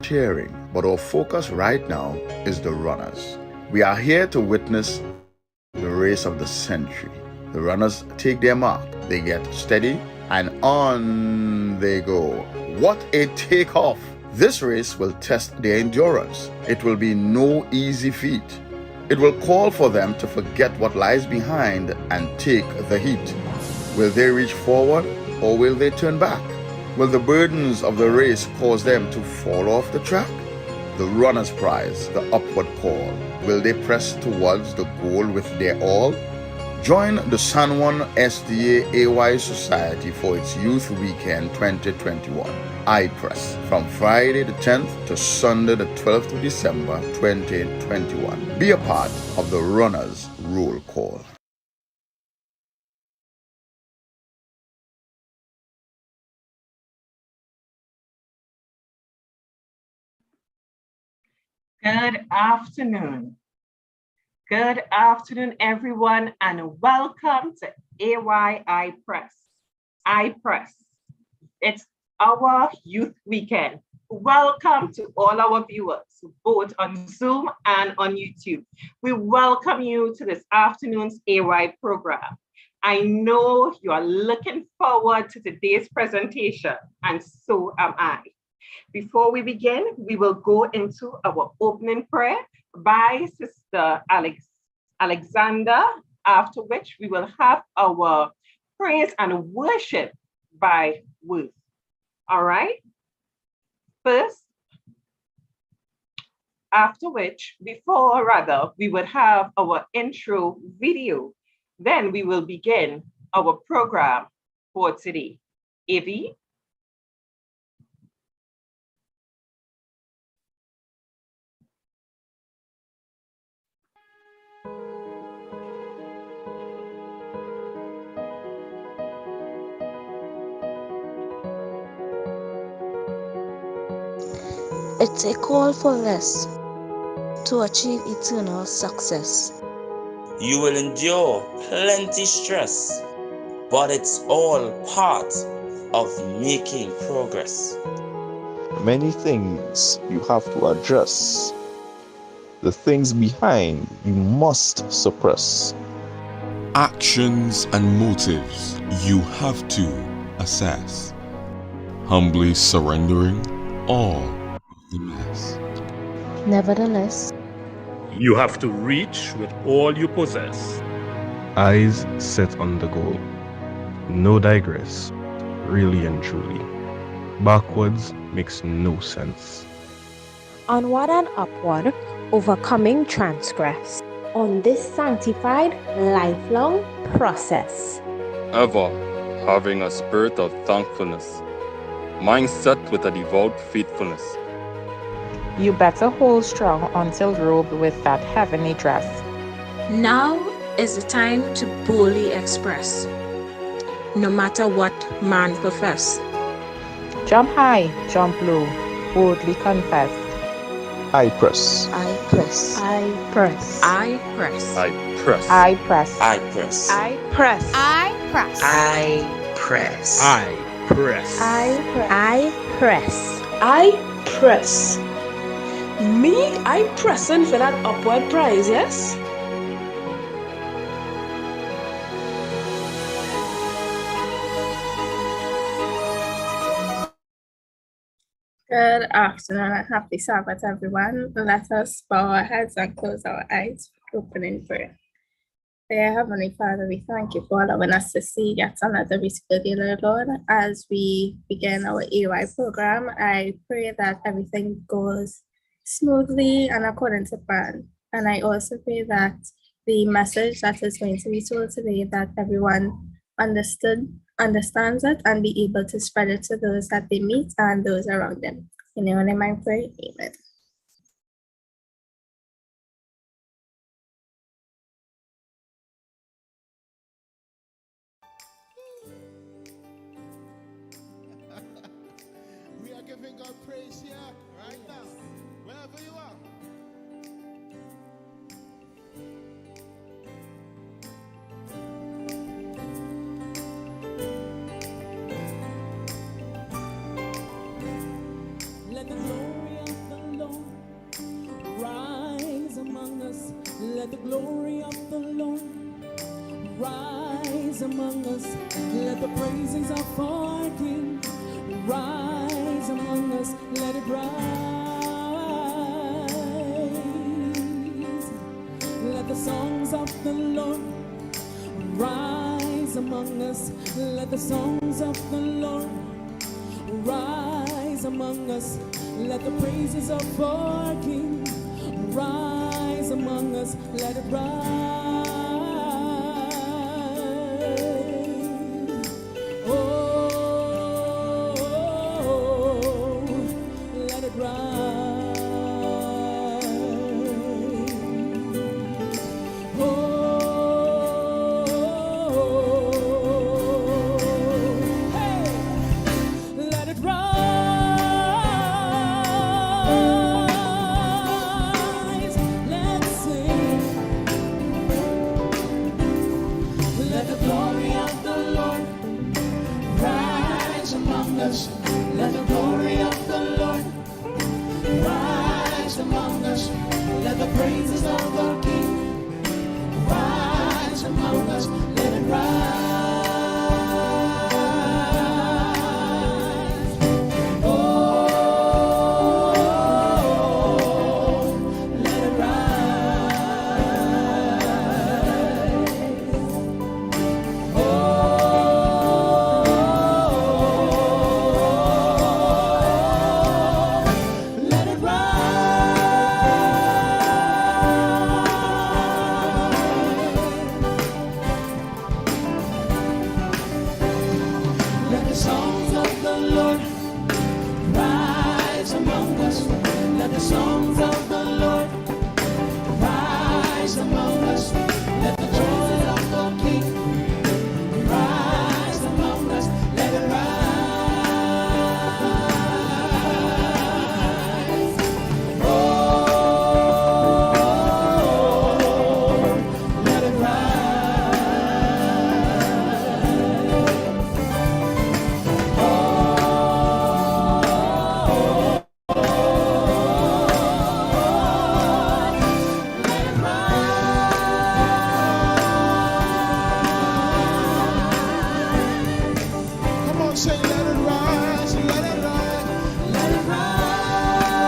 cheering, but our focus right now is the runners. We are here to witness the race of the century. The runners take their mark, they get steady, and on they go. What a takeoff! This race will test their endurance. It will be no easy feat. It will call for them to forget what lies behind and take the heat. Will they reach forward or will they turn back? Will the burdens of the race cause them to fall off the track? The runner's prize, the upward call. Will they press towards the goal with their all? Join the San Juan SDA AY Society for its Youth Weekend 2021. I Press from Friday the 10th to Sunday the 12th of December 2021. Be a part of the Runners Roll Call. Good afternoon. Good afternoon, everyone, and welcome to AYI Press. I Press. It's our youth weekend. Welcome to all our viewers, both on Zoom and on YouTube. We welcome you to this afternoon's AY program. I know you are looking forward to today's presentation, and so am I. Before we begin, we will go into our opening prayer by Sister Alexander, after which we will have our praise and worship by Ruth. All right? First, after which, we would have our intro video. Then we will begin our program for today. Evie? It's a call for less to achieve eternal success. You will endure plenty stress, but it's all part of making progress. Many things you have to address. The things behind you must suppress. Actions and motives you have to assess. Humbly surrendering all of the mess. Nevertheless, you have to reach with all you possess. Eyes set on the goal. No digress, really and truly. Backwards makes no sense. Onward and upward, overcoming transgress. On this sanctified, lifelong process. Ever having a spirit of thankfulness. Mindset with a devout faithfulness. You better hold strong until robed with that heavenly dress. Now is the time to boldly express, no matter what man profess. Jump high, jump low, boldly confess. I press. I press. I press. I press. I press. I press. I press. I press. I press. I press. I press. I press. I press. Me, I pressing for that upward prize, yes? Good afternoon and happy Sabbath, everyone. Let us bow our heads and close our eyes for opening prayer. Dear Heavenly Father, we thank you for allowing us to see yet another beautiful day, Lord. As we begin our AY program, I pray that everything goes smoothly and according to plan. And I also pray that the message that is going to be told today, that everyone understands it and be able to spread it to those that they meet and those around them. In your name I pray, amen. We are giving God praise here, right now, wherever you are. Let the glory of rise among us. Let the praises of our King rise among us. Let it rise. Let the songs of the Lord rise among us. Let the songs of the Lord rise among us. Let the praises of our King rise among us. Let it rise. Oh, let it rise. Oh, hey, let it rise. Let's sing. Let the glory of the Lord rise among us. Let the glory of the Lord rise among us. Let the praises of the King rise among us. Let it rise. Oh, let it rise. Oh, let it rise. Let the songs of the Lord rise among us. Let the songs of the Lord rise among us. Let the joy of the King rise among us. Let it rise. Oh, let it come on, say let it rise, let it rise, let it rise.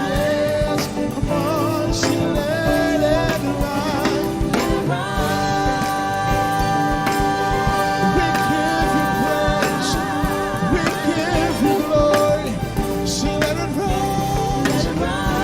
Yes, come on, say let it rise, let it rise. We give you praise, we give you glory. Say let it rise, let it rise.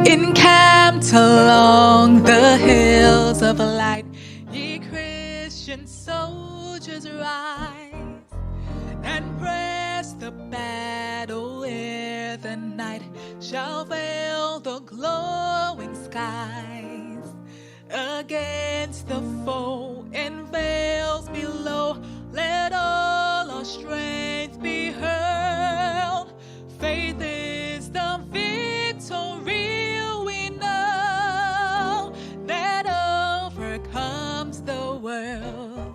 Encamped along the hills of light, ye Christian soldiers rise and press the battle ere the night shall veil the glowing skies. Against the foe in veils below, let all our strength be hurled. Faith is the victory we know that overcomes the world.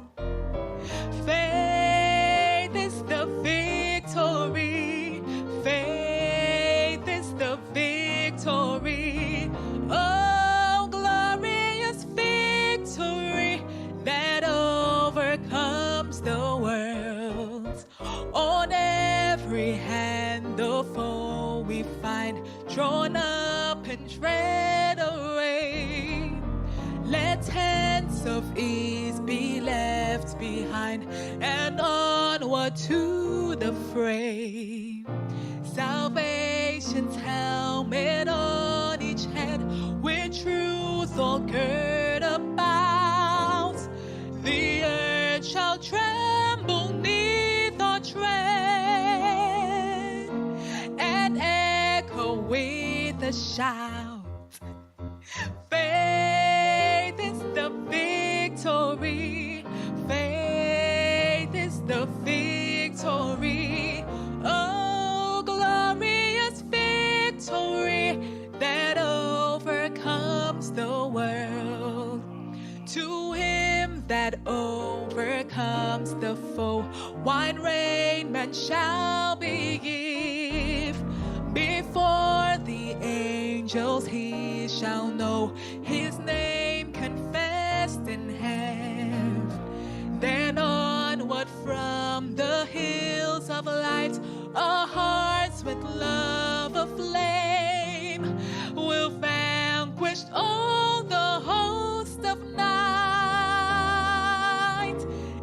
Faith is the victory. Faith is the victory. Oh, glorious victory that overcomes the world. On every hand the foe we find drawn up and tread ways of ease be left behind, and onward to the fray. Salvation's helmet on each head, with truth all girt about. The earth shall tremble neath our tread, and echo with a shout. Faith is the victory. Faith is the victory. Oh, glorious victory that overcomes the world. To him that overcomes the foe, wine raiment shall be give. Before the angels he shall know, his name confessed in heaven. Then onward from the hills of light, our hearts with love aflame will vanquish all the host of night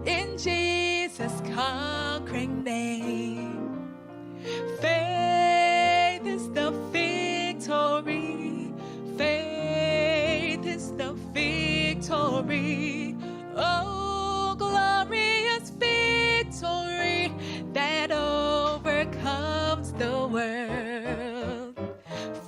in Jesus' conquering name. Faith is the victory. Faith is the victory. Oh, glorious victory that overcomes the world.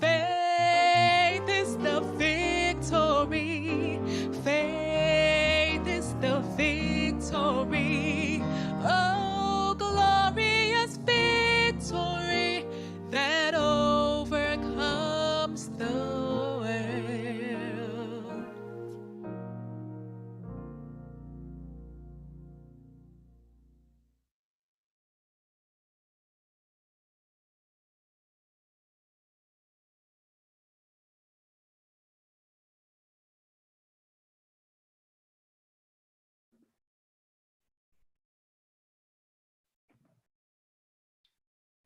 Faith is the victory. Faith is the victory. Oh, glorious victory that overcomes the world.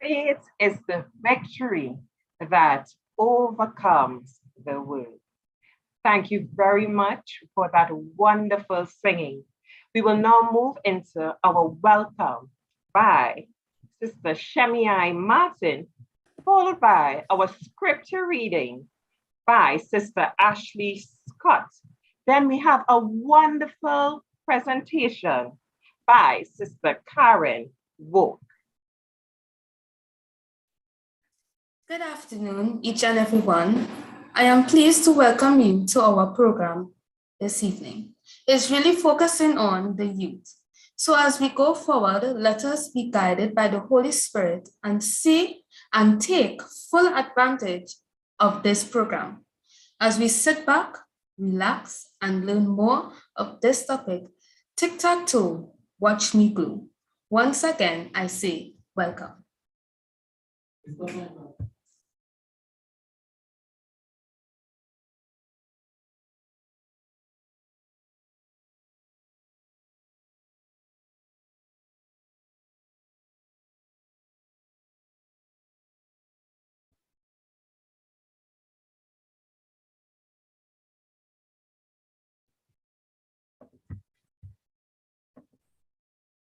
Faith is the victory that overcomes the world. Thank you very much for that wonderful singing. We will now move into our welcome by Sister Shemiai Martin, followed by our scripture reading by Sister Ashley Scott. Then we have a wonderful presentation by Sister Karen Woke. Good afternoon, each and everyone. I am pleased to welcome you to our program this evening. It's really focusing on the youth. So as we go forward, let us be guided by the Holy Spirit and see and take full advantage of this program. As we sit back, relax, and learn more of this topic, Tic Tac Toe, watch me glue. Once again, I say welcome.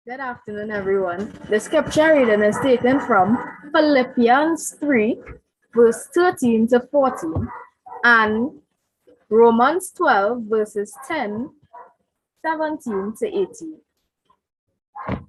Good afternoon, everyone. The scripture reading is taken from Philippians 3, verse 13 to 14, and Romans 12, verses 10, 17 to 18.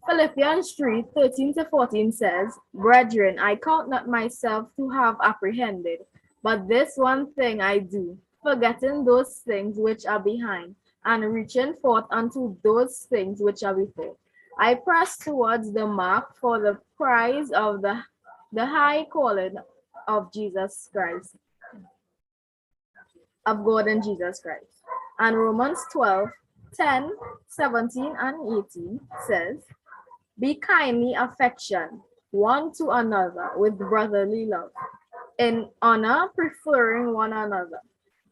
Philippians 3, 13 to 14 says, Brethren, I count not myself to have apprehended, but this one thing I do, forgetting those things which are behind, and reaching forth unto those things which are before. I press towards the mark for the prize of the high calling of Jesus Christ, of God in Jesus Christ. And Romans 12, 10, 17, and 18 says, Be kindly affectioned one to another with brotherly love, in honor preferring one another.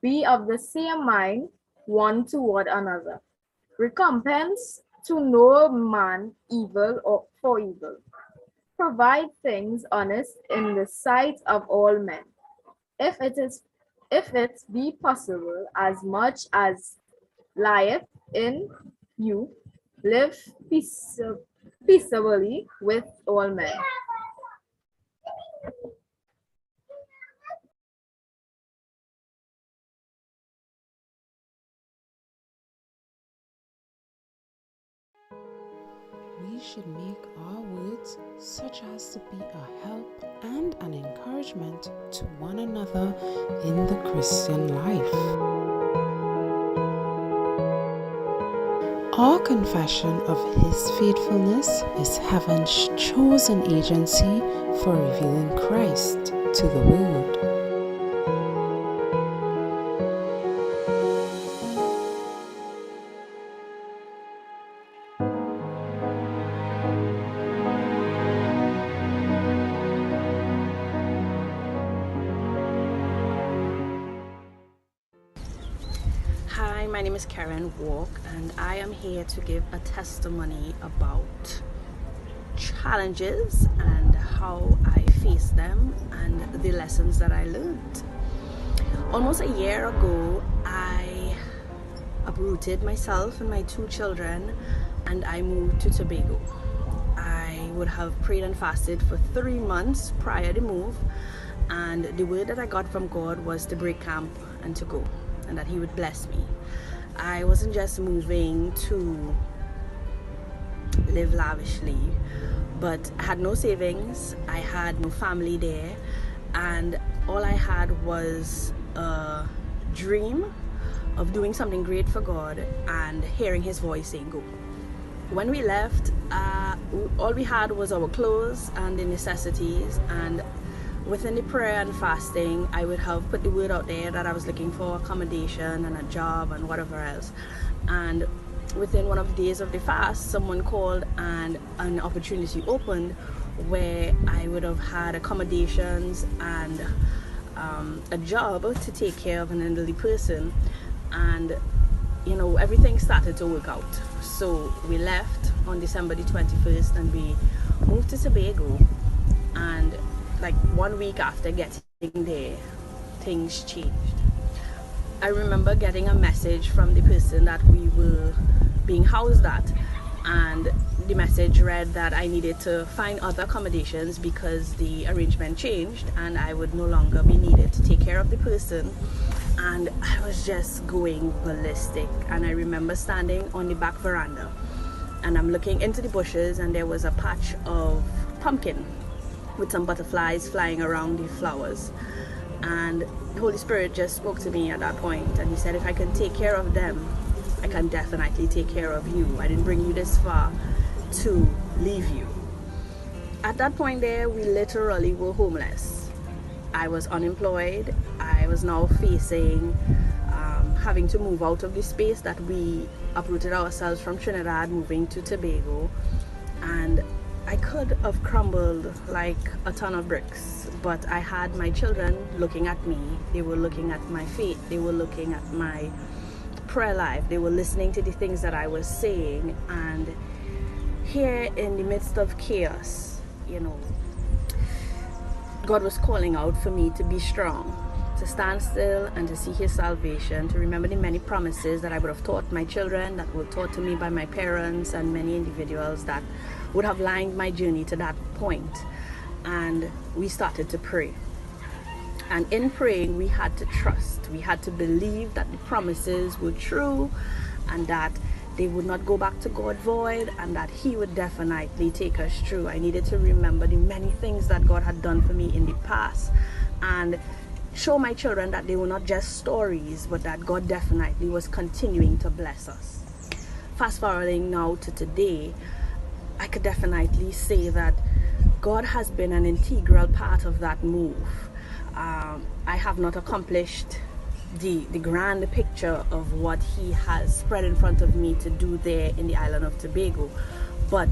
Be of the same mind one toward another. Recompense to no man evil or for evil. Provide things honest in the sight of all men. If it be possible, as much as lieth in you, live peaceably with all men. We should make our words such as to be a help and an encouragement to one another in the Christian life. Our confession of His faithfulness is heaven's chosen agency for revealing Christ to the world. Hi, my name is Karen Walk, and I am here to give a testimony about challenges and how I faced them and the lessons that I learned. Almost a year ago, I uprooted myself and my 2 children, and I moved to Tobago. I would have prayed and fasted for 3 months prior to move, and the word that I got from God was to break camp and to go, and that He would bless me. I wasn't just moving to live lavishly, but I had no savings, I had no family there, and all I had was a dream of doing something great for God and hearing His voice saying go. When we left, all we had was our clothes and the necessities, and within the prayer and fasting, I would have put the word out there that I was looking for accommodation and a job and whatever else. And within one of the days of the fast, someone called and an opportunity opened where I would have had accommodations and a job to take care of an elderly person. And you know, everything started to work out. So we left on December the 21st and we moved to Tobago, and like 1 week after getting there, things changed. I remember getting a message from the person that we were being housed at, and the message read that I needed to find other accommodations because the arrangement changed and I would no longer be needed to take care of the person. And I was just going ballistic. And I remember standing on the back veranda and I'm looking into the bushes, and there was a patch of pumpkin with some butterflies flying around the flowers. And the Holy Spirit just spoke to me at that point, and He said, if I can take care of them, I can definitely take care of you. I didn't bring you this far to leave you. At that point there, we literally were homeless. I was unemployed. I was now facing having to move out of the space that we uprooted ourselves from Trinidad, moving to Tobago. And I could have crumbled like a ton of bricks, but I had my children looking at me. They were looking at my faith. They were looking at my prayer life. They were listening to the things that I was saying. And here in the midst of chaos, you know, God was calling out for me to be strong, to stand still and to see His salvation, to remember the many promises that I would have taught my children, that were taught to me by my parents and many individuals that would have lined my journey to that point. And we started to pray. And in praying, we had to trust. We had to believe that the promises were true and that they would not go back to God void, and that He would definitely take us through. I needed to remember the many things that God had done for me in the past and show my children that they were not just stories, but that God definitely was continuing to bless us. Fast forwarding now to today, I could definitely say that God has been an integral part of that move. I have not accomplished the grand picture of what He has spread in front of me to do there in the island of Tobago, but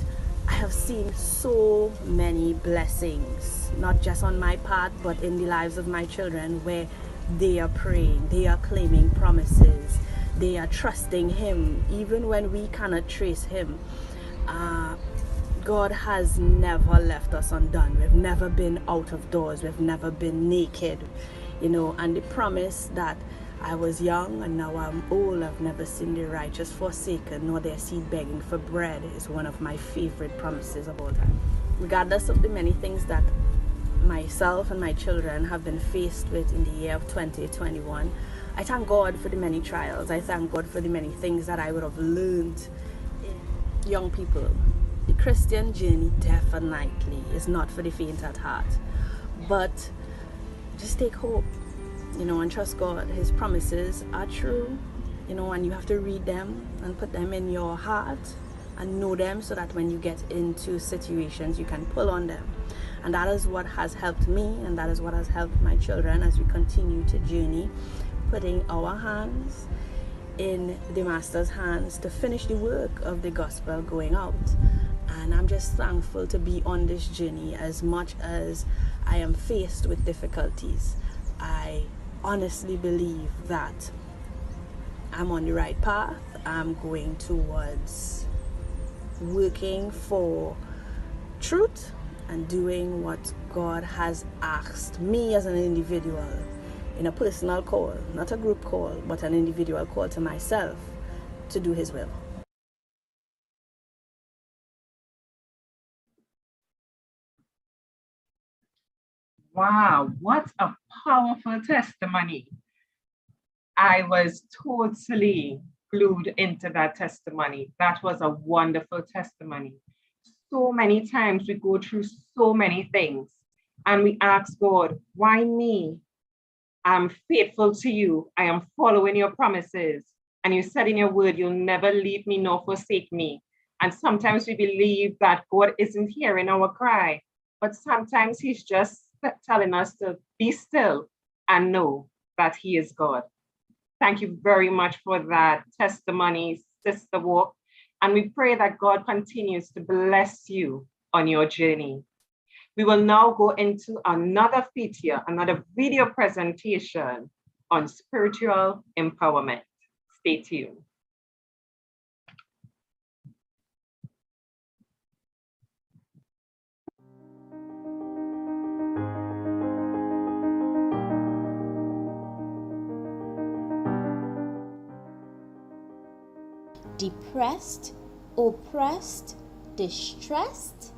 I have seen so many blessings, not just on my part, but in the lives of my children, where they are praying, they are claiming promises, they are trusting Him, even when we cannot trace Him. God has never left us undone. We've never been out of doors. We've never been naked, you know, and the promise that I was young and now I'm old. I've never seen the righteous forsaken, nor their seed begging for bread is one of my favorite promises of all time. Regardless of the many things that myself and my children have been faced with in the year of 2021, I thank God for the many trials. I thank God for the many things that I would have learned. Young people, the Christian journey definitely is not for the faint at heart, but just take hope, and trust God. His promises are true, and you have to read them and put them in your heart and know them so that when you get into situations, you can pull on them. And that is what has helped me, and that is what has helped my children as we continue to journey, putting our hands in the Master's hands to finish the work of the gospel going out. And I'm just thankful to be on this journey. As much as I am faced with difficulties, I honestly believe that I'm on the right path. I'm going towards working for truth and doing what God has asked me as an individual in a personal call, not a group call, but an individual call to myself to do His will. Wow, what a powerful testimony. I was totally glued into that testimony. That was a wonderful testimony. So many times we go through so many things and we ask God, why me? I'm faithful to you. I am following your promises. And you said in your word, you'll never leave me nor forsake me. And sometimes we believe that God isn't hearing our cry, but sometimes He's just telling us to be still and know that He is God. Thank you very much for that testimony, Sister Walk. And we pray that God continues to bless you on your journey. We will now go into another feature, another video presentation on spiritual empowerment. Stay tuned. Depressed, oppressed, distressed?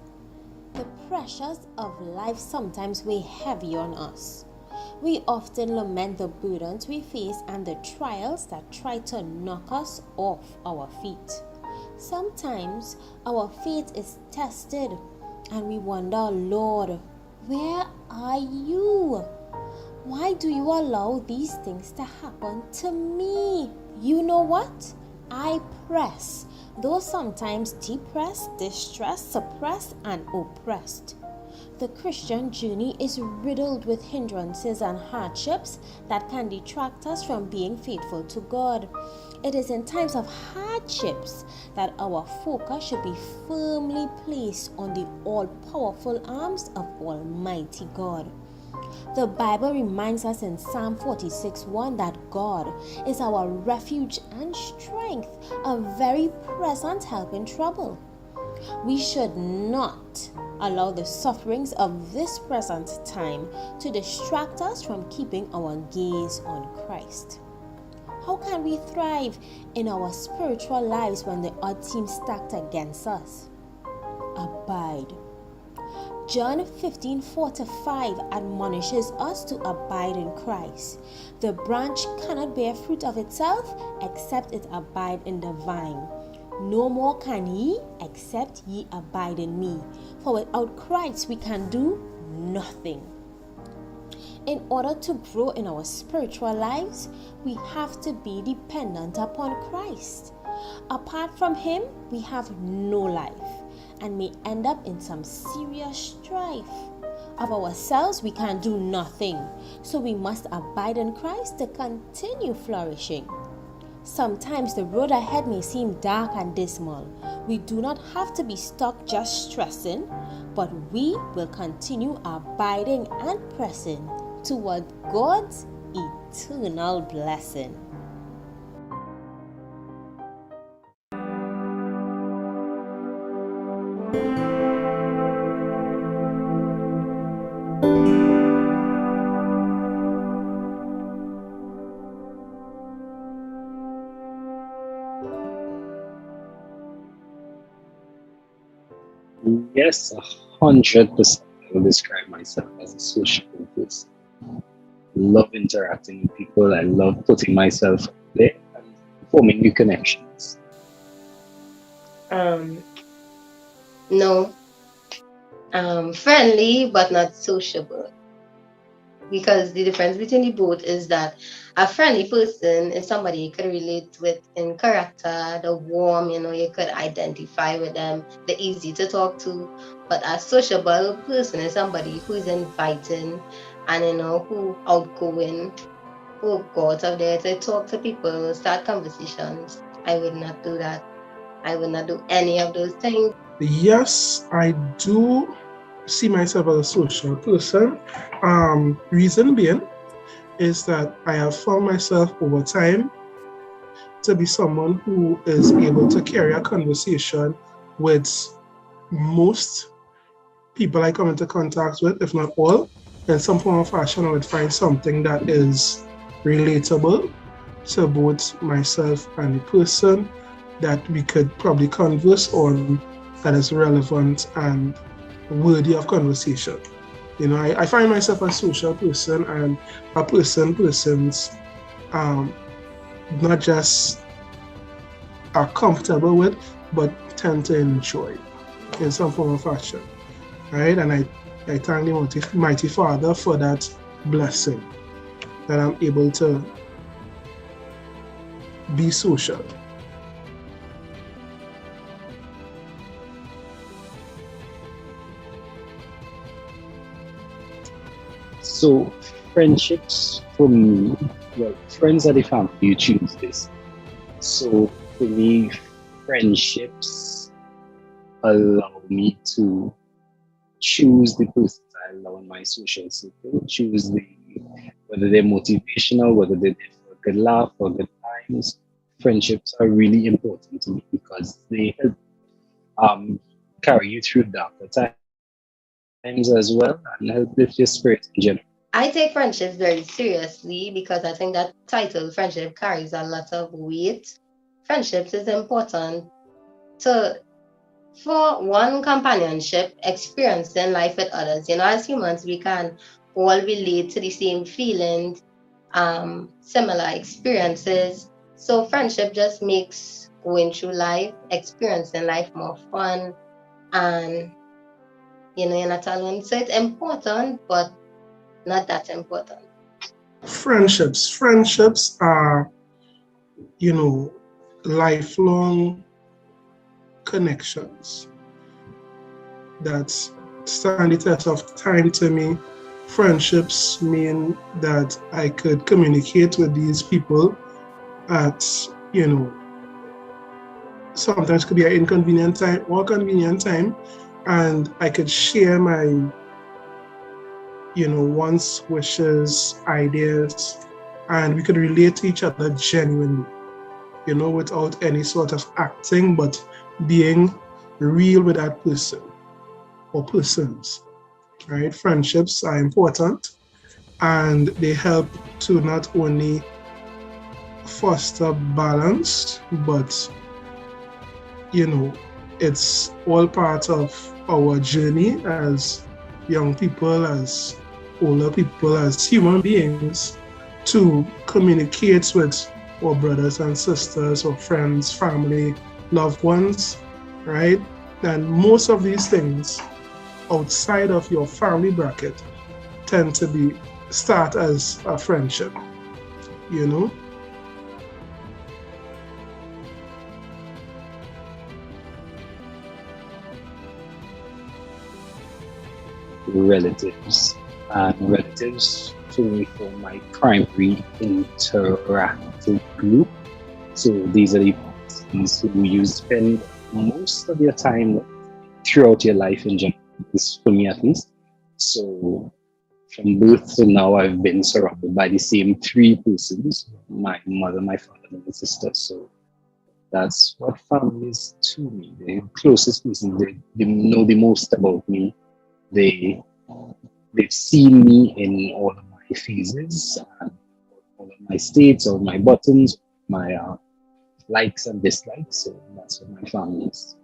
The pressures of life sometimes weigh heavy on us. We often lament the burdens we face and the trials that try to knock us off our feet. Sometimes our faith is tested and we wonder, Lord, where are you? Why do you allow these things to happen to me? You know what? I press, though sometimes depressed, distressed, suppressed, and oppressed. The Christian journey is riddled with hindrances and hardships that can detract us from being faithful to God. It is in times of hardships that our focus should be firmly placed on the all-powerful arms of Almighty God. The Bible reminds us in Psalm 46:1 that God is our refuge and strength, a very present help in trouble. We should not allow the sufferings of this present time to distract us from keeping our gaze on Christ. How can we thrive in our spiritual lives when the odds seem stacked against us? Abide. John 15:4-5 admonishes us to abide in Christ. The branch cannot bear fruit of itself except it abide in the vine. No more can ye except ye abide in me. For without Christ we can do nothing. In order to grow in our spiritual lives, we have to be dependent upon Christ. Apart from Him, we have no life and may end up in some serious strife. Of ourselves, we can do nothing, so we must abide in Christ to continue flourishing. Sometimes the road ahead may seem dark and dismal. We do not have to be stuck just stressing, but we will continue abiding and pressing toward God's eternal blessing. Yes, 100%. I will describe myself as a social person. Love interacting with people. I love putting myself out there and forming new connections. No, friendly but not sociable. Because the difference between the both is that a friendly person is somebody you could relate with in character, the warm, you could identify with them, the easy to talk to. But a sociable person is somebody who is inviting and who outgoing, who go out of there to talk to people, start conversations. I would not do that. I would not do any of those things. Yes, I do see myself as a social person. Reason being is that I have found myself over time to be someone who is able to carry a conversation with most people I come into contact with, if not all. In some form or fashion, I would find something that is relatable to both myself and the person that we could probably converse on, that is relevant and worthy of conversation. I find myself a social person and a persons not just are comfortable with, but tend to enjoy in some form or fashion, right? And I thank the Mighty Father for that blessing, that I'm able to be social. So, friendships for me, well, friends are the family, you choose this. So, for me, friendships allow me to choose the persons I allow in my social circle, choose whether they're motivational, whether they're there for a good laugh or good times. Friendships are really important to me because they help carry you through darker times as well and help lift your spirits in general. I take friendships very seriously because I think that title, friendship, carries a lot of weight. Friendships is important for one, companionship, experiencing life with others. As humans, we can all relate to the same feelings, similar experiences. So friendship just makes going through life, experiencing life more fun, and you're not alone. So it's important, but not that important. Friendships are, lifelong connections that stand the test of time to me. Friendships mean that I could communicate with these people at, sometimes could be an inconvenient time or convenient time, and I could share my, wants, wishes, ideas, and we could relate to each other genuinely, without any sort of acting, but being real with that person or persons, right? Friendships are important and they help to not only foster balance, but, it's all part of our journey as young people, as older people, as human beings, to communicate with our brothers and sisters or friends, family, loved ones, right? And most of these things outside of your family bracket tend to start as a friendship, Relatives. And relatives for me form my primary interactive group. So these are the persons who you spend most of your time with throughout your life in general. This for me at least. So from birth to now, I've been surrounded by the same three persons: my mother, my father, and my sister. So that's what family is to me. The closest person, they know the most about me. They've seen me in all of my phases, and all of my states, all my buttons, my likes and dislikes. So that's what my family is.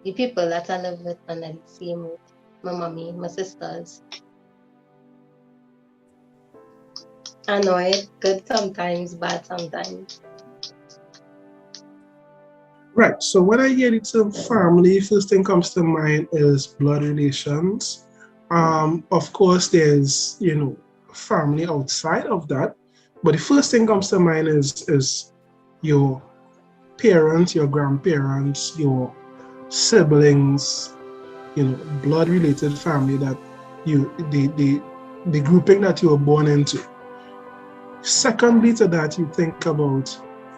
the people that I live with under the same roof. My mommy, my sisters. I know it good sometimes, bad sometimes. Right. So when I hear the term family, first thing comes to mind is blood relations. Of course, there's family outside of that, but the first thing comes to mind is your parents, your grandparents, your siblings, blood related family that the grouping that you were born into. Secondly to that, you think about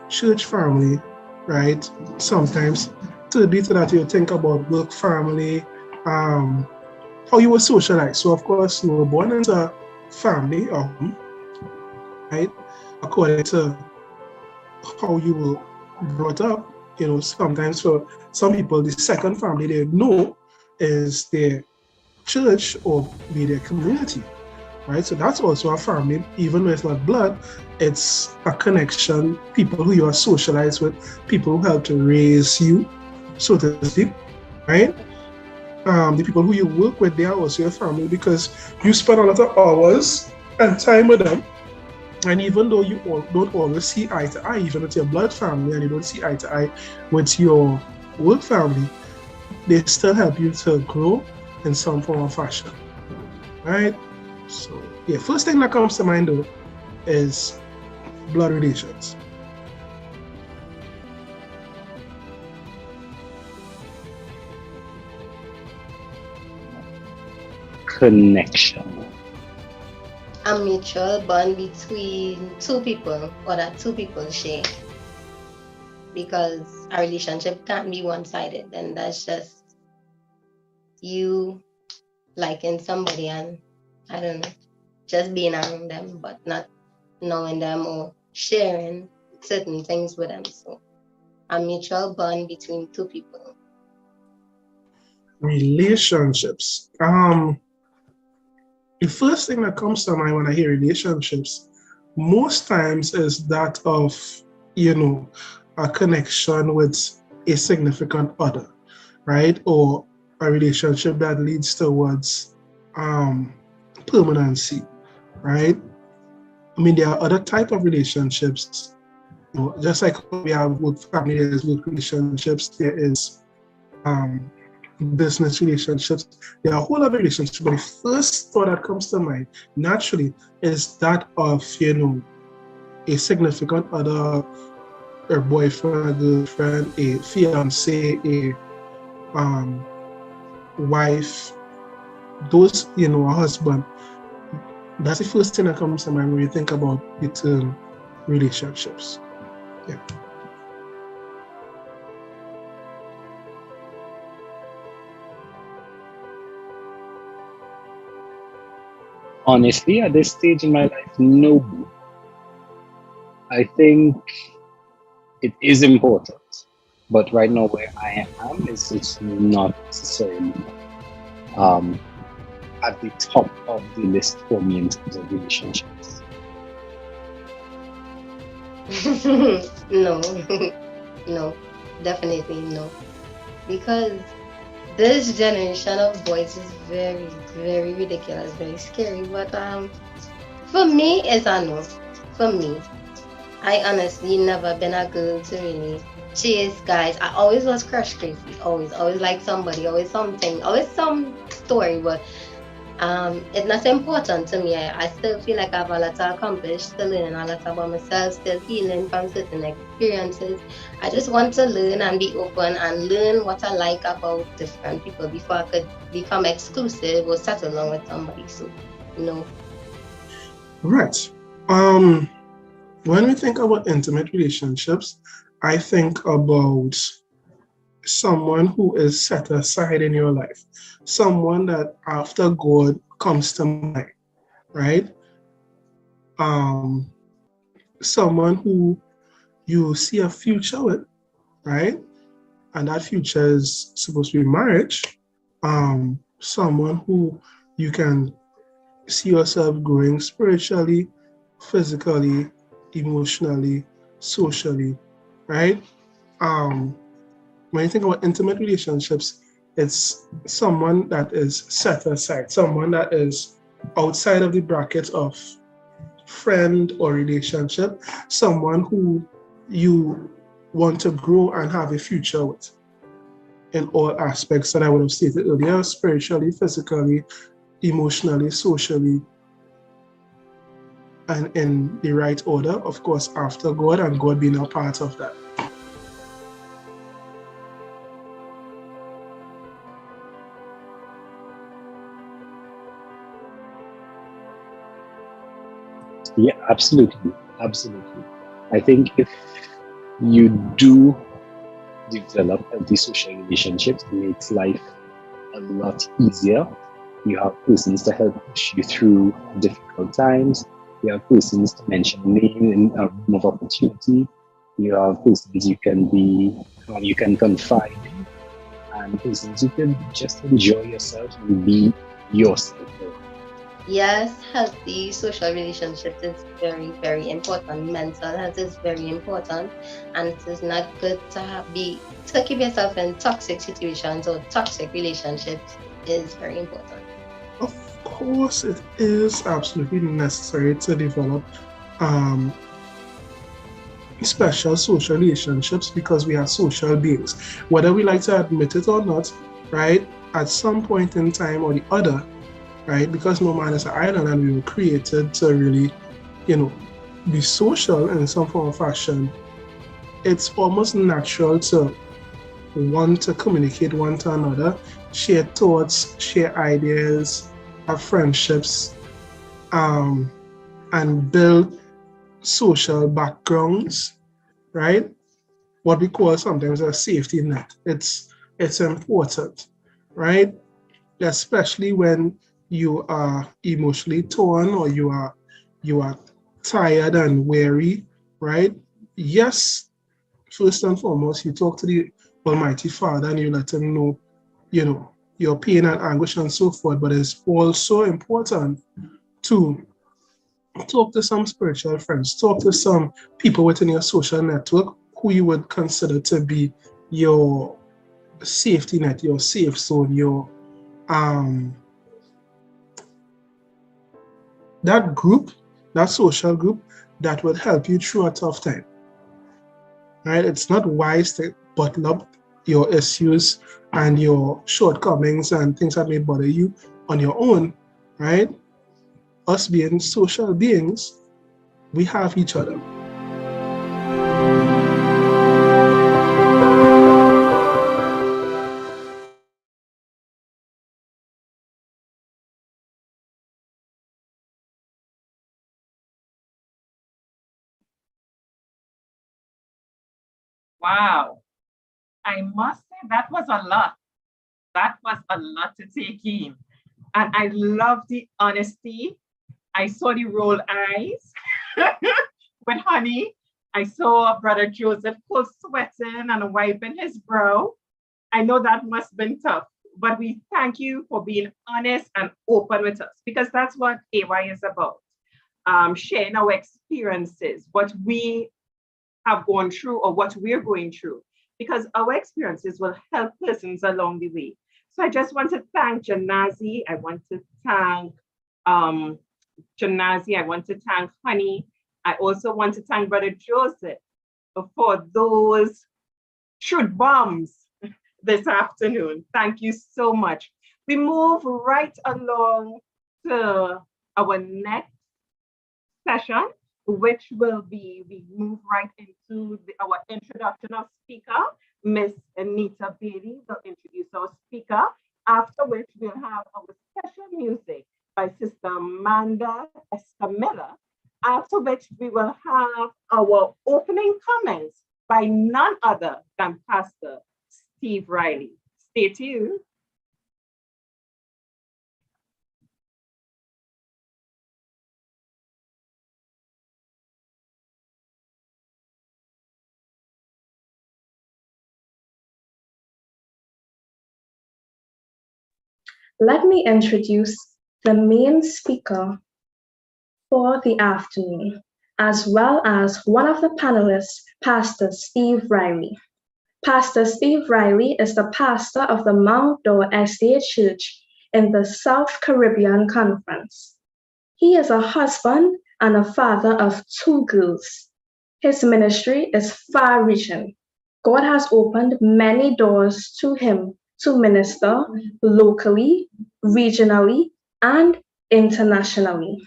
church family, right? Sometimes. Thirdly to that, you think about work family, how you were socialized. So of course, you were born into a family or home, right? According to how you were brought up, sometimes for some people, the second family they know is their church or be their community, right? So that's also a family, even though it's not blood, it's a connection, people who you are socialized with, people who help to raise you, so to speak, right? The people who you work with, they are also your family because you spend a lot of hours and time with them. And even though you don't always see eye to eye, even with your blood family, and you don't see eye to eye with your work family, they still help you to grow in some form or fashion, right? So, yeah, first thing that comes to mind though is blood relations. Connection. A mutual bond between two people or that two people share. Because a relationship can't be one-sided, and that's just you liking somebody and I don't know, just being around them, but not knowing them or sharing certain things with them. So a mutual bond between two people. Relationships. The first thing that comes to mind when I hear relationships, most times is that of, a connection with a significant other, right? Or a relationship that leads towards permanency, right? I mean, there are other type of relationships, just like we have work family, there's work relationships, there is business relationships, there are a whole lot of relationships, but the first thought that comes to mind naturally is that of, a significant other, a boyfriend, a girlfriend, a fiance, a wife, those, a husband. That's the first thing that comes to mind when you think about the term relationships. Yeah. Honestly, at this stage in my life, no. I think it is important, but right now where I am is it's not necessarily at the top of the list for me in terms of relationships. No, no, definitely no. Because this generation of boys is very, very ridiculous, very scary. But for me, it's a no. For me, I honestly never been a girl to really chase guys. I always was crush crazy. Always like somebody, always something, always some story. But it's not important to me. I still feel like I have a lot to accomplish, still learning a lot about myself, still healing from certain experiences. I just want to learn and be open and learn what I like about different people before I could become exclusive or settle down with somebody. So, Right. When we think about intimate relationships, I think about someone who is set aside in your life, someone that after God comes to mind, right? Someone who you see a future with, right? And that future is supposed to be marriage. Someone who you can see yourself growing spiritually, physically, emotionally, socially, right? when you think about intimate relationships, it's someone that is set aside, someone that is outside of the bracket of friend or relationship, someone who you want to grow and have a future with in all aspects that I would have stated earlier, spiritually, physically, emotionally, socially, and in the right order, of course, after God and God being a part of that. Yeah, absolutely. Absolutely. I think if you do develop healthy social relationships, it makes life a lot easier. You have persons to help push you through difficult times. You have persons to mention a name in a room of opportunity. You have persons you can confide in, and persons you can just enjoy yourself and be yourself. Yes, healthy social relationships is very, very important. Mental health is very important, and it is not good to to keep yourself in toxic situations or toxic relationships is very important. Of course, it is absolutely necessary to develop special social relationships because we are social beings. Whether we like to admit it or not, right? At some point in time or the other, right? Because no man is an island and we were created to really, be social in some form or fashion. It's almost natural to want to communicate one to another, share thoughts, share ideas, have friendships, and build social backgrounds, right? What we call sometimes a safety net. It's important, right? Especially when you are emotionally torn or you are tired and weary, right? Yes, first and foremost, you talk to the Almighty Father and you let him know, your pain and anguish and so forth. But it's also important to talk to some spiritual friends, talk to some people within your social network who you would consider to be your safety net, your safe zone, your that group, that social group that would help you through a tough time. Right? It's not wise to bottle up your issues and your shortcomings and things that may bother you on your own, right? Us being social beings, we have each other. Wow. I must say that was a lot. That was a lot to take in. And I love the honesty. I saw the rolled eyes with honey. I saw Brother Joseph full sweating and wiping his brow. I know that must have been tough, but we thank you for being honest and open with us because that's what AY is about. Sharing our experiences, what we have gone through or what we're going through, because our experiences will help persons along the way. So I just want to thank Janazi. I want to thank Janazi. I want to thank Honey. I also want to thank Brother Joseph for those truth bombs this afternoon. Thank you so much. We move right along to our next session, which will be, we move right into our introduction of speaker. Miss Anita Bailey will introduce our speaker, after which we'll have our special music by Sister Amanda Escamilla, after which we will have our opening comments by none other than Pastor Steve Riley. Stay tuned. Let me introduce the main speaker for the afternoon, as well as one of the panelists, Pastor Steve Riley. Pastor Steve Riley is the pastor of the Mount Dor Estate Church in the South Caribbean Conference. He is a husband and a father of 2 girls. His ministry is far-reaching. God has opened many doors to him to minister locally, regionally, and internationally.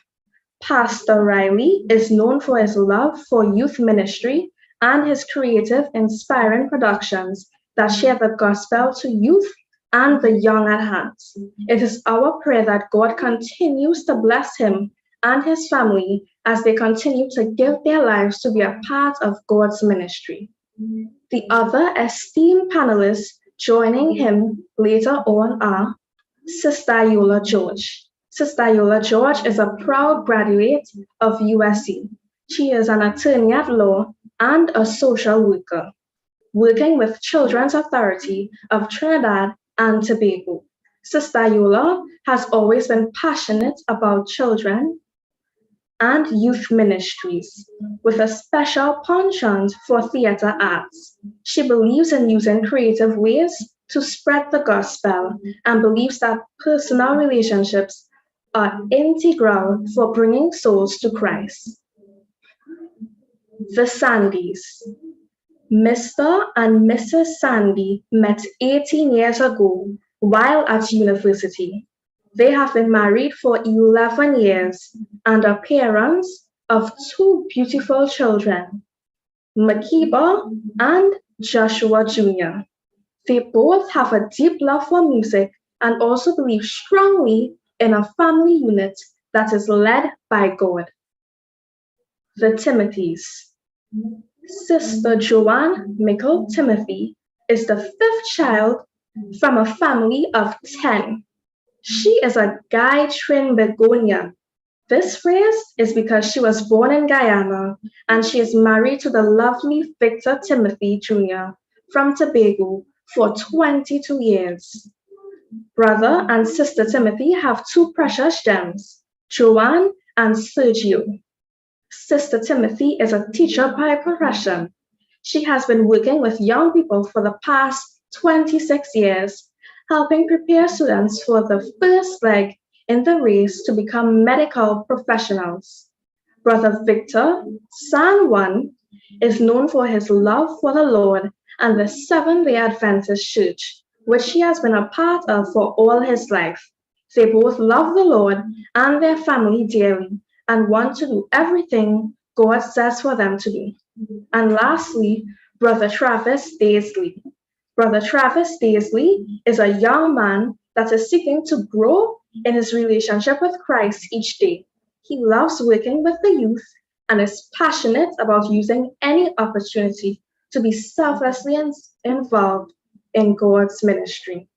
Pastor Riley is known for his love for youth ministry and his creative, inspiring productions that share the gospel to youth and the young at heart. It is our prayer that God continues to bless him and his family as they continue to give their lives to be a part of God's ministry. The other esteemed panelists joining him later on are Sister Yola George. Sister Yola George is a proud graduate of USC. She is an attorney at law and a social worker, working with Children's Authority of Trinidad and Tobago. Sister Yola has always been passionate about children and youth ministries, with a special penchant for theater arts. She believes in using creative ways to spread the gospel and believes that personal relationships are integral for bringing souls to Christ. The Sandys. Mr. and Mrs. Sandy met 18 years ago while at university. They have been married for 11 years and are parents of 2 beautiful children, Makiba and Joshua Jr. They both have a deep love for music and also believe strongly in a family unit that is led by God. The Timothys. Sister Joanne Michael Timothy is the 5th child from a family of 10. She is a Guy Trin Begonia. This phrase is because she was born in Guyana and she is married to the lovely Victor Timothy Jr. from Tobago for 22 years. Brother and Sister Timothy have 2 precious gems, Joanne and Sergio. Sister Timothy is a teacher by profession. She has been working with young people for the past 26 years, helping prepare students for the first leg in the race to become medical professionals. Brother Victor, San Juan, is known for his love for the Lord and the Seventh-day Adventist Church, which he has been a part of for all his life. They both love the Lord and their family dearly and want to do everything God says for them to do. And lastly, Brother Travis Daisley. Brother Travis Daisley is a young man that is seeking to grow in his relationship with Christ each day. He loves working with the youth and is passionate about using any opportunity to be selflessly involved in God's ministry.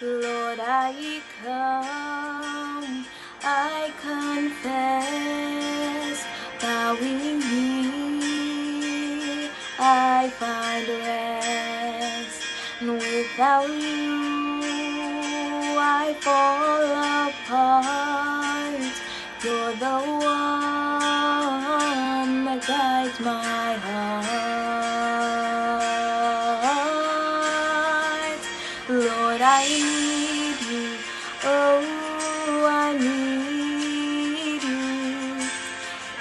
Lord, I come, I confess, bowing knee, I find rest, and without you, I fall apart. You're the one that guides my heart. Lord, I need you. Oh, I need you.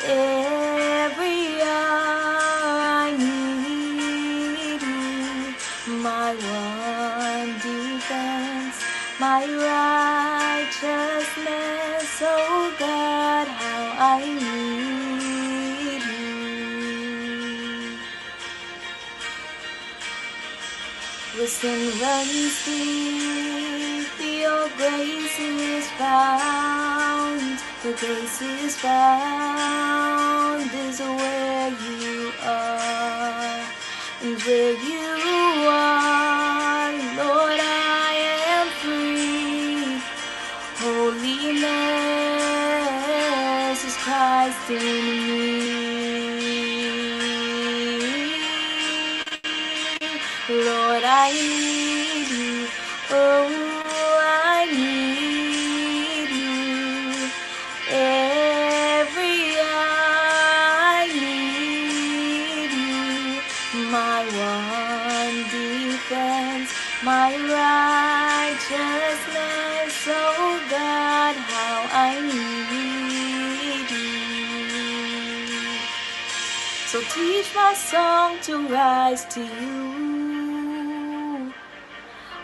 Every hour I need you. My one defense, my righteousness. Oh God, how I need you. Where sin runs deep, your grace is found. Your grace is found is where you are. And where you are, Lord, I am free. Holiness is Christ in me. Lord, I need you. Oh, I need you. Every hour I need you. My one defense, my righteousness. Oh God, how I need you. So teach my song to rise to you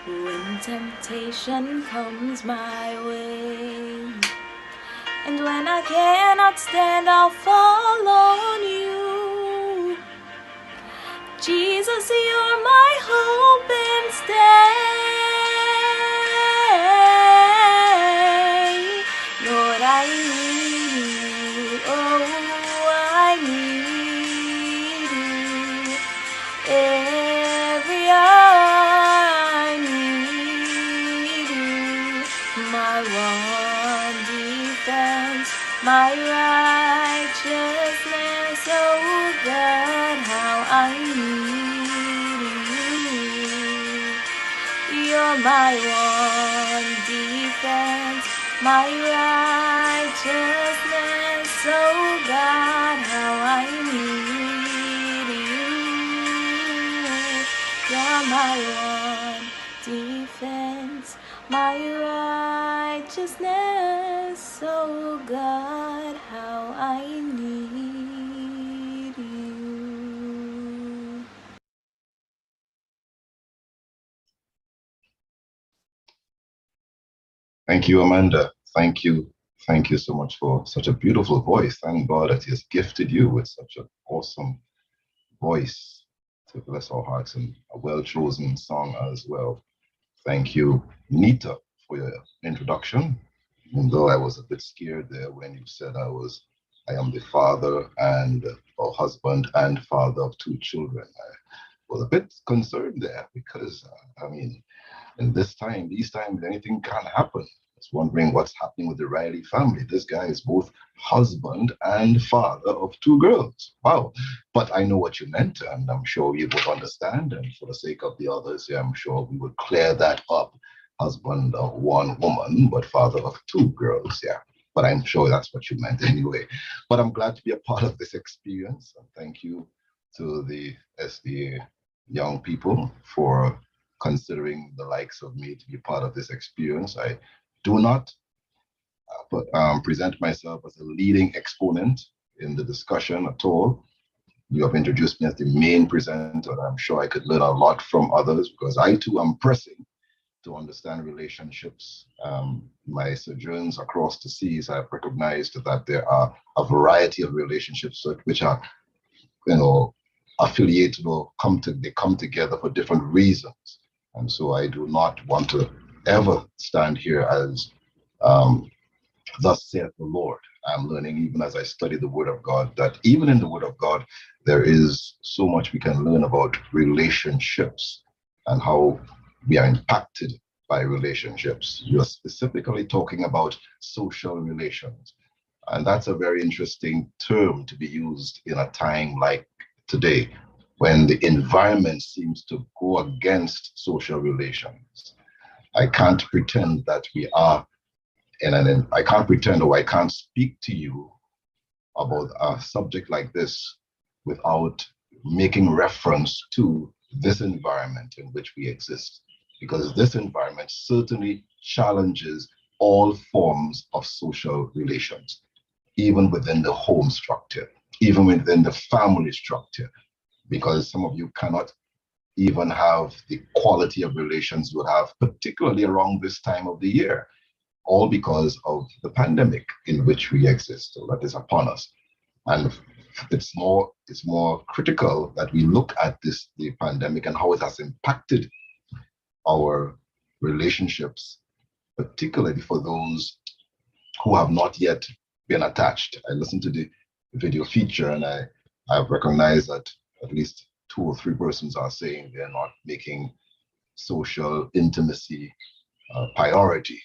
when temptation comes my way. And when I cannot stand, I'll fall on you. Jesus, you're my hope and stay. Lord, I need you. Oh, I need you. Every hour I need you. My one defense, my righteousness. Oh God, how I need you. You're my one defense, my righteousness. Oh God, how I need you. You're my one defense, my righteousness. Oh God, how I need you. Thank you, Amanda. Thank you. Thank you so much for such a beautiful voice. Thank God that He has gifted you with such an awesome voice to bless our hearts, and a well-chosen song as well. Thank you, Nita, for your introduction. Even though I was a bit scared there when you said I am the father and or husband and father of two children. I was a bit concerned there because, I mean, in these times, anything can happen. I was wondering what's happening with the Riley family. This guy is both husband and father of two girls. Wow. But I know what you meant, and I'm sure you would understand. And for the sake of the others, yeah, I'm sure we would clear that up. Husband of one woman, but father of two girls. Yeah. But I'm sure that's what you meant anyway. But I'm glad to be a part of this experience. And thank you to the SDA young people for considering the likes of me to be part of this experience. I do not present myself as a leading exponent in the discussion at all. You have introduced me as the main presenter, and I'm sure I could learn a lot from others because I too am pressing to understand relationships. My sojourns across the seas, I've recognized that there are a variety of relationships which are, affiliated or they come together for different reasons. And so I do not want to ever stand here as thus saith the Lord. I'm learning even as I study the Word of God that even in the Word of God, there is so much we can learn about relationships and how we are impacted by relationships. You're specifically talking about social relations. And that's a very interesting term to be used in a time like today, when the environment seems to go against social relations. I can't pretend that we are I can't pretend or I can't speak to you about a subject like this without making reference to this environment in which we exist, because this environment certainly challenges all forms of social relations, even within the home structure, even within the family structure, because some of you cannot even have the quality of relations you would have, particularly around this time of the year, all because of the pandemic in which we exist, so that is upon us. And it's more critical that we look at the pandemic and how it has impacted our relationships, particularly for those who have not yet been attached. I listened to the video feature and I've recognized that at least 2 or 3 persons are saying they're not making social intimacy a priority.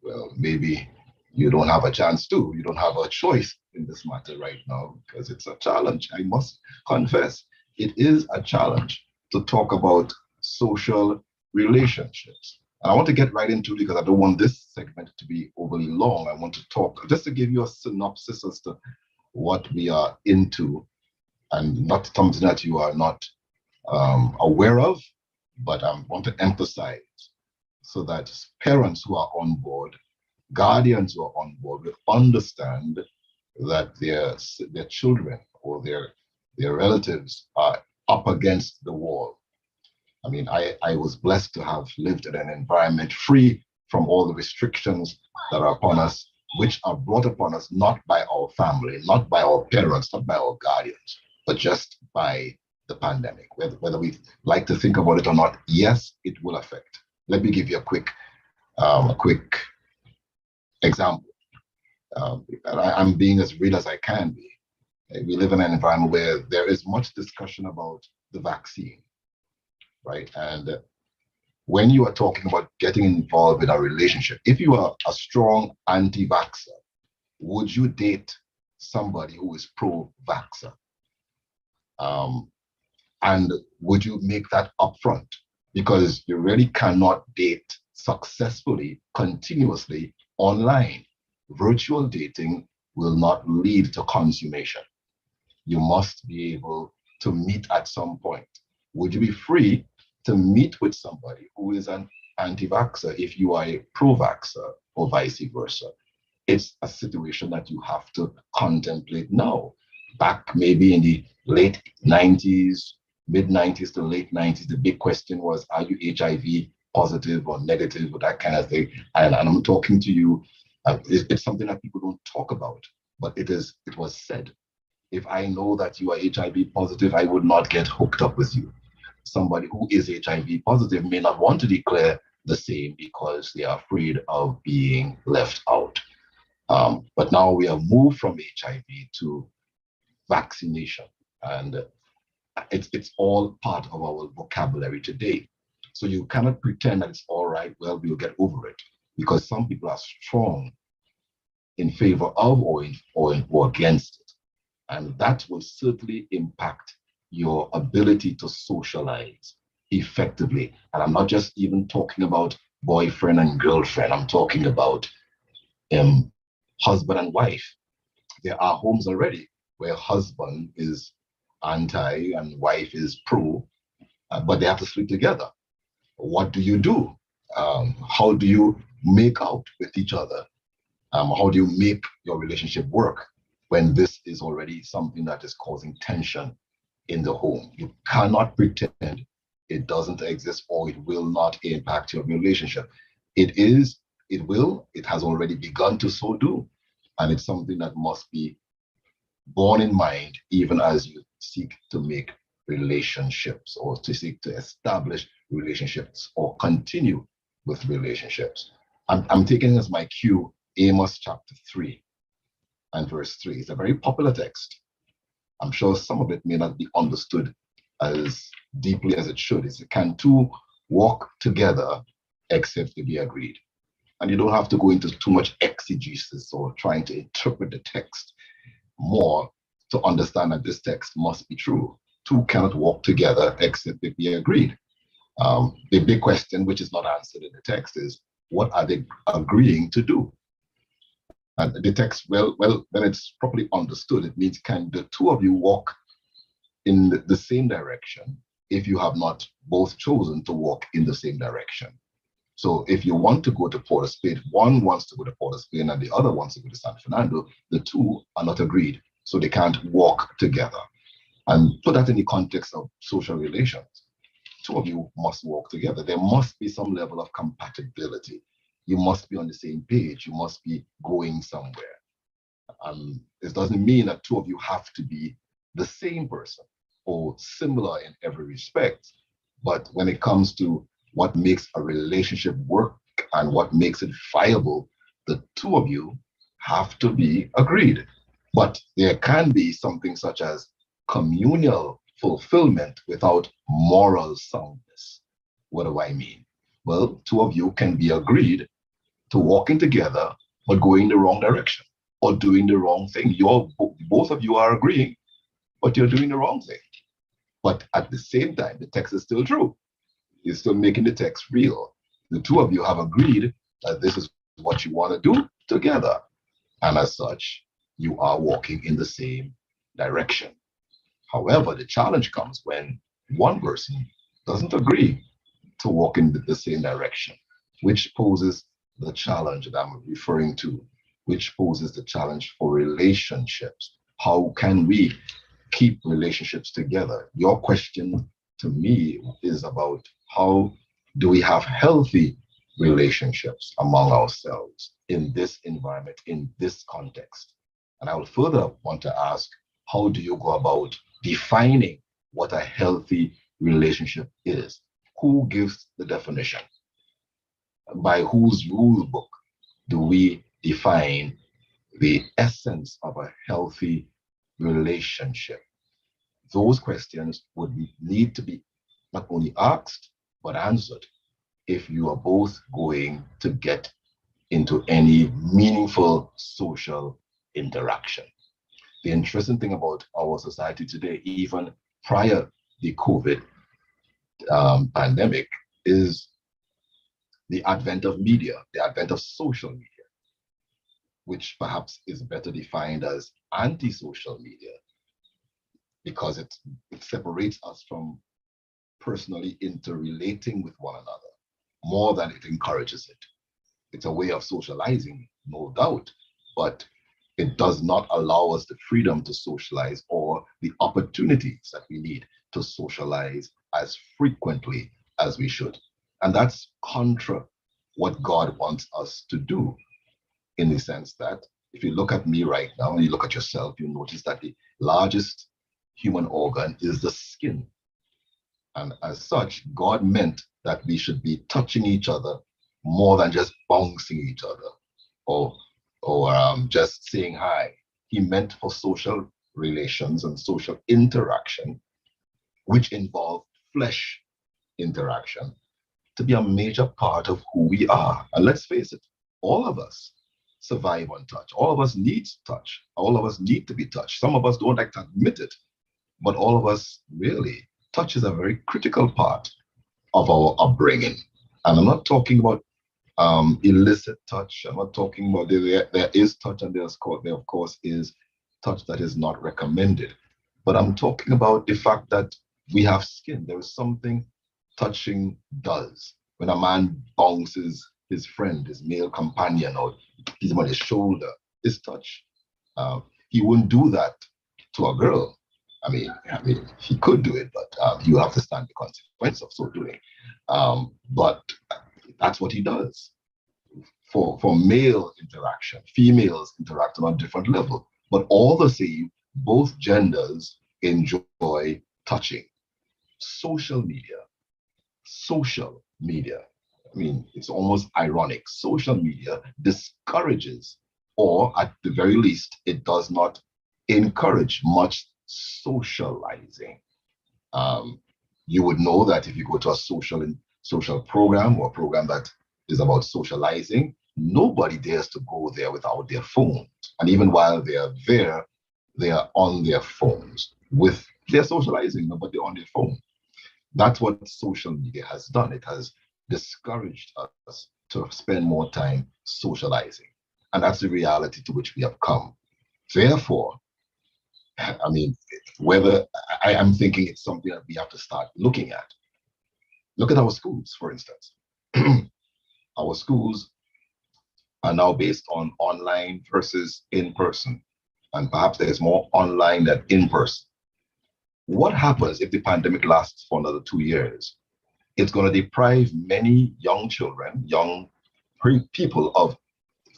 Well, maybe you don't have a chance to. You don't have a choice in this matter right now because it's a challenge. I must confess, it is a challenge to talk about social relationships. And I want to get right into it because I don't want this segment to be overly long. I want to talk, just to give you a synopsis as to what we are into, and not something that you are not aware of, but I want to emphasize so that parents who are on board, guardians who are on board will understand that their children or their relatives are up against the wall. I mean, I was blessed to have lived in an environment free from all the restrictions that are upon us, which are brought upon us not by our family, not by our parents, not by our guardians, but just by the pandemic. Whether we like to think about it or not, yes, it will affect. Let me give you a quick example. I'm being as real as I can be. We live in an environment where there is much discussion about the vaccine, right? And when you are talking about getting involved in a relationship, if you are a strong anti-vaxxer, would you date somebody who is pro-vaxxer? And would you make that upfront? Because you really cannot date successfully, continuously online. Virtual dating will not lead to consummation. You must be able to meet at some point. Would you be free to meet with somebody who is an anti-vaxxer if you are a pro-vaxxer or vice versa? It's a situation that you have to contemplate now. Back maybe in the late 90s, mid 90s to late 90s, the big question was, are you HIV positive or negative or that kind of thing? And I'm talking to you, it's something that people don't talk about, but it was said. If I know that you are HIV positive, I would not get hooked up with you. Somebody who is HIV positive may not want to declare the same because they are afraid of being left out. But now we have moved from HIV to vaccination, and it's all part of our vocabulary today. So you cannot pretend that it's all right, well, we'll get over it, because some people are strong in favor of or against it. And that will certainly impact your ability to socialize effectively. And I'm not just even talking about boyfriend and girlfriend, I'm talking about husband and wife. There are homes already where husband is anti and wife is pro, but they have to sleep together. What do you do? How do you make out with each other? How do you make your relationship work when this is already something that is causing tension in the home? You cannot pretend it doesn't exist or it will not impact your relationship. It has already begun to so do. And it's something that must be borne in mind even as you seek to make relationships or to seek to establish relationships or continue with relationships. I'm taking as my cue Amos chapter 3 and verse 3. It's a very popular text. I'm sure some of it may not be understood as deeply as it should. It's, can two walk together except they be agreed? And you don't have to go into too much exegesis or trying to interpret the text more to understand that this text must be true. Two cannot walk together except they be agreed. The big question, which is not answered in the text, is what are they agreeing to do? And the text, well, when it's properly understood, it means can the two of you walk in the same direction if you have not both chosen to walk in the same direction? So if you want to go to Port of Spain, one wants to go to Port of Spain and the other wants to go to San Fernando, the two are not agreed, so they can't walk together. And put that in the context of social relations. Two of you must walk together. There must be some level of compatibility. You must be on the same page. You must be going somewhere. This doesn't mean that two of you have to be the same person or similar in every respect. But when it comes to what makes a relationship work and what makes it viable, the two of you have to be agreed. But there can be something such as communal fulfillment without moral soundness. What do I mean? Well, two of you can be agreed to walking together, but going the wrong direction or doing the wrong thing. Both of you are agreeing, but you're doing the wrong thing. But at the same time, the text is still true. is still making the text real. The two of you have agreed that this is what you want to do together. And as such, you are walking in the same direction. However, the challenge comes when one person doesn't agree to walk in the same direction, which poses the challenge that I'm referring to, which poses the challenge for relationships. How can we keep relationships together? Your question to me is about how do we have healthy relationships among ourselves in this environment, in this context? And I will further want to ask, how do you go about defining what a healthy relationship is? Who gives the definition? By whose rule book do we define the essence of a healthy relationship? Those questions would need to be not only asked, but answered if you are both going to get into any meaningful social interaction. The interesting thing about our society today, even prior the COVID pandemic, is the advent of media, the advent of social media, which perhaps is better defined as anti-social media, because it separates us from personally interrelating with one another more than it encourages it. It's a way of socializing, no doubt, but it does not allow us the freedom to socialize or the opportunities that we need to socialize as frequently as we should. And that's contra what God wants us to do, in the sense that if you look at me right now and you look at yourself, you notice that the largest human organ is the skin. And as such, God meant that we should be touching each other more than just bouncing each other or just saying hi. He meant for social relations and social interaction, which involve flesh interaction, to be a major part of who we are. And let's face it, all of us survive on touch. All of us need touch. All of us need to be touched. Some of us don't like to admit it, but all of us really, touch is a very critical part of our upbringing. And I'm not talking about illicit touch. I'm not talking about there is touch, and there of course is touch that is not recommended. But I'm talking about the fact that we have skin. There is something touching does. When a man bounces his friend, his male companion, or he's on his shoulder, is touch. He wouldn't do that to a girl. I mean, he could do it, but you have to stand the consequence of so doing. But that's what he does. For male interaction, females interact on a different level, but all the same, both genders enjoy touching. Social media. I mean, it's almost ironic. Social media discourages, or at the very least, it does not encourage much socializing. You would know that if you go to a social program or a program that is about socializing, nobody dares to go there without their phones. And even while they are there, they are on their phones they're socializing, but they're on their phone. That's what social media has done. It has discouraged us to spend more time socializing. And that's the reality to which we have come. Therefore, I mean, I'm thinking it's something that we have to start looking at. Look at our schools, for instance. Our schools are now based on online versus in-person. And perhaps there's more online than in-person. What happens if the pandemic lasts for another 2 years? It's going to deprive many young children, young people of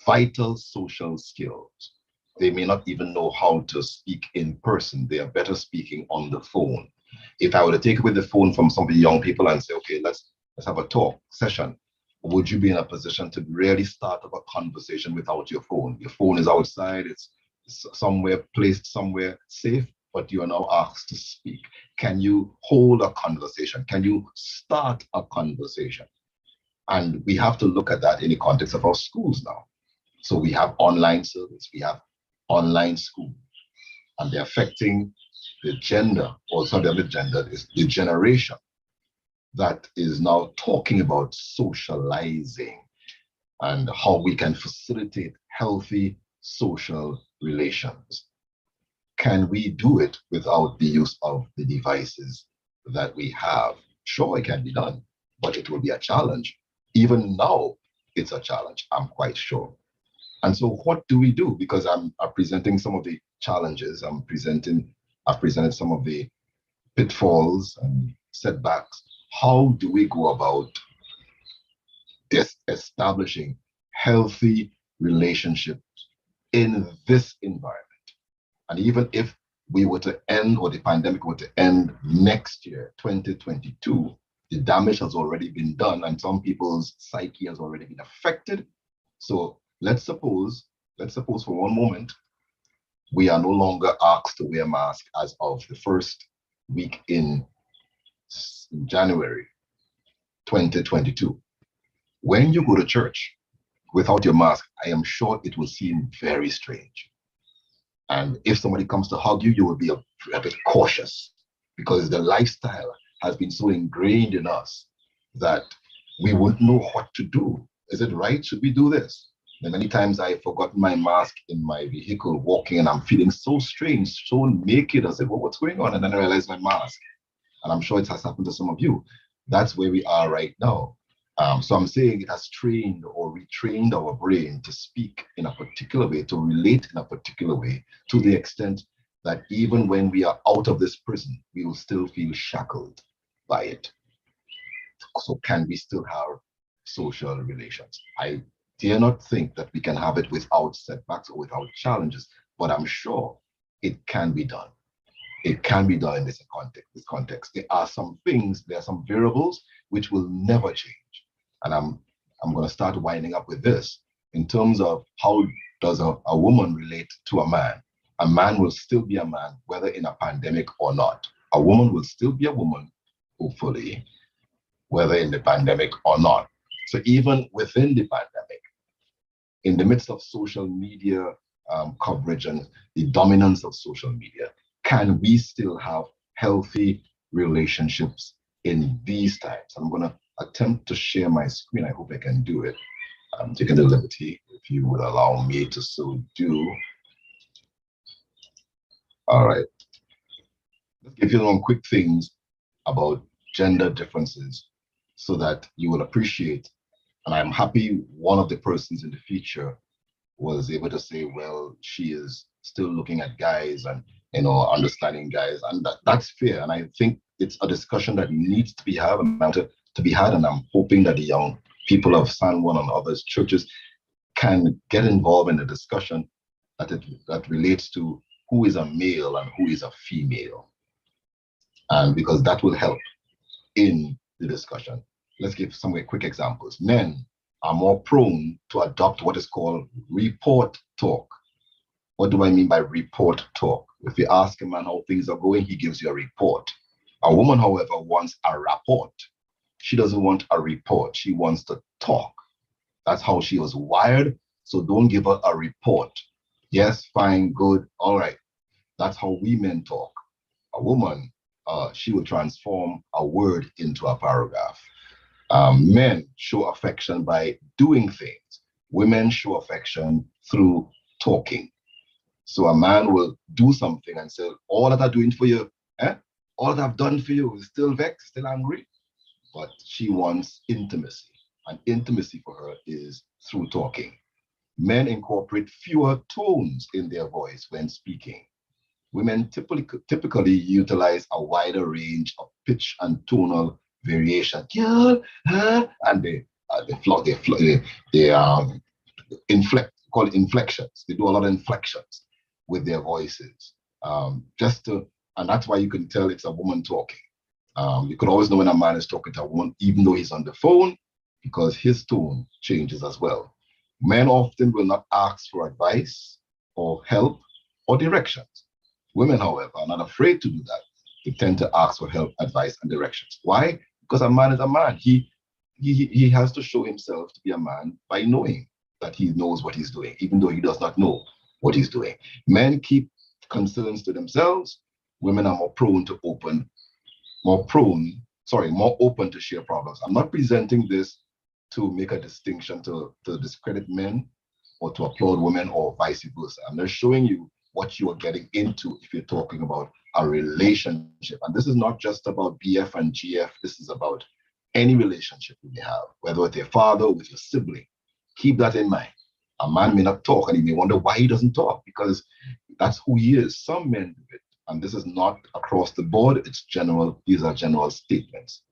vital social skills. They may not even know how to speak in person. They are better speaking on the phone. If I were to take away the phone from some of the young people and say, okay, let's have a talk session, would you be in a position to really start up a conversation without your phone? Your phone is outside, it's somewhere placed somewhere safe, but you are now asked to speak. Can you hold a conversation? Can you start a conversation? And we have to look at that in the context of our schools now. So we have online service, we have online school, and they're affecting the gender, or it's not the gender, it's the generation. that is now talking about socializing and how we can facilitate healthy social relations. Can we do it without the use of the devices that we have? Sure, it can be done, but it will be a challenge. Even now, it's a challenge, I'm quite sure. And so what do we do? Because I'm presenting some of the challenges, I've presented some of the pitfalls and setbacks. How do we go about establishing healthy relationships in this environment? And even if we were to end, or the pandemic were to end next year, 2022, the damage has already been done and some people's psyche has already been affected. So let's suppose for one moment, we are no longer asked to wear masks as of the first week in January 2022. When you go to church without your mask, I am sure it will seem very strange. And if somebody comes to hug you, you will be a bit cautious, because the lifestyle has been so ingrained in us that we wouldn't know what to do. Is it right? Should we do this? And many times I forgot my mask in my vehicle walking, and I'm feeling so strange, so naked. I said, well, what's going on? And then I realized my mask. And I'm sure it has happened to some of you. That's where we are right now. So I'm saying it has trained or retrained our brain to speak in a particular way, to relate in a particular way, to the extent that even when we are out of this prison, we will still feel shackled by it. So can we still have social relations? I dare not think that we can have it without setbacks or without challenges, but I'm sure it can be done. It can be done in this context. There are some things, there are some variables which will never change. And I'm going to start winding up with this. In terms of how does a woman relate to a man will still be a man, whether in a pandemic or not. A woman will still be a woman, hopefully, whether in the pandemic or not. So even within the pandemic, in the midst of social media coverage and the dominance of social media, can we still have healthy relationships in these times? I'm going to attempt to share my screen. I hope I can do it. I'm taking the liberty, if you would allow me to so do. All right. Let's give you some quick things about gender differences so that you will appreciate. And I'm happy one of the persons in the feature was able to say, well, she is still looking at guys and understanding guys, and that's fair. And I think it's a discussion that needs to be had, and I'm hoping that the young people of San Juan and others churches can get involved in the discussion that relates to who is a male and who is a female, and because that will help in the discussion. Let's give some quick examples. Men are more prone to adopt what is called report talk. What do I mean by report talk? If you ask a man how things are going, he gives you a report. A woman, however, wants a rapport. She doesn't want a report. She wants to talk. That's how she was wired. So don't give her a report. Yes, fine, good, all right. That's how we men talk. A woman, she will transform a word into a paragraph. Men show affection by doing things. Women show affection through talking. So a man will do something and say, all that I'm doing for you, all that I've done for you is still vexed, still angry. But she wants intimacy. And intimacy for her is through talking. Men incorporate fewer tones in their voice when speaking. Women typically utilize a wider range of pitch and tonal variation. Girl, and they call it inflections. They do a lot of inflections with their voices. And that's why you can tell it's a woman talking. You could always know when a man is talking to a woman, even though he's on the phone, because his tone changes as well. Men often will not ask for advice or help or directions. Women, however, are not afraid to do that. They tend to ask for help, advice, and directions. Why? Because a man is a man. He has to show himself to be a man by knowing that he knows what he's doing, even though he does not know what he's doing. Men keep concerns to themselves. Women are more prone more open to share problems. I'm not presenting this to make a distinction to discredit men or to applaud women or vice versa. I'm just showing you what you are getting into if you're talking about a relationship. And this is not just about BF and GF. This is about any relationship you may have, whether with your father or with your sibling. Keep that in mind. A man may not talk and he may wonder why he doesn't talk, because that's who he is. Some men do it. And this is not across the board. It's general. These are general statements.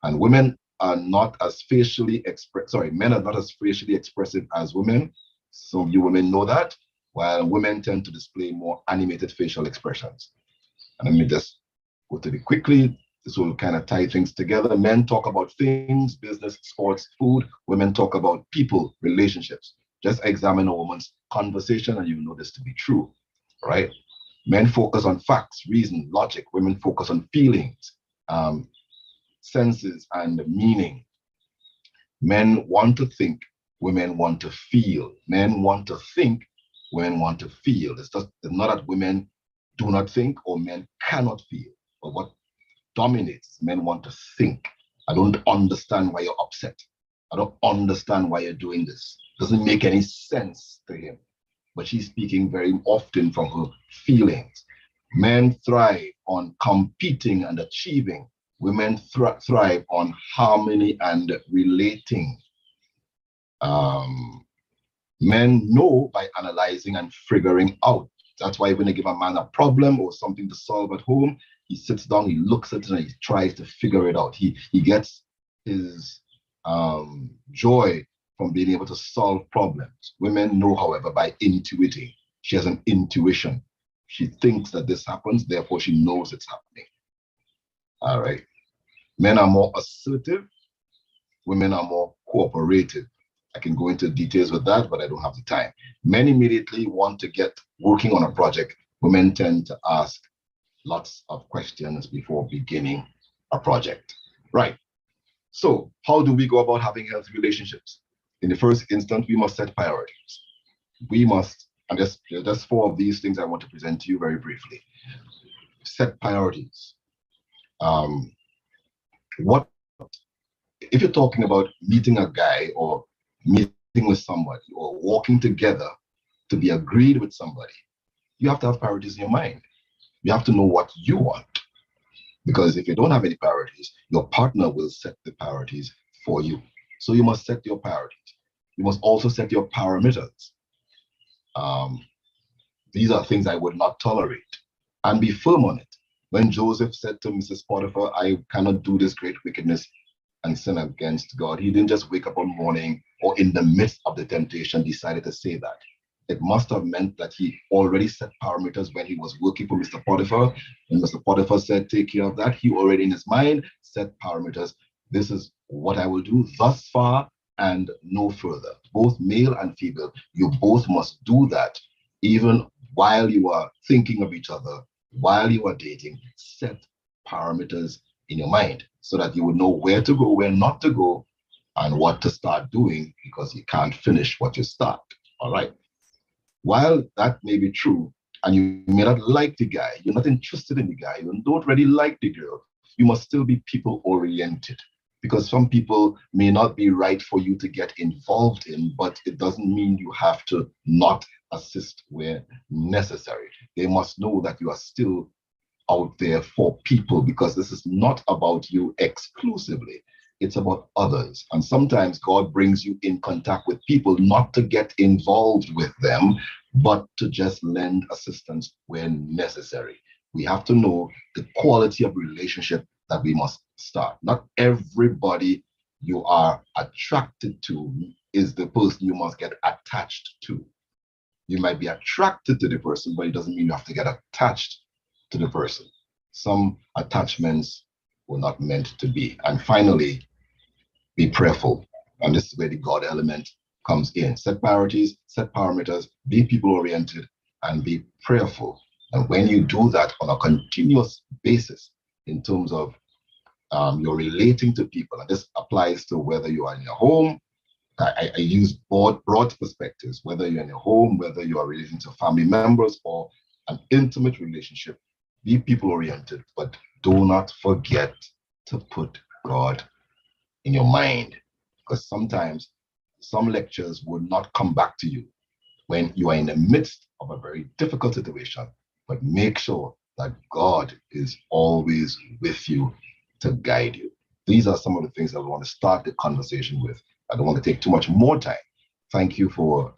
And women are not as men are not as facially expressive as women. Some of you women know that, while women tend to display more animated facial expressions. And let me just go to it quickly. This will kind of tie things together. Men talk about things, business, sports, food. Women talk about people, relationships. Just examine a woman's conversation and you know this to be true, right? Men focus on facts, reason, logic. Women focus on feelings, senses, and meaning. Men want to think, women want to feel. Men want to think, women want to feel. It's not that women do not think or men cannot feel, but what dominates, men want to think. I don't understand why you're upset. I don't understand why you're doing this. Doesn't make any sense to him. But she's speaking very often from her feelings. Men thrive on competing and achieving. Women thrive on harmony and relating. Men know by analyzing and figuring out. That's why when they give a man a problem or something to solve at home, he sits down, he looks at it, and he tries to figure it out. He gets his joy from being able to solve problems. Women know, however, by intuiting. She has an intuition. She thinks that this happens, therefore she knows it's happening. All right. Men are more assertive. Women are more cooperative. I can go into details with that, but I don't have the time. Men immediately want to get working on a project. Women tend to ask lots of questions before beginning a project. Right. So how do we go about having healthy relationships? In the first instance, we must set priorities. We must, and just 4 of these things I want to present to you very briefly. Set priorities. What if you're talking about meeting a guy or meeting with somebody or walking together to be agreed with somebody, you have to have priorities in your mind. You have to know what you want. Because if you don't have any priorities, your partner will set the priorities for you. So you must set your priorities. You must also set your parameters. These are things I would not tolerate, and be firm on it. When Joseph said to Mrs. Potiphar, I cannot do this great wickedness and sin against God, he didn't just wake up one morning or in the midst of the temptation decided to say that. It must have meant that he already set parameters when he was working for Mr. Potiphar. When Mr. Potiphar said, take care of that, he already in his mind set parameters. This is what I will do thus far and no further. Both male and female, you both must do that even while you are thinking of each other, while you are dating. Set parameters in your mind so that you would know where to go, where not to go, and what to start doing, because you can't finish what you start. All right. While that may be true, and you may not like the guy, you're not interested in the guy, you don't really like the girl, you must still be people oriented, because some people may not be right for you to get involved in, but it doesn't mean you have to not assist where necessary. They must know that you are still out there for people, because this is not about you exclusively. It's about others. And sometimes God brings you in contact with people not to get involved with them, but to just lend assistance when necessary. We have to know the quality of relationship that we must start. Not everybody you are attracted to is the person you must get attached to. You might be attracted to the person, but it doesn't mean you have to get attached to the person. Some attachments were not meant to be. And finally, be prayerful. And this is where the God element comes in. Set priorities, set parameters, be people-oriented, and be prayerful. And when you do that on a continuous basis, in terms of you're relating to people, and this applies to whether you are in your home, I use broad perspectives, whether you're in your home, whether you are relating to family members or an intimate relationship, be people-oriented, but do not forget to put God in your mind, because sometimes some lectures would not come back to you when you are in the midst of a very difficult situation, but make sure that God is always with you to guide you. These are some of the things that I want to start the conversation with. I don't want to take too much more time. Thank you for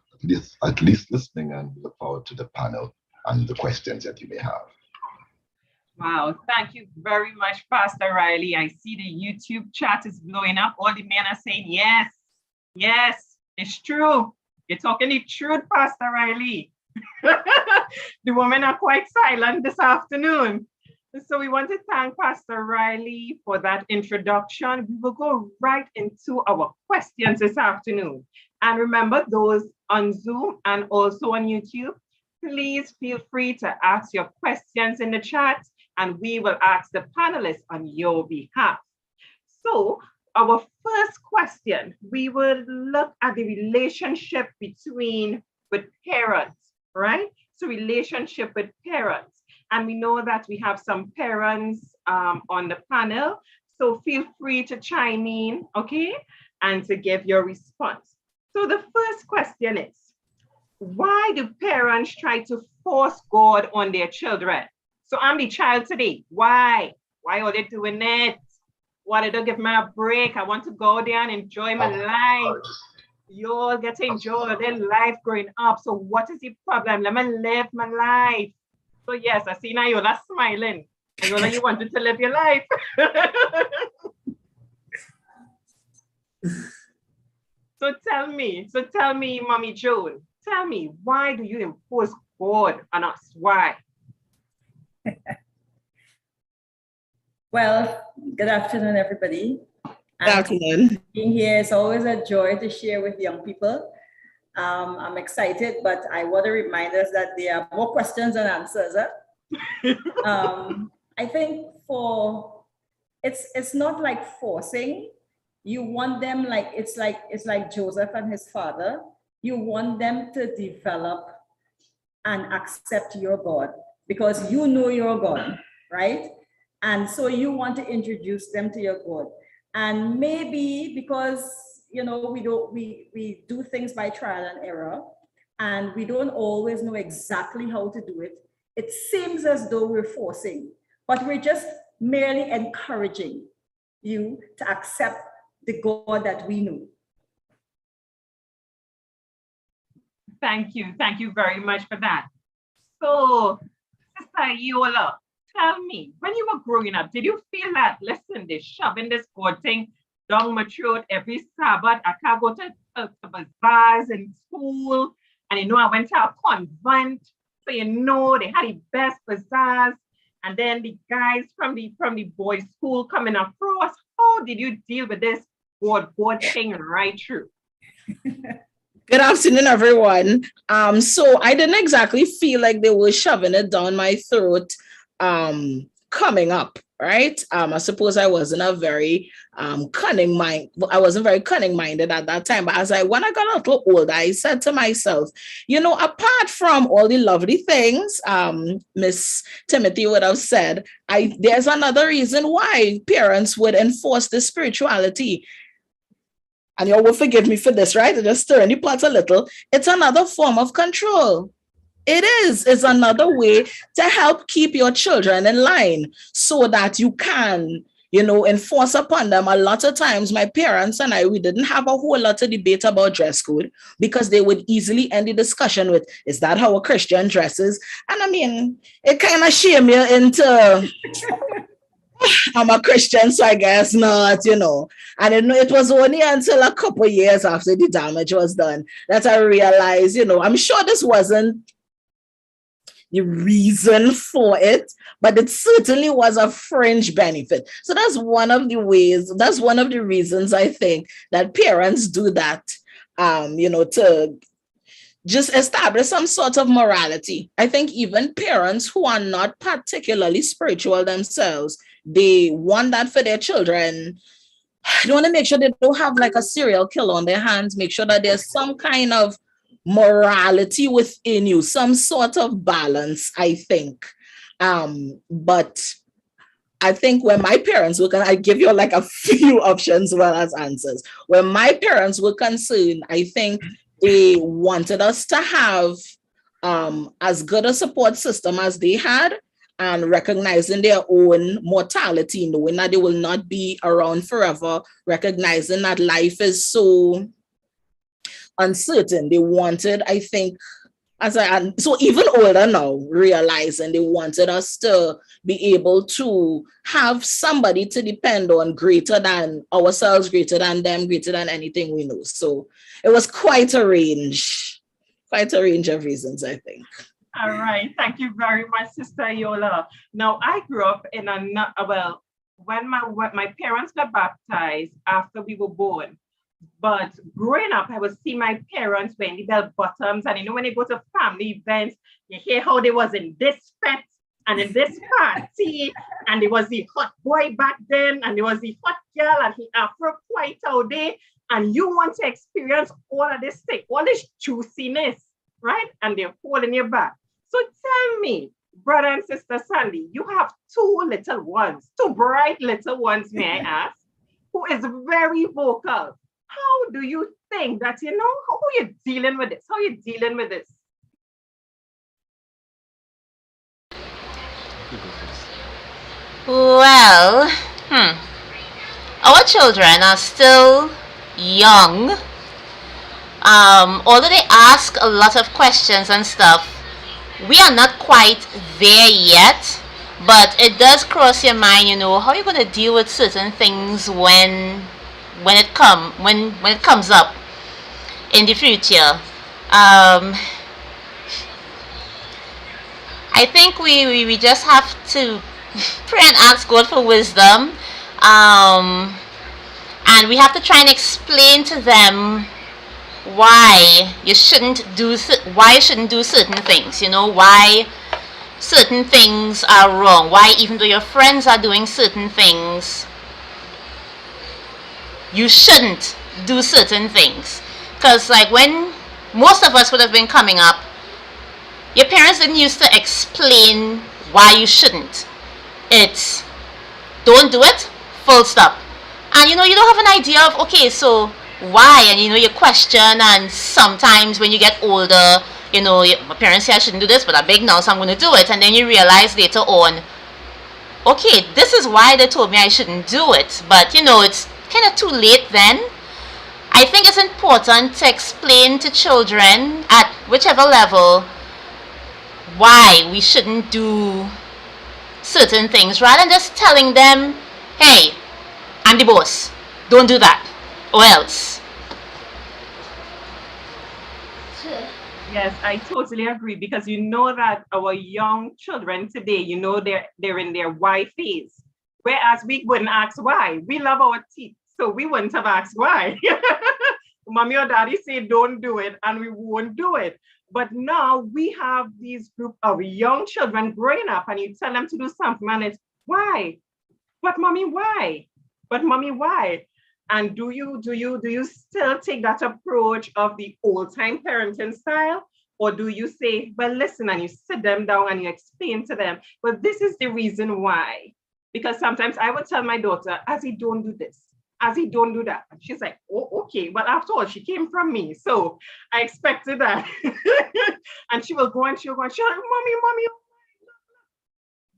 at least listening, and look forward to the panel and the questions that you may have. Wow, thank you very much, Pastor Riley. I see the YouTube chat is blowing up. All the men are saying, yes, yes, it's true. You're talking the truth, Pastor Riley. The women are quite silent this afternoon. So we want to thank Pastor Riley for that introduction. We will go right into our questions this afternoon. And remember, those on Zoom and also on YouTube, please feel free to ask your questions in the chat, and we will ask the panelists on your behalf. So our first question, we will look at the relationship with parents, right? So relationship with parents. And we know that we have some parents on the panel. So feel free to chime in, okay? And to give your response. So the first question is, why do parents try to force God on their children? So I'm the child today. Why? Why are they doing it? Why they don't give me a break? I want to go there and enjoy my life. You all get to enjoy their life growing up. So what is the problem? Let me live my life. So yes, I see Nayola smiling. Nayola, you wanted to live your life. So tell me, Mommy Joan, tell me, why do you impose God on us? Why? Well, good afternoon, everybody. Good afternoon. Being here is always a joy to share with young people. I'm excited, but I want to remind us that there are more questions than answers. I think it's not like forcing. You want them it's like Joseph and his father. You want them to develop and accept your God because you know your God, right? And so you want to introduce them to your God. And maybe because we do things by trial and error, and we don't always know exactly how to do it. It seems as though we're forcing, but we're just merely encouraging you to accept the God that we know. Thank you very much for that. So, Sister Yola, tell me, when you were growing up, did you feel that, listen, they're shoving this God thing down my throat every Sabbath? I can't go to bazaars in school. And I went to a convent. So they had the best bazaars. And then the guys from the boys' school coming across. How did you deal with this God thing right through? Good afternoon, everyone. So I didn't exactly feel like they were shoving it down my throat coming up, right? I suppose I wasn't a very cunning mind. I wasn't very cunning minded at that time. But when I got a little older, I said to myself, apart from all the lovely things Miss Timothy would have said, there's another reason why parents would enforce this spirituality. And you all will forgive me for this, right? I just stirring the pot a little. It's another form of control. It is. It's another way to help keep your children in line so that you can, enforce upon them. A lot of times, my parents and we didn't have a whole lot of debate about dress code because they would easily end the discussion with, is that how a Christian dresses? And it kind of shame you into... I'm a Christian, so I guess not, And it was only until a couple of years after the damage was done that I realized, I'm sure this wasn't the reason for it, but it certainly was a fringe benefit. So that's one of the reasons I think that parents do that, to just establish some sort of morality. I think even parents who are not particularly spiritual themselves, they want that for their children. They want to make sure they don't have like a serial killer on their hands, make sure that there's some kind of morality within you, some sort of balance, I think. But I think when my parents were, I give you like a few options as well as answers. When my parents were concerned, I think they wanted us to have as good a support system as they had, and recognizing their own mortality, knowing that they will not be around forever, recognizing that life is so uncertain. They wanted, I think, so even older now, realizing they wanted us to be able to have somebody to depend on greater than ourselves, greater than them, greater than anything we know. So it was quite a range of reasons, I think. All right, thank you very much, Sister Yola. Now, I grew up in when my parents got baptized after we were born. But growing up, I would see my parents wearing the bell bottoms, and when you go to family events, you hear how they was in this fete and in this party, and there was the hot boy back then, and there was the hot girl, and he Afro quite out there, and you want to experience all of this thing, all this juiciness, right? And they're holding your back. So tell me, brother and sister Sandy, you have two little ones, two bright little ones, may I ask, who is very vocal. How do you think that, how are you dealing with this? How are you dealing with this? Well, our children are still young. Although they ask a lot of questions and stuff, we are not quite there yet. But it does cross your mind, how are you going to deal with certain things when it comes up in the future. I think we just have to pray and ask God for wisdom, and we have to try and explain to them why you shouldn't do certain things. Why certain things are wrong. Why even though your friends are doing certain things, you shouldn't do certain things. Because when most of us would have been coming up, your parents didn't used to explain why you shouldn't. It's don't do it, full stop. And you don't have an idea of, okay, so why? And you question, and sometimes when you get older, my parents say I shouldn't do this, but I'm big now, so I'm going to do it. And then you realize later on, okay, this is why they told me I shouldn't do it. But it's kind of too late then. I think it's important to explain to children at whichever level why we shouldn't do certain things, rather than just telling them, hey, I'm the boss, don't do that, or else. Yes, I totally agree, because that our young children today, they're in their why phase. Whereas we wouldn't ask why. We love our teeth, so we wouldn't have asked why. Mommy or daddy say don't do it, and we won't do it. But now we have these group of young children growing up, and you tell them to do something, and it's why? But mommy, why? But mommy, why? And do you still take that approach of the old-time parenting style? Or do you say, well, listen, and you sit them down and you explain to them, well, this is the reason why. Because sometimes I would tell my daughter, Azzy, don't do this. Azzy, don't do that. And she's like, oh, okay. But after all, she came from me. So I expected that. And she will go and she'll like, mommy.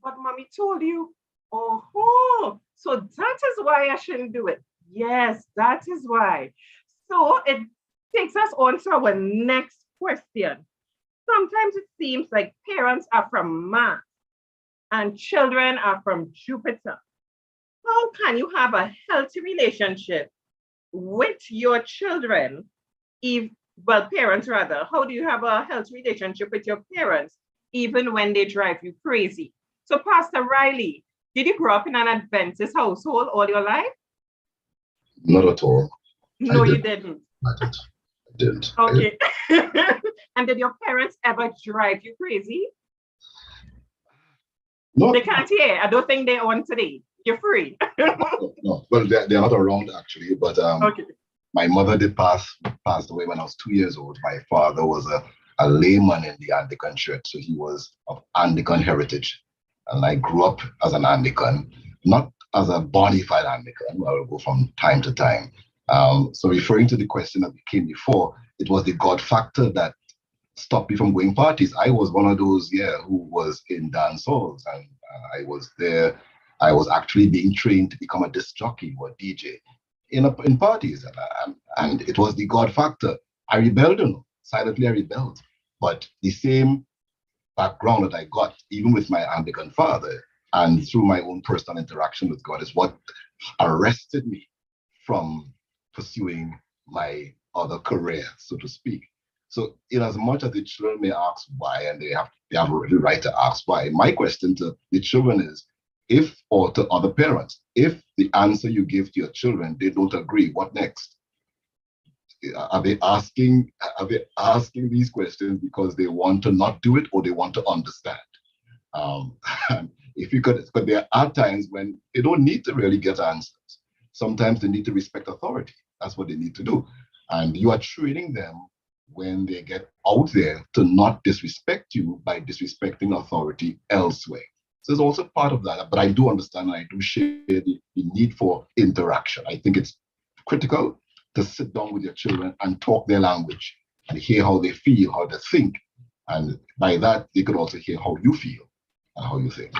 But mommy told you, oh, so that is why I shouldn't do it. Yes, that is why. So it takes us on to our next question. Sometimes it seems like parents are from Mars and children are from Jupiter. How can you have a healthy relationship with your children? Parents rather, how do you have a healthy relationship with your parents even when they drive you crazy? So Pastor Riley, did you grow up in an Adventist household all your life? Not at all. No, you didn't. I didn't. Okay. And did your parents ever drive you crazy? No. They can't hear. I don't think they're on today. You're free. No, well, they're not around actually, but okay. My mother did passed away when I was 2 years old. My father was a layman in the Anglican church, so he was of Anglican heritage. And I grew up as an Anglican. not as a bona fide Anglican. I will go from time to time. So referring to the question that came before, it was the God factor that stopped me from going parties. I was one of those, who was in dance halls, and I was there. I was actually being trained to become a disc jockey or DJ in parties, and it was the God factor. I rebelled, silently I rebelled. But the same background that I got, even with my Anglican father, and through my own personal interaction with God, is what arrested me from pursuing my other career, so to speak. So, in as much as the children may ask why, and they have the right to ask why, my question to the children is, if, or to other parents, if the answer you give to your children, they don't agree, what next? Are they asking these questions because they want to not do it, or they want to understand? If you could, but there are times when they don't need to really get answers. Sometimes they need to respect authority. That's what they need to do. And you are training them when they get out there to not disrespect you by disrespecting authority elsewhere. So there's also part of that. But I do understand, and I do share the need for interaction. I think it's critical to sit down with your children and talk their language and hear how they feel, how they think. And by that, they could also hear how you feel and how you think.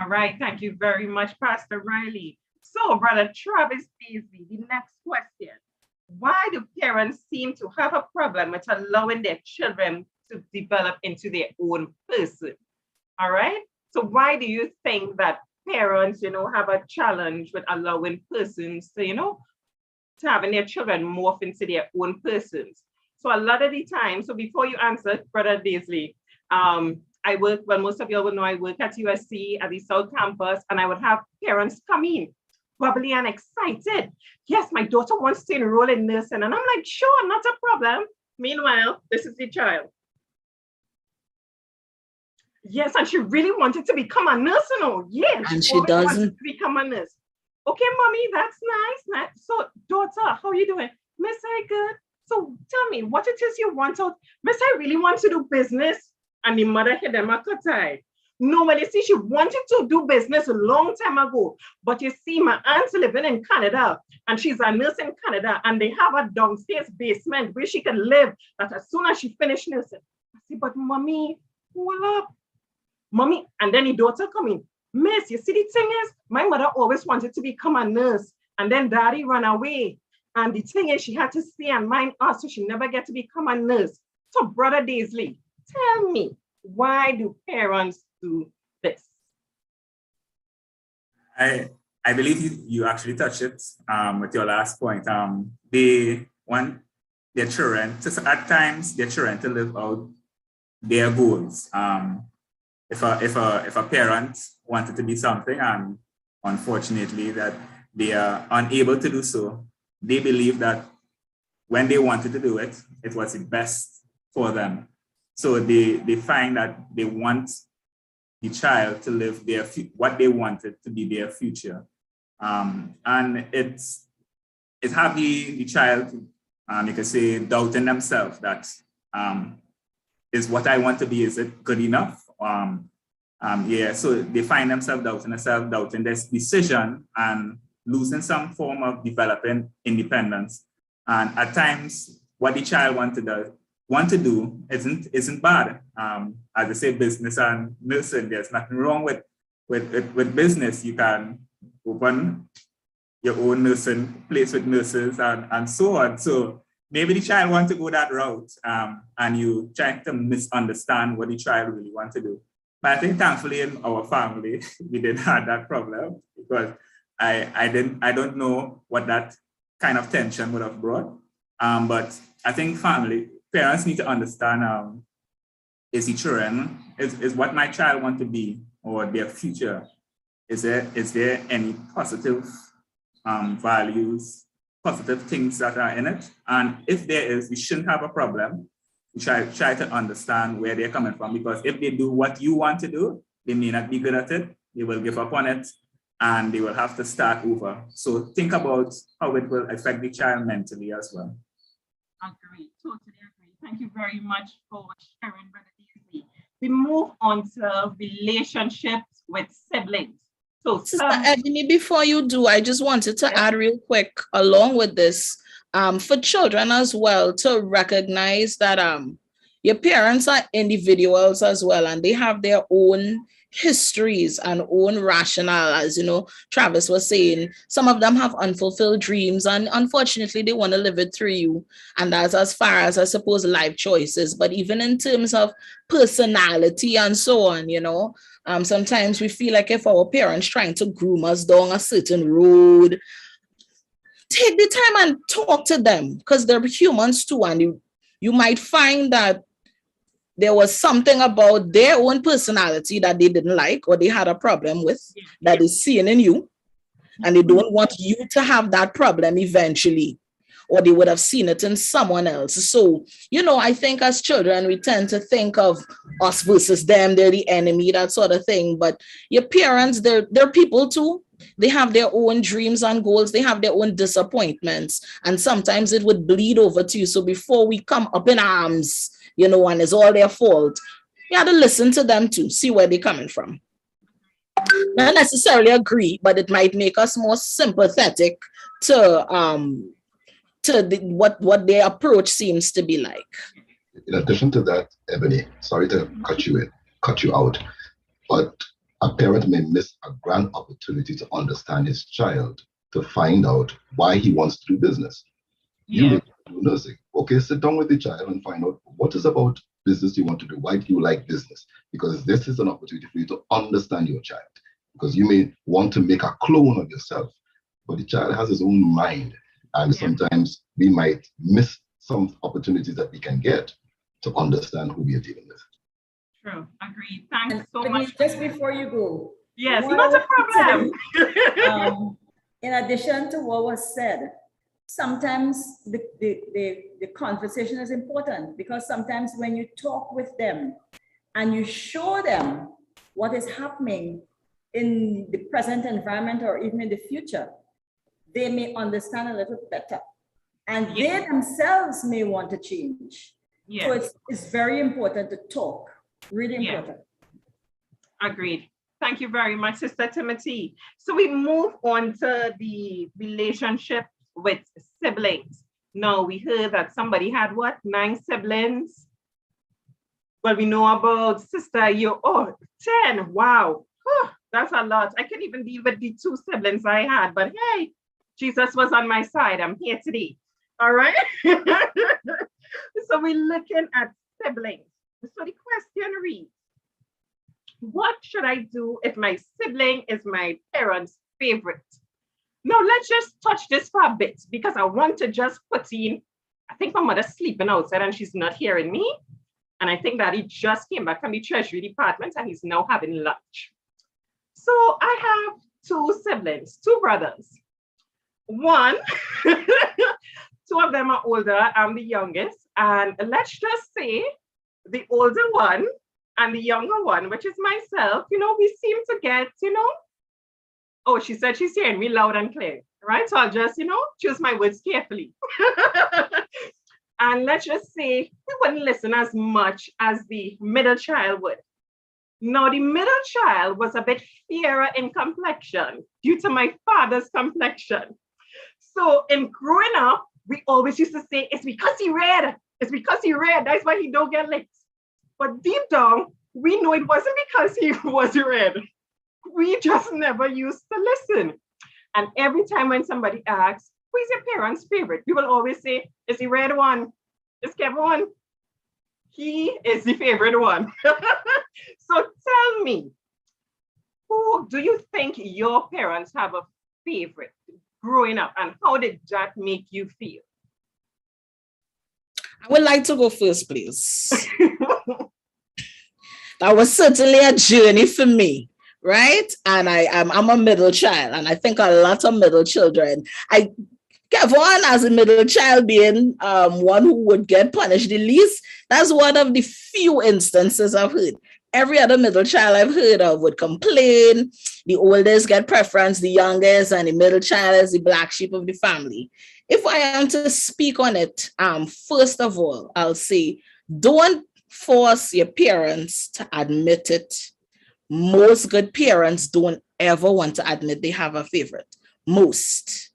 All right, thank you very much, Pastor Riley. So, Brother Travis Beasley, the next question. Why do parents seem to have a problem with allowing their children to develop into their own person? All right, so why do you think that parents, have a challenge with allowing persons to, to having their children morph into their own persons? So a lot of the time, so before you answer, Brother Beasley, I work, well, most of you will know I work at USC at the South Campus, and I would have parents come in, bubbly and excited. Yes, my daughter wants to enroll in nursing. And I'm like, sure, not a problem. Meanwhile, this is the child. Yes, and she really wanted to become a nurse, Yes, and she doesn't wanted to become a nurse. Okay, mommy, that's nice. So, daughter, how are you doing? Miss, I good. So tell me what it is you want out. Miss, I really want to do business. And the mother hit them a cut. No, well, you see, she wanted to do business a long time ago. But you see, my aunt's living in Canada, and she's a nurse in Canada, and they have a downstairs basement where she can live. That as soon as she finished nursing. I say, but mommy, hold up. Mommy, and then the daughter come in. Miss, you see, the thing is, my mother always wanted to become a nurse, and then daddy ran away. And the thing is, she had to stay and mind us, so she never get to become a nurse. So, Brother Daisley, tell me, why do parents do this? I believe you actually touched it with your last point. They want their children at times their children to live out their goals. If a parent wanted to be something, and unfortunately that they are unable to do so, they believe that when they wanted to do it, it was the best for them. So they find that they want the child to live what they wanted to be their future. And it have the child, you could say, doubting themselves that is what I want to be, is it good enough? So they find themselves doubting this decision and losing some form of developing independence. And at times, what the child want to do isn't bad. As I say, business and nursing, there's nothing wrong with business. You can open your own nursing place with nurses and so on. So maybe the child wants to go that route, and you try to misunderstand what the child really wants to do. But I think thankfully in our family, we didn't have that problem, because I don't know what that kind of tension would have brought. But I think parents need to understand, is the children, is what my child want to be, or their future, is there any positive values, positive things that are in it? And if there is, we shouldn't have a problem. We try to understand where they're coming from, because if they do what you want to do, they may not be good at it, they will give up on it, and they will have to start over. So think about how it will affect the child mentally as well. Agree, totally agree. Thank you very much for sharing, Brother Beasley. We move on to relationships with siblings. So Sister Ebony, before you do, I just wanted to add real quick along with this, for children as well, to recognize that your parents are individuals as well, and they have their own histories and own rationale. As you know, Travis was saying, some of them have unfulfilled dreams, and unfortunately they want to live it through you. And that's as far as, I suppose, life choices. But even in terms of personality and so on, you know, sometimes we feel like if our parents trying to groom us down a certain road, take the time and talk to them, because they're humans too, and you might find that there was something about their own personality that they didn't like or they had a problem with that is seen in you, and they don't want you to have that problem eventually, or they would have seen it in someone else. So, you know, I think as children, we tend to think of us versus them, they're the enemy, that sort of thing. But your parents, they're people too. They have their own dreams and goals. They have their own disappointments. And sometimes it would bleed over to you. So before we come up in arms, you know, and it's all their fault, you have to listen to them too, see where they're coming from. Not necessarily agree, but it might make us more sympathetic to what their approach seems to be like. In addition to that, Ebony, sorry to cut you out, but a parent may miss a grand opportunity to understand his child, to find out why he wants to do business. You may do nursing. Okay, sit down with the child and find out what is about business you want to do. Why do you like business? Because this is an opportunity for you to understand your child. Because you may want to make a clone of yourself, but the child has his own mind. And sometimes we might miss some opportunities that we can get to understand who we are dealing with. True, agreed. Thanks so much. Just before you go. Yes, not a problem. In addition to what was said, sometimes the conversation is important, because sometimes when you talk with them and you show them what is happening in the present environment or even in the future, they may understand a little better, and they themselves may want to change. So it's very important to talk, really important. Agreed. Thank you very much, Sister Timothy. So we move on to the relationship with siblings. Now, we heard that somebody had 9 siblings? Well, we know about Sister 10. Wow, that's a lot. I couldn't even deal with the 2 siblings I had, but hey, Jesus was on my side. I'm here today. All right. So we're looking at siblings. So the question reads, what should I do if my sibling is my parent's favorite? Now, let's just touch this for a bit, because I want to just put in, I think my mother's sleeping outside and she's not hearing me. And I think that he just came back from the Treasury Department and he's now having lunch. So I have 2 siblings, 2 brothers. One, 2 of them are older. I'm the youngest. And let's just say the older one and the younger one, which is myself, you know, we seem to get, you know, oh, she said she's hearing me loud and clear, right? So I'll just, you know, choose my words carefully. And let's just say we wouldn't listen as much as the middle child would. Now, the middle child was a bit fairer in complexion due to my father's complexion. So in growing up, we always used to say, it's because he red. It's because he red. That's why he don't get licked. But deep down, we know it wasn't because he was red. We just never used to listen. And every time when somebody asks, who is your parents' favorite? We will always say, it's the red one. It's Kevin one. He is the favorite one. So tell me, who do you think your parents have a favorite growing up, and how did that make you feel? I would like to go first, please. That was certainly a journey for me, right? And I'm a middle child, and I think a lot of middle children. Kevin, as a middle child, being one who would get punished the least, that's one of the few instances I've heard. Every other middle child I've heard of would complain. The oldest get preference, the youngest, and the middle child is the black sheep of the family. If I am to speak on it, first of all, I'll say, don't force your parents to admit it, most good parents don't ever want to admit they have a favorite. Most.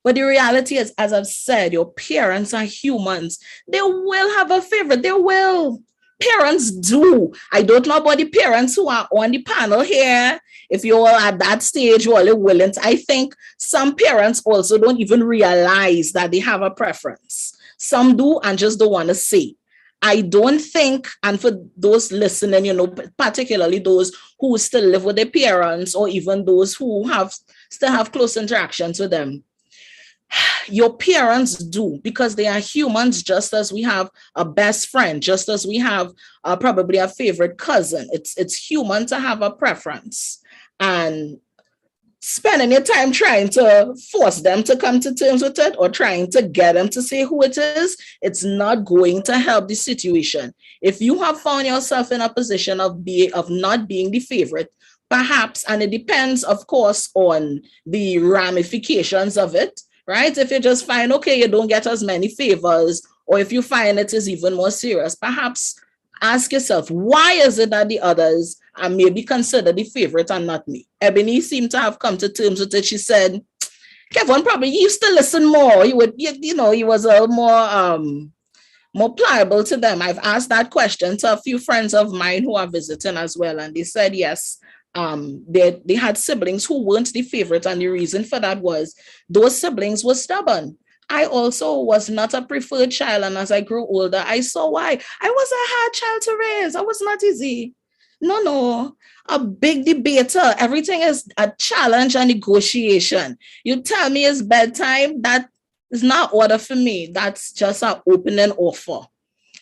But the reality is, as I've said, your parents are humans. They will have a favorite. They will. Parents do. I don't know about the parents who are on the panel here. If you're at that stage, you're all willing. I think some parents also don't even realize that they have a preference. Some do and just don't want to say. I don't think, and for those listening, particularly those who still live with their parents or even those who still have close interactions with them, your parents do, because they are humans, just as we have a best friend, just as we have probably a favorite cousin. It's human to have a preference, and spending your time trying to force them to come to terms with it or trying to get them to say who it is, it's not going to help the situation. If you have found yourself in a position of not being the favorite, perhaps, and it depends, of course, on the ramifications of it, right? If you just find, okay, you don't get as many favors, or if you find it is even more serious, perhaps ask yourself, why is it that the others are maybe considered the favorite and not me? Ebony seemed to have come to terms with it. She said, Kevin probably used to listen more. He was a more pliable to them. I've asked that question to a few friends of mine who are visiting as well, and they said yes. They had siblings who weren't the favorite, and the reason for that was those siblings were stubborn. I also was not a preferred child, and as I grew older, I saw why. I was a hard child to raise. I was not easy. No, a big debater. Everything is a challenge and negotiation. You tell me it's bedtime, that is not order for me. That's just an opening offer.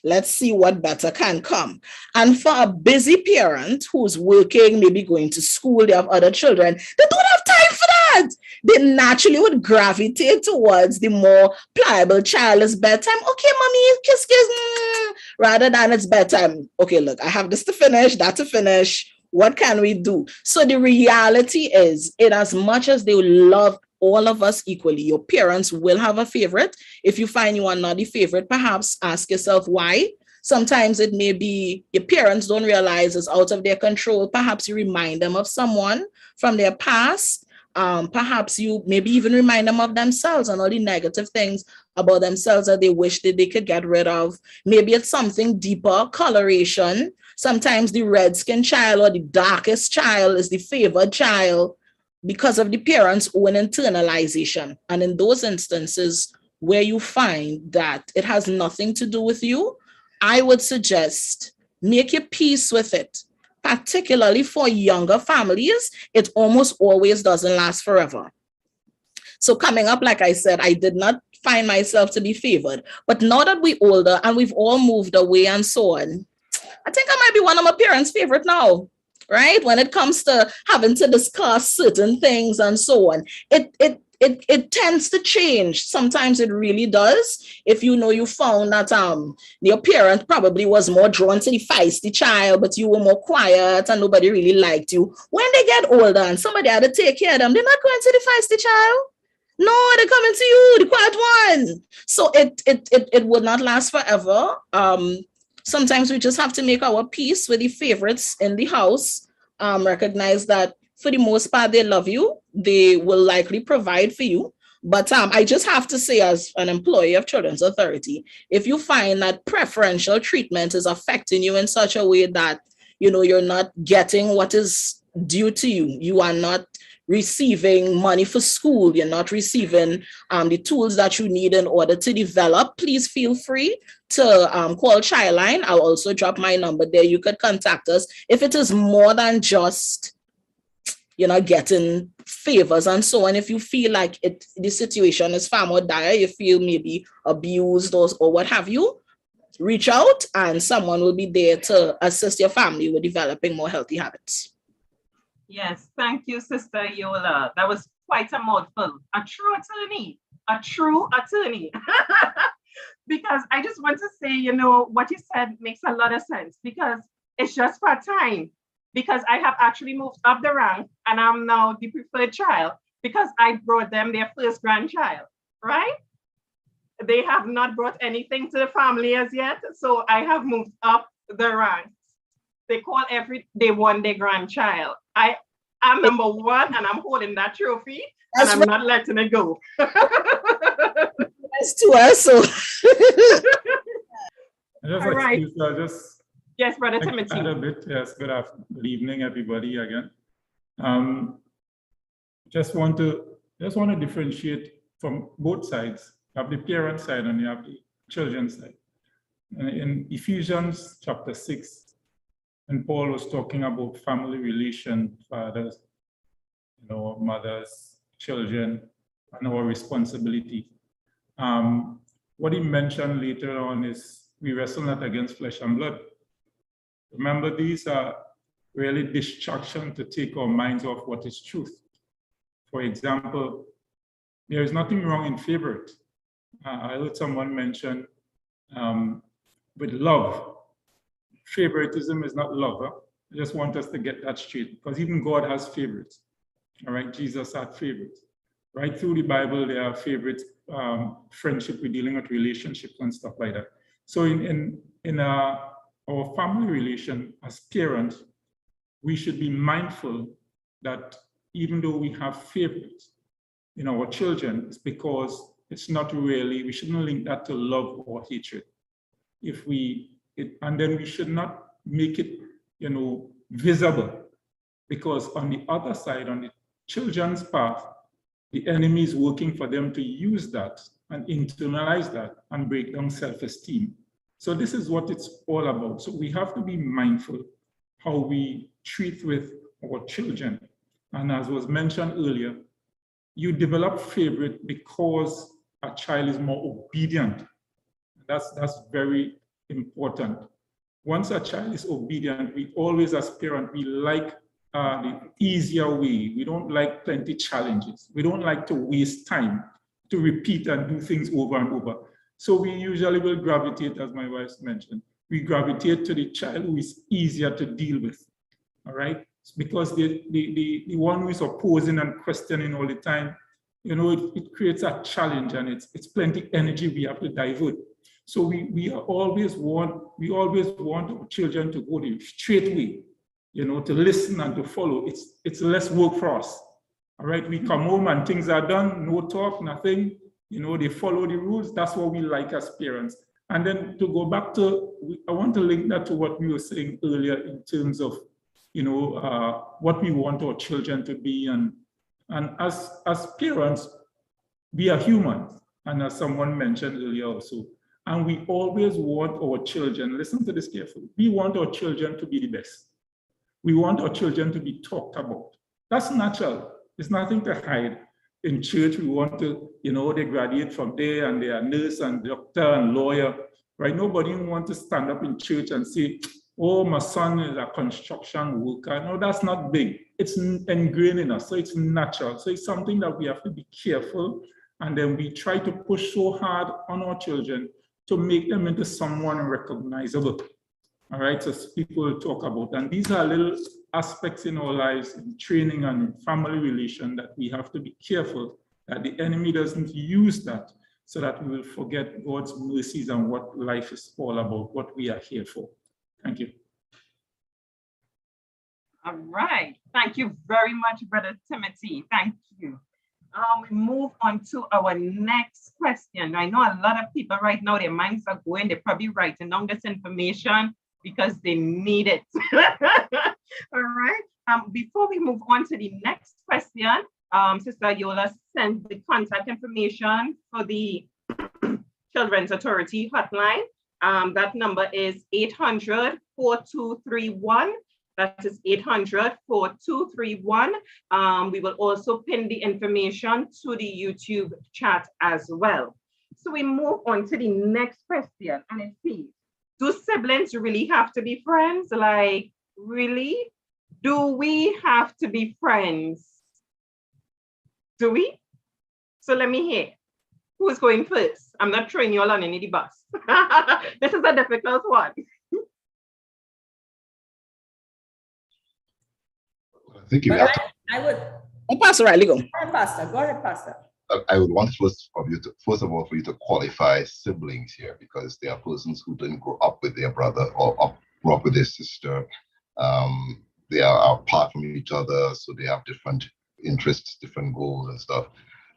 Let's see what better can come. And for a busy parent who's working, maybe going to school, they have other children, they don't have time for that. They naturally would gravitate towards the more pliable child. It's bedtime. Okay, mommy, kiss, kiss. Rather than it's bedtime. Okay, look, I have this to finish, that to finish. What can we do? So the reality is, in as much as they love all of us equally, your parents will have a favorite. If you find you are not the favorite, perhaps ask yourself why. Sometimes it may be your parents don't realize it's out of their control. Perhaps you remind them of someone from their past. Perhaps you maybe even remind them of themselves and all the negative things about themselves that they wish that they could get rid of. Maybe it's something deeper, coloration. Sometimes the red-skinned child or the darkest child is the favored child because of the parents' own internalization. And in those instances where you find that it has nothing to do with you, I would suggest make your peace with it. Particularly for younger families, it almost always doesn't last forever. So coming up, like I said, I did not find myself to be favored. But now that we're older and we've all moved away and so on, I think I might be one of my parents' favorite now. Right? When it comes to having to discuss certain things and so on, it tends to change. Sometimes it really does. If you found that your parent probably was more drawn to the feisty child, but you were more quiet and nobody really liked you. When they get older and somebody had to take care of them, they're not going to the feisty child. No, they're coming to you, the quiet one. So it would not last forever. Sometimes we just have to make our peace with the favorites in the house, recognize that for the most part, they love you. They will likely provide for you. But I just have to say, as an employee of Children's Authority, if you find that preferential treatment is affecting you in such a way that, you're not getting what is due to you, you are not receiving money for school, you're not receiving the tools that you need in order to develop, please feel free to call Childline. I'll also drop my number there. You could contact us. If it is more than just, getting favors and so on, if you feel like the situation is far more dire, you feel maybe abused or what have you, reach out and someone will be there to assist your family with developing more healthy habits. Yes, thank you, Sister Yola. That was quite a mouthful. A true attorney. Because I just want to say, what you said makes a lot of sense, because it's just for time. Because I have actually moved up the rank and I'm now the preferred child because I brought them their first grandchild, right? They have not brought anything to the family as yet. So I have moved up the ranks. they call they won their grandchild. I'm number one and I'm holding that trophy and I'm not letting it go. That's to us. So all right. Yes, Brother Timothy. Add a bit. Yes, good evening, everybody again. Just want to differentiate from both sides. You have the parent side and you have the children's side. In Ephesians chapter 6, and Paul was talking about family relation, fathers, mothers, children, and our responsibility. What he mentioned later on is we wrestle not against flesh and blood. Remember, these are really distraction to take our minds off what is truth. For example, there is nothing wrong in favorite. I heard someone mention with love, favoritism is not love. Huh? I just want us to get that straight, because even God has favorites. All right, Jesus had favorites. Right through the Bible, there are favorites, friendship, we're dealing with relationships and stuff like that. So in our family relation as parents, we should be mindful that even though we have favorites in our children, it's because it's not really, we shouldn't link that to love or hatred. And then we should not make it, visible, because on the other side, on the children's path, the enemy is working for them to use that and internalize that and break down self-esteem. So this is what it's all about. So we have to be mindful how we treat with our children. And as was mentioned earlier, you develop favorite because a child is more obedient. That's very important. Once a child is obedient, we always as parents, we like the easier way. We don't like plenty challenges. We don't like to waste time to repeat and do things over and over. So we usually will gravitate, as my wife mentioned, we gravitate to the child who is easier to deal with, all right? It's because the one who is opposing and questioning all the time, it creates a challenge, and it's plenty energy we have to divert. So we always want our children to go the straight way, to listen and to follow. It's less work for us, all right? We come home and things are done, no talk, nothing. They follow the rules. That's what we like as parents. And then to go back to, I want to link that to what we were saying earlier in terms of, what we want our children to be. And as parents, we are humans. And as someone mentioned earlier also, and we always want our children, listen to this carefully, we want our children to be the best. We want our children to be talked about. That's natural. There's nothing to hide. In church, we want to, they graduate from there and they are nurse and doctor and lawyer, right? Nobody wants to stand up in church and say, oh, my son is a construction worker. No, that's not big. It's ingrained in us, so it's natural. So it's something that we have to be careful. And then we try to push so hard on our children to make them into someone recognizable. All right, so people talk about, and these are little aspects in our lives, in training and in family relation, that we have to be careful that the enemy doesn't use that so that we will forget God's mercies and what life is all about, what we are here for. Thank you. All right. Thank you very much, Brother Timothy. Thank you. We move on to our next question. I know a lot of people right now, their minds are going, they're probably writing down this information because they need it. All right. Before we move on to the next question, Sister Yola sent the contact information for the Children's Authority hotline. That number is 800-4231. That is 800-4231. We will also pin the information to the YouTube chat as well. So we move on to the next question, and it says, do siblings really have to be friends? Like, really? Do we have to be friends? Do we? So let me hear. Who's going first? I'm not throwing you all on any bus. This is a difficult one. I think you have to. I would. Pastor Riley, go. Go ahead, Pastor. Go ahead, Pastor. I would want first of all for you to qualify siblings here, because there are persons who didn't grow up with their brother or grow up with their sister, They are apart from each other, so they have different interests, different goals and stuff.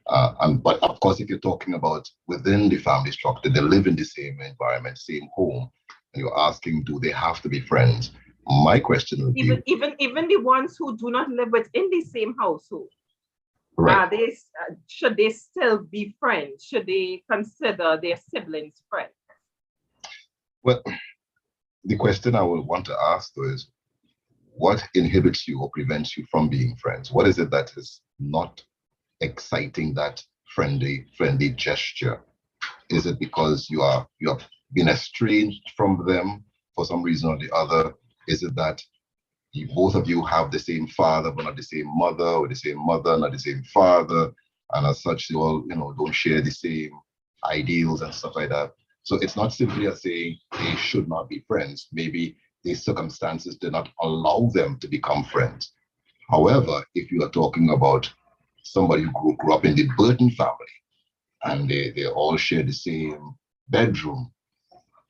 But of course, if you're talking about within the family structure, they live in the same environment, same home, and you're asking, do they have to be friends? My question would be, Even the ones who do not live within the same household, right? Should they still be friends? Should they consider their siblings friends? Well, the question I would want to ask though is, what inhibits you or prevents you from being friends? What is it that is not exciting that friendly gesture? Is it because you have been estranged from them for some reason or the other? Is it that both of you have the same father but not the same mother, or the same mother not the same father, and as such you all don't share the same ideals and stuff like that? So it's not simply as saying they should not be friends. Maybe the circumstances did not allow them to become friends. However, if you are talking about somebody who grew up in the Burton family and they all share the same bedroom,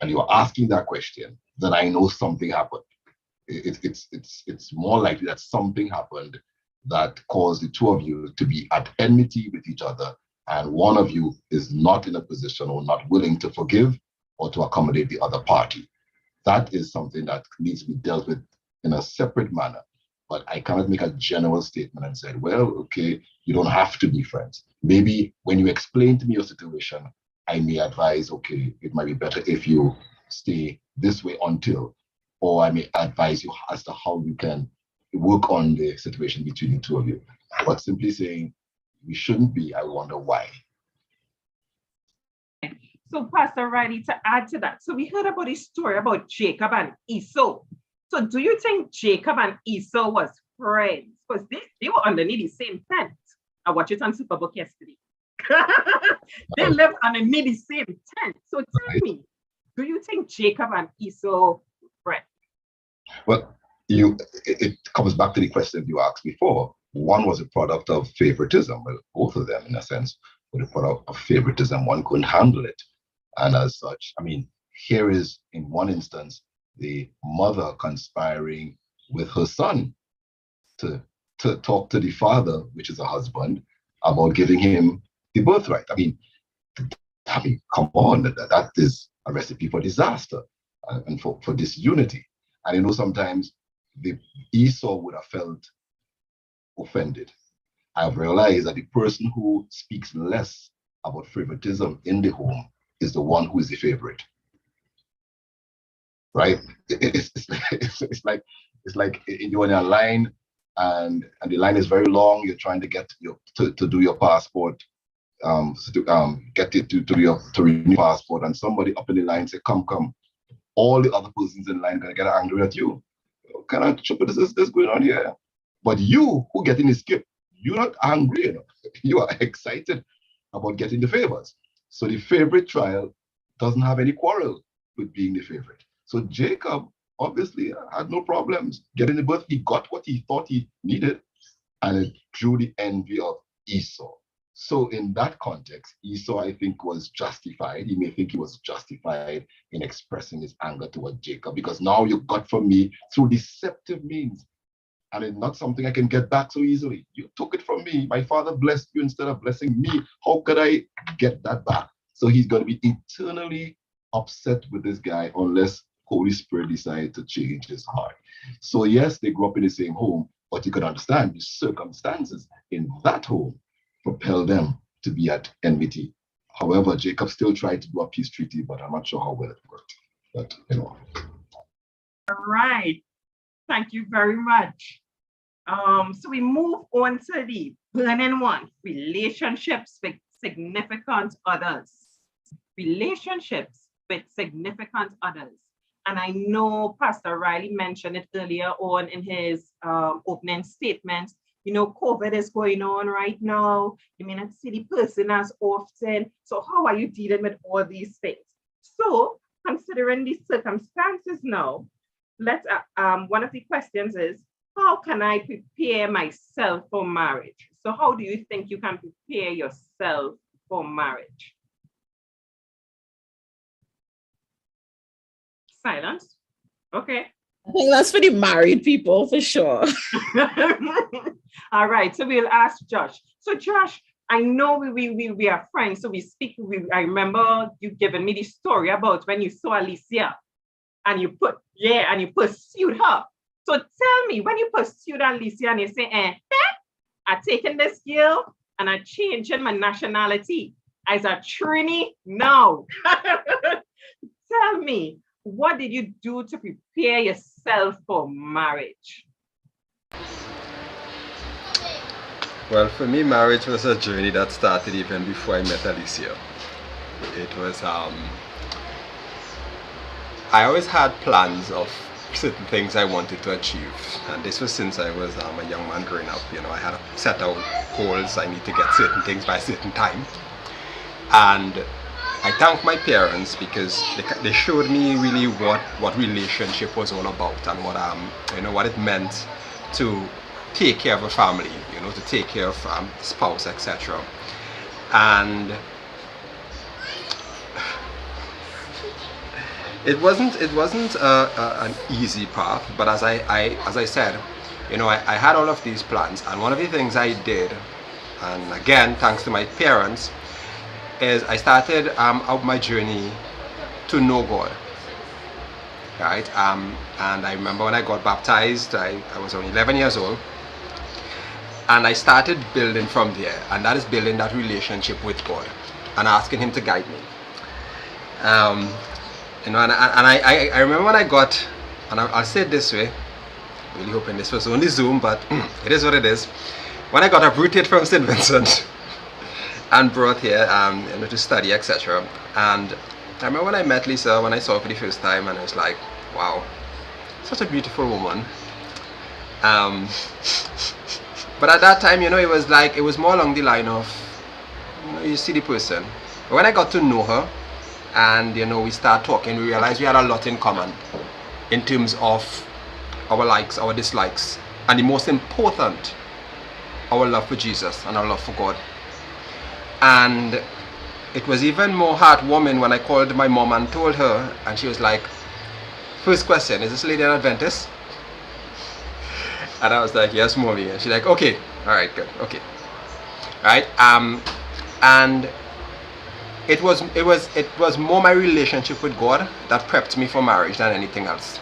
and you're asking that question, then I know something happened. It's more likely that something happened that caused the two of you to be at enmity with each other, and one of you is not in a position or not willing to forgive or to accommodate the other party. That is something that needs to be dealt with in a separate manner. But I cannot make a general statement and say, well, okay, you don't have to be friends. Maybe when you explain to me your situation, I may advise, okay, it might be better if you stay this way until, or I may advise you as to how you can work on the situation between the two of you. But simply saying we shouldn't be, I wonder why. So Pastor Riley, to add to that, so we heard about a story about Jacob and Esau. So do you think Jacob and Esau was friends? Because they were underneath the same tent. I watched it on Superbook yesterday. They lived underneath the same tent. So tell me, do you think Jacob and Esau were friends? Well, it comes back to the question you asked before. One was a product of favoritism. Well, both of them, in a sense, were a product of favoritism. One couldn't handle it. And as such, I mean, here is, in one instance, the mother conspiring with her son to talk to the father, which is a husband, about giving him the birthright. I mean, come on, that is a recipe for disaster and for disunity. And sometimes the Esau would have felt offended. I've realized that the person who speaks less about favoritism in the home is the one who is the favorite. Right? It's like you're in a line and the line is very long. You're trying to get to do your passport, get it to renew passport, and somebody up in the line say, come. All the other persons in line gonna get angry at you. Kind of stupid is this going on here? But you who getting the skip, you're not angry, you are excited about getting the favors. So the favorite trial doesn't have any quarrel with being the favorite. So Jacob obviously had no problems getting the birth. He got what he thought he needed, and it drew the envy of Esau. So in that context, Esau, I think, was justified. He may think he was justified in expressing his anger toward Jacob, because now you got from me through deceptive means, and it's not something I can get back so easily. You took it from me. My father blessed you instead of blessing me. How could I get that back? So he's going to be eternally upset with this guy unless Holy Spirit decides to change his heart. So yes, they grew up in the same home, but you can understand the circumstances in that home propel them to be at enmity. However, Jacob still tried to do a peace treaty, but I'm not sure how well it worked. But All right. Thank you very much. So we move on to the burning one, relationships with significant others. Relationships with significant others. And I know Pastor Riley mentioned it earlier on in his opening statement. COVID is going on right now. You may not see the person as often. So how are you dealing with all these things? So considering these circumstances now, one of the questions is, how can I prepare myself for marriage? So how do you think you can prepare yourself for marriage? Silence. Okay. I think that's for the married people for sure. All right, so we'll ask Josh. So Josh, I know we are friends, so we speak. I remember you giving me the story about when you saw Alicia, and you pursued her. So tell me, when you pursued Alicia and you say, I'm taking this girl and I'm changing my nationality as a Trini now. Tell me, what did you do to prepare yourself for marriage? Well, for me, marriage was a journey that started even before I met Alicia. It was, I always had plans of certain things I wanted to achieve. And this was since I was a young man growing up. You know, I had to set out goals. I need to get certain things by a certain time. And I thank my parents because they showed me really what relationship was all about and what what it meant to take care of a family, to take care of spouse, etc. And it wasn't an easy path, but as I said, I had all of these plans, and one of the things I did, and again thanks to my parents, is I started out my journey to know God. Right, and I remember when I got baptized, I was only 11 years old, and I started building from there, and that is building that relationship with God and asking Him to guide me. And I remember when I got, and I'll say it this way, really hoping this was only Zoom, but it is what it is. When I got uprooted from St. Vincent and brought here to study, etc. And I remember when I met Lisa, when I saw her for the first time, and I was like, wow, such a beautiful woman. But at that time, it was more along the line of, you see the person. But when I got to know her, and we start talking, we realized we had a lot in common in terms of our likes, our dislikes, and the most important, our love for Jesus and our love for God. And it was even more heartwarming when I called my mom and told her, and she was like, first question, is this lady an Adventist? And I was like, yes, mommy. And she's like, okay, all right, good, okay. Right, and it was more my relationship with God that prepped me for marriage than anything else.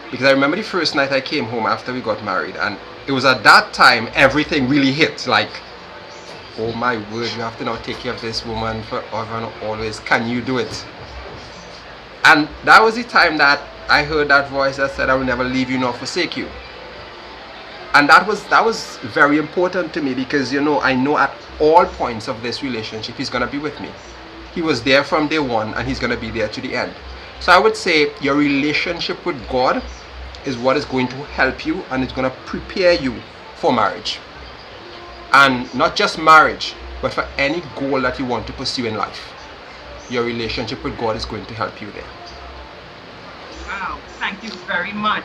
Because I remember the first night I came home after we got married, and it was at that time everything really hit, like, oh my word, you have to now take care of this woman forever and always. Can you do it? And that was the time that I heard that voice that said, I will never leave you nor forsake you. And that was very important to me because, I know at all points of this relationship, He's going to be with me. He was there from day one, and He's going to be there to the end. So I would say your relationship with God is what is going to help you, and it's going to prepare you for marriage. And not just marriage, but for any goal that you want to pursue in life. Your relationship with God is going to help you there. Wow, thank you very much.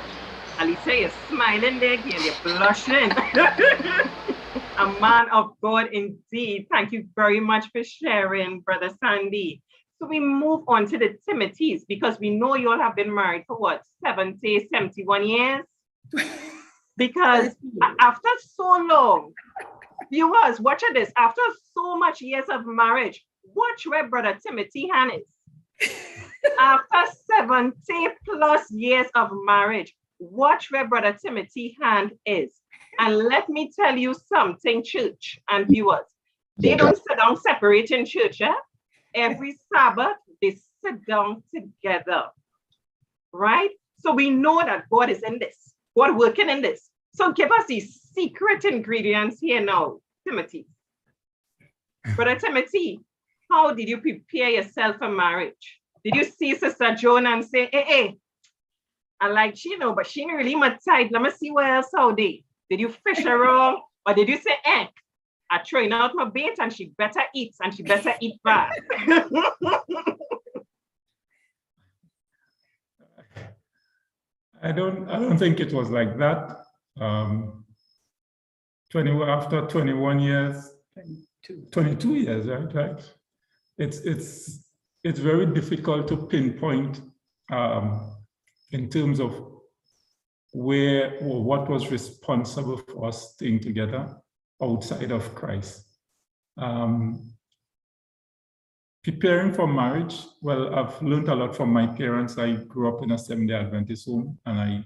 Alicia, you're smiling there again, you're blushing. A man of God indeed. Thank you very much for sharing, Brother Sandy. So we move on to the Timothys, because we know you all have been married for what, 70, 71 years? Because after so long, viewers, watch this. After so much years of marriage, watch where Brother Timothy hand is. After 70 plus years of marriage, watch where Brother Timothy hand is. And let me tell you something, church and viewers. They don't sit down separate in church. Every Sabbath, they sit down together. Right? So we know that God is in this. God working in this. So give us these secret ingredients here now, Timothy. Brother Timothy, how did you prepare yourself for marriage? Did you see Sister Joan and say, hey, I like she, but she ain't really my type. Let me see what else out there. Did you fish around? Or did you say, I throwing out my bait and she better eat, and she better eat fast? I don't think it was like that. After 21 years, 22 years, right? It's very difficult to pinpoint in terms of where or what was responsible for us staying together outside of Christ. Preparing for marriage, well, I've learned a lot from my parents. I grew up in a Seventh-day Adventist home, and I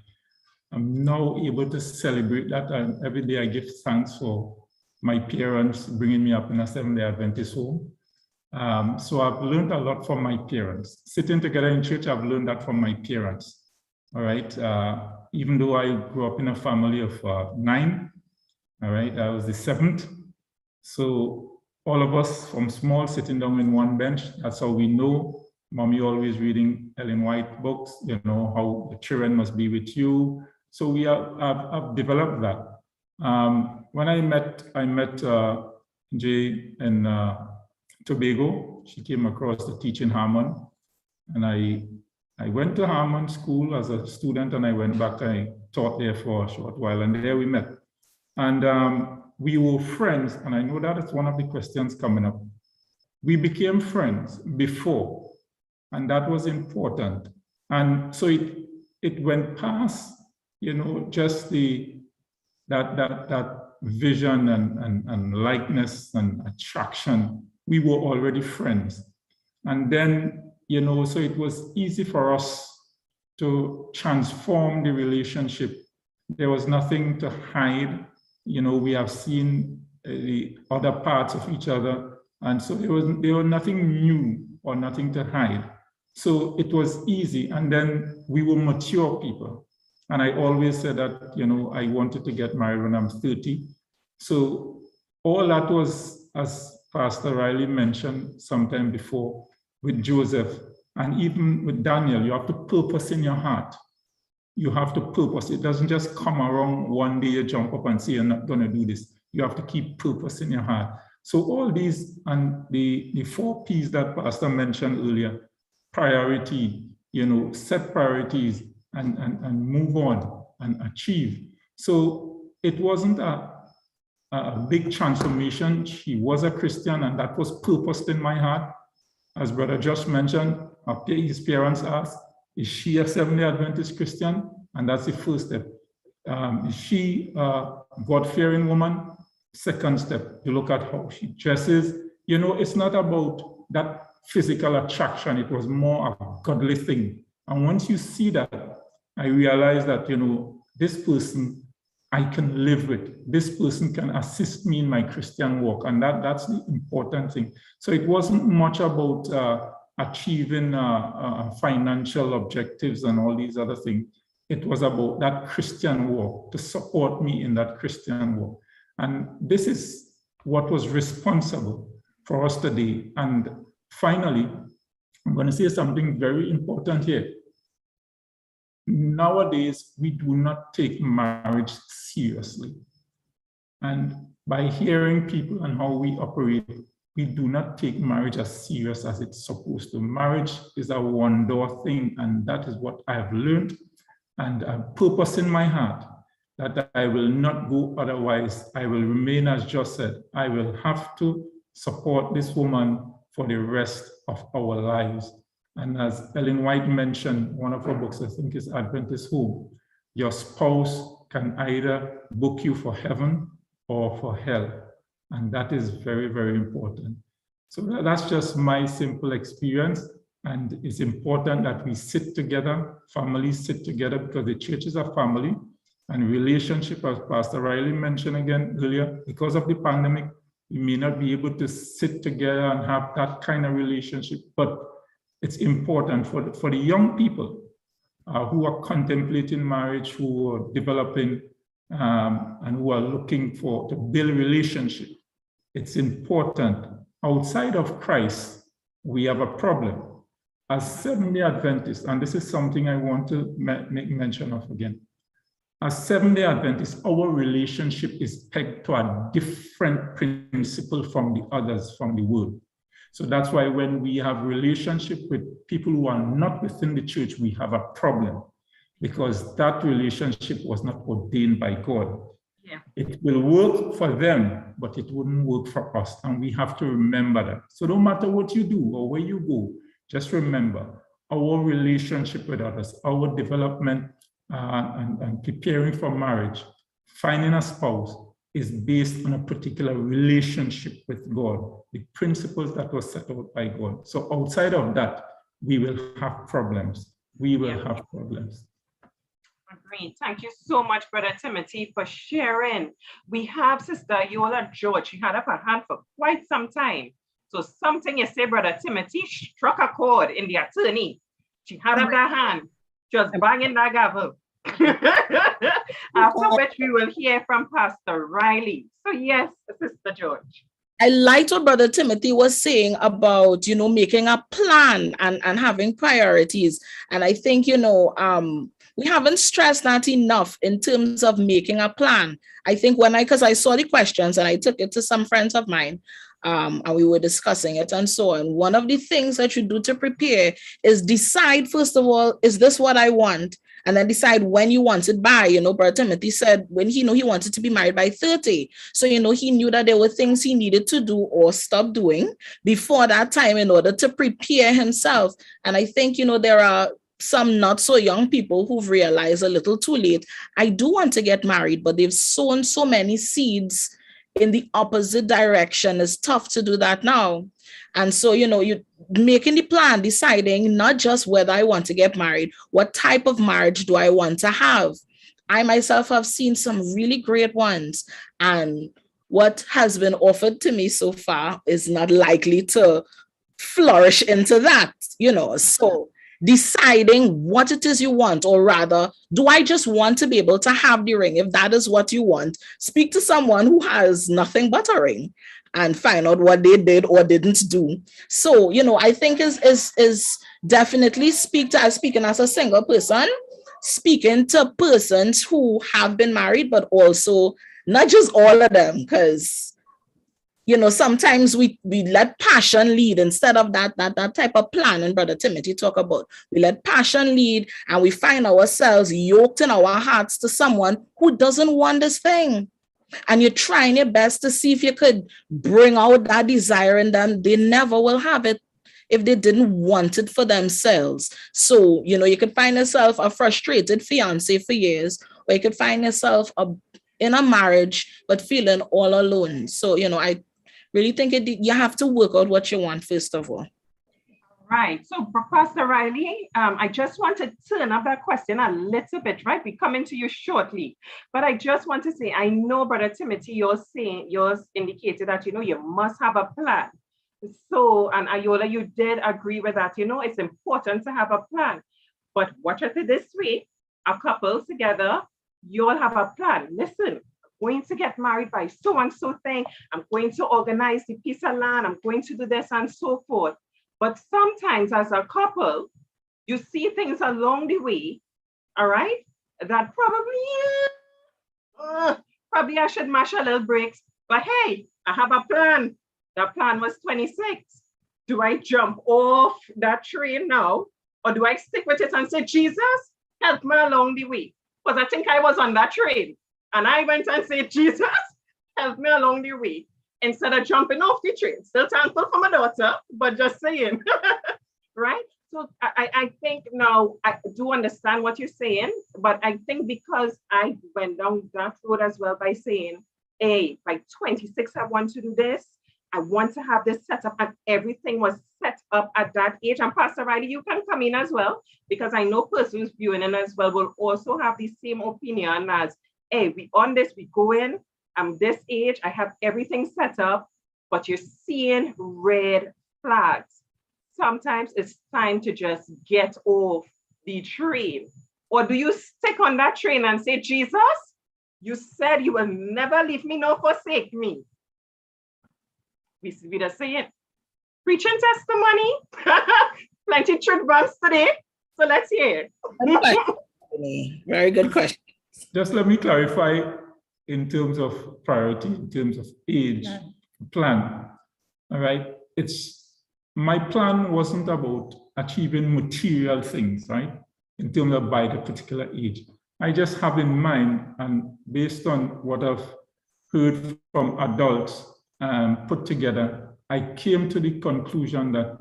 am now able to celebrate that. And every day I give thanks for my parents bringing me up in a Seventh-day Adventist home. So I've learned a lot from my parents. Sitting together in church, I've learned that from my parents. All right. Even though I grew up in a family of 9, all right, I was the 7th. So all of us from small sitting down in one bench, that's how we know. Mommy always reading Ellen White books, you know, how the children must be with you. So we have developed that. When I met Jay in Tobago. She came across to teach in Harmon, and I went to Harmon School as a student, and I went back. I taught there for a short while, and there we met. And we were friends, and I know that is one of the questions coming up. We became friends before, and that was important. And so it went past, you know, just that vision and likeness and attraction. We were already friends. And then, you know, so it was easy for us to transform the relationship. There was nothing to hide. You know, we have seen the other parts of each other. And so there was nothing new or nothing to hide. So it was easy. And then we were mature people. And I always said that, you know, I wanted to get married when I'm 30. So all that was, as Pastor Riley mentioned sometime before, with Joseph and even with Daniel, you have to purpose in your heart. You have to purpose. It doesn't just come around one day, you jump up and say, you're not going to do this. You have to keep purpose in your heart. So all these and the 4 P's that Pastor mentioned earlier, priority, you know, set priorities and move on and achieve. So it wasn't a big transformation. She was a Christian, and that was purposed in my heart. As Brother Josh mentioned, after his parents asked, is she a Seventh-day Adventist Christian? And that's the first step. Is she a God-fearing woman? Second step, you look at how she dresses. You know, it's not about that physical attraction. It was more a godly thing. And once you see that, I realized that, you know, this person I can live with. This person can assist me in my Christian walk. And that's the important thing. So it wasn't much about achieving financial objectives and all these other things. It was about that Christian walk, to support me in that Christian walk. And this is what was responsible for us today. And finally, I'm going to say something very important here. Nowadays, we do not take marriage seriously. And by hearing people and how we operate, we do not take marriage as serious as it's supposed to. Marriage is a one-door thing, and that is what I have learned. And a purpose in my heart that I will not go otherwise. I will remain, as Josh said, I will have to support this woman for the rest of our lives. And as Ellen White mentioned, one of her books, I think, is Adventist Home. Your spouse can either book you for heaven or for hell. And that is very, very important. So that's just my simple experience. And it's important that we sit together, families sit together, because the church is a family. And relationship, as Pastor Riley mentioned again earlier, because of the pandemic, we may not be able to sit together and have that kind of relationship, but it's important for the young people who are contemplating marriage, who are developing and who are looking to build relationship. It's important. Outside of Christ, we have a problem. As Seventh-day Adventists, and this is something I want to make mention of again. As Seventh-day Adventists, our relationship is pegged to a different principle from the others, from the world. So that's why when we have relationship with people who are not within the church, we have a problem, because that relationship was not ordained by God. Yeah. It will work for them, but it wouldn't work for us. And we have to remember that. So no matter what you do or where you go, just remember our relationship with others, our development and preparing for marriage, finding a spouse is based on a particular relationship with God, the principles that were set out by God. So outside of that, we will have problems. We will have problems. Agreed. Thank you so much, Brother Timothy, for sharing. We have Sister Yola George. She had up her hand for quite some time. So something you say, Brother Timothy, struck a chord in the attorney. She had up her hand, just banging that gavel. After which we will hear from Pastor Riley. So yes, Sister George. I liked what Brother Timothy was saying about, making a plan and having priorities. And I think, we haven't stressed that enough in terms of making a plan. I think because I saw the questions and I took it to some friends of mine, and we were discussing it and so on. One of the things that you do to prepare is decide, first of all, is this what I want? And then decide when you want it by. Brother Timothy said when he wanted to be married by 30. So, he knew that there were things he needed to do or stop doing before that time in order to prepare himself. And I think, there are some not so young people who've realized a little too late, I do want to get married, but they've sown so many seeds in the opposite direction. It's tough to do that now. And so, you making the plan, deciding not just whether I want to get married, what type of marriage do I want to have? I myself have seen some really great ones. And what has been offered to me so far is not likely to flourish into that, So deciding what it is you want, or rather, do I just want to be able to have the ring? If that is what you want, speak to someone who has nothing but a ring and find out what they did or didn't do. So, I think is definitely speaking as a single person, speaking to persons who have been married, but also not just all of them, because sometimes we let passion lead instead of that type of plan. And Brother Timothy talk about, we let passion lead and we find ourselves yoked in our hearts to someone who doesn't want this thing. And you're trying your best to see if you could bring out that desire in them. They never will have it if they didn't want it for themselves. So, you could find yourself a frustrated fiance for years, or you could find yourself in a marriage, but feeling all alone. So, I really think you have to work out what you want first of all. Right. So, Pastor Riley, I just want to turn up that question a little bit, right? We're coming to you shortly. But I just want to say, I know, Brother Timothy, yours indicated that, you must have a plan. So, and Ayola, you did agree with that. It's important to have a plan. But watch it this way. A couple together, you all have a plan. Listen, I'm going to get married by so-and-so thing. I'm going to organize the piece of land. I'm going to do this and so forth. But sometimes as a couple, you see things along the way, all right, that probably I should mash a little brakes. But hey, I have a plan. That plan was 26. Do I jump off that train now? Or do I stick with it and say, Jesus, help me along the way? Because I think I was on that train. And I went and said, Jesus, help me along the way. Instead of jumping off the train. Still thankful for my daughter, but just saying, right? So I think now I do understand what you're saying, but I think because I went down that road as well by saying, hey, by 26, I want to do this. I want to have this set up, and everything was set up at that age. And Pastor Riley, you can come in as well, because I know persons viewing in as well will also have the same opinion as, hey, we on this, we go in. I'm this age, I have everything set up, but you're seeing red flags. Sometimes it's time to just get off the train. Or do you stick on that train and say, Jesus, you said you will never leave me nor forsake me? We just saying, preaching testimony, plenty truth bombs today. So let's hear it. Very good question. Just let me clarify. In terms of priority, in terms of age, plan, all right? My plan wasn't about achieving material things, right? In terms of by the particular age. I just have in mind, and based on what I've heard from adults put together, I came to the conclusion that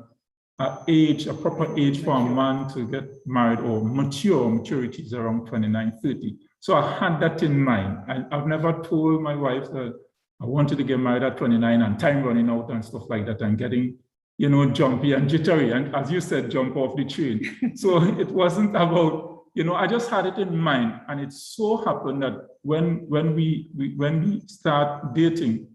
a proper age for a man to get married or maturity is around 29, 30. So I had that in mind. I've never told my wife that I wanted to get married at 29 and time running out and stuff like that and getting, you know, jumpy and jittery. And as you said, jump off the train. So it wasn't about, you know, I just had it in mind. And it so happened that when we start dating,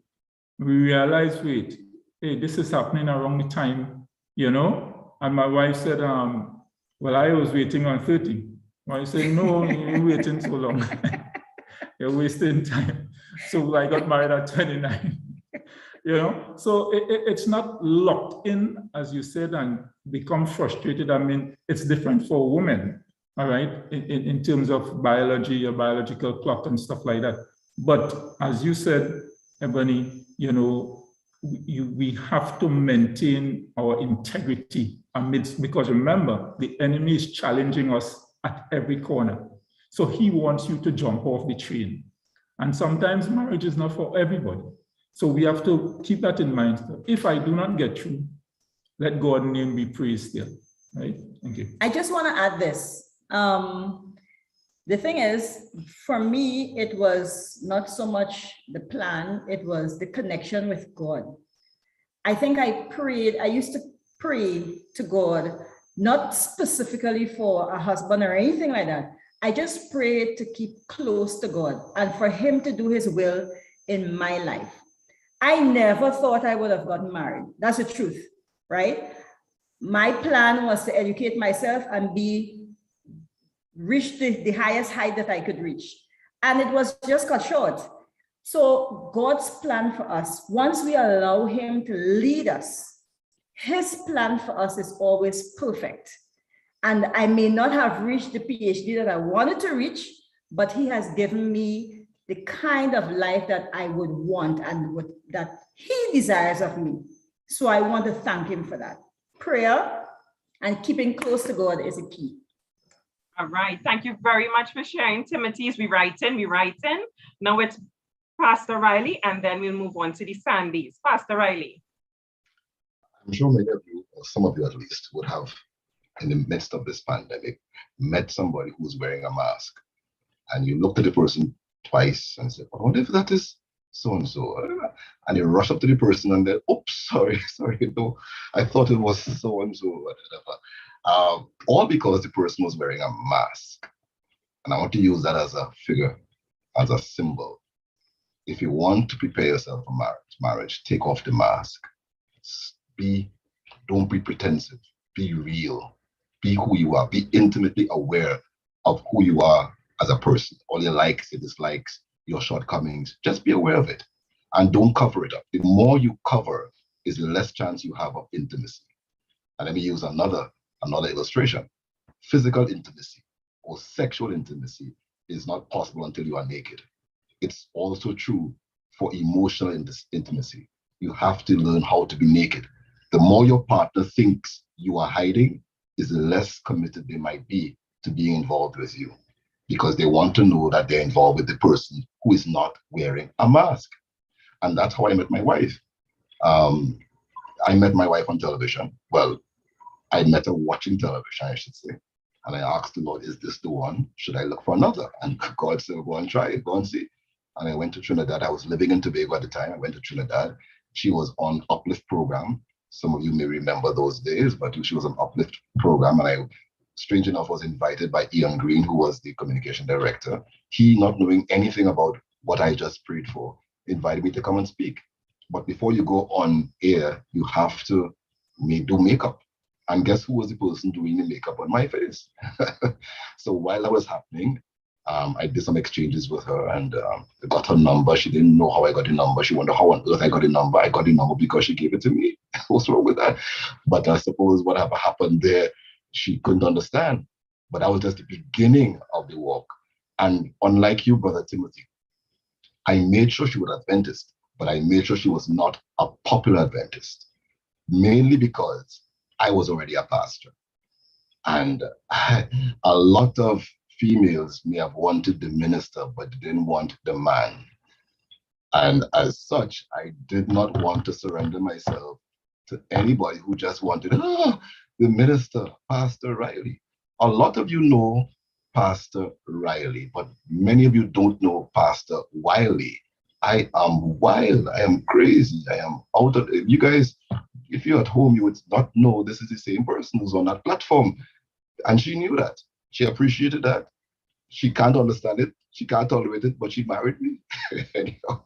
we realize, wait, hey, this is happening around the time, you know? And my wife said, well, I was waiting on 30. I said, no, you're waiting so long. You're wasting time. So I got married at 29. You know, so it's not locked in, as you said, and become frustrated. I mean, it's different for women, all right, in terms of biology, or biological clock and stuff like that. But as you said, Ebony, you know, we have to maintain our integrity amidst, because remember, the enemy is challenging us at every corner. So he wants you to jump off the train. And sometimes marriage is not for everybody. So we have to keep that in mind. If I do not get through, let God's name be praised still, right? Thank you. I just want to add this. The thing is, for me, it was not so much the plan, it was the connection with God. I think I used to pray to God, not specifically for a husband or anything like that. I just prayed to keep close to God and for him to do his will in my life. I never thought I would have gotten married. That's the truth, right? My plan was to educate myself and reach the highest height that I could reach. And it was just cut short. So God's plan for us, once we allow him to lead us, his plan for us is always perfect. And I may not have reached the PhD that I wanted to reach, but he has given me the kind of life that I would want and that he desires of me. So I want to thank him for that. Prayer and keeping close to God is a key. All right. Thank you very much for sharing, Timothy. We write in. Now it's Pastor Riley, and then we'll move on to the Sandys. Pastor Riley. I'm sure many of you, or some of you at least, would have, in the midst of this pandemic, met somebody who's wearing a mask. And you looked at the person twice and said, I wonder if that is so-and-so. And you rush up to the person and then, oops, sorry, no, I thought it was so-and-so. All because the person was wearing a mask. And I want to use that as a figure, as a symbol. If you want to prepare yourself for marriage, take off the mask. Don't be pretensive, be real, be who you are, be intimately aware of who you are as a person, all your likes, your dislikes, your shortcomings. Just be aware of it and don't cover it up. The more you cover is the less chance you have of intimacy. And let me use another illustration. Physical intimacy or sexual intimacy is not possible until you are naked. It's also true for emotional intimacy. You have to learn how to be naked. The more your partner thinks you are hiding, is the less committed they might be to being involved with you, because they want to know that they're involved with the person who is not wearing a mask. And that's how I met my wife. I met my wife on television. Well, I met her watching television, I should say. And I asked the Lord, is this the one? Should I look for another? And God said, go and try it, go and see. And I went to Trinidad. I was living in Tobago at the time. I went to Trinidad. She was on Uplift program. Some of you may remember those days, but she was on Uplift program. And I, strange enough, was invited by Ian Green, who was the communication director. He, not knowing anything about what I just prayed for, invited me to come and speak. But before you go on air, you have to do makeup. And guess who was the person doing the makeup on my face? So while that was happening, I did some exchanges with her and got her number. She didn't know how I got the number. She wondered how on earth I got the number. I got the number because she gave it to me. What's wrong with that? But I suppose whatever happened there, she couldn't understand. But that was just the beginning of the walk. And unlike you, Brother Timothy, I made sure she was Adventist, but I made sure she was not a popular Adventist, mainly because I was already a pastor. And a lot of females may have wanted the minister, but didn't want the man. And as such, I did not want to surrender myself to anybody who just wanted, the minister, Pastor Riley. A lot of you know Pastor Riley, but many of you don't know Pastor Wiley. I am wild. I am crazy. I am out of you guys. If you're at home, you would not know this is the same person who's on that platform. And she knew that. She appreciated that. She can't understand it. She can't tolerate it, but she married me anyhow,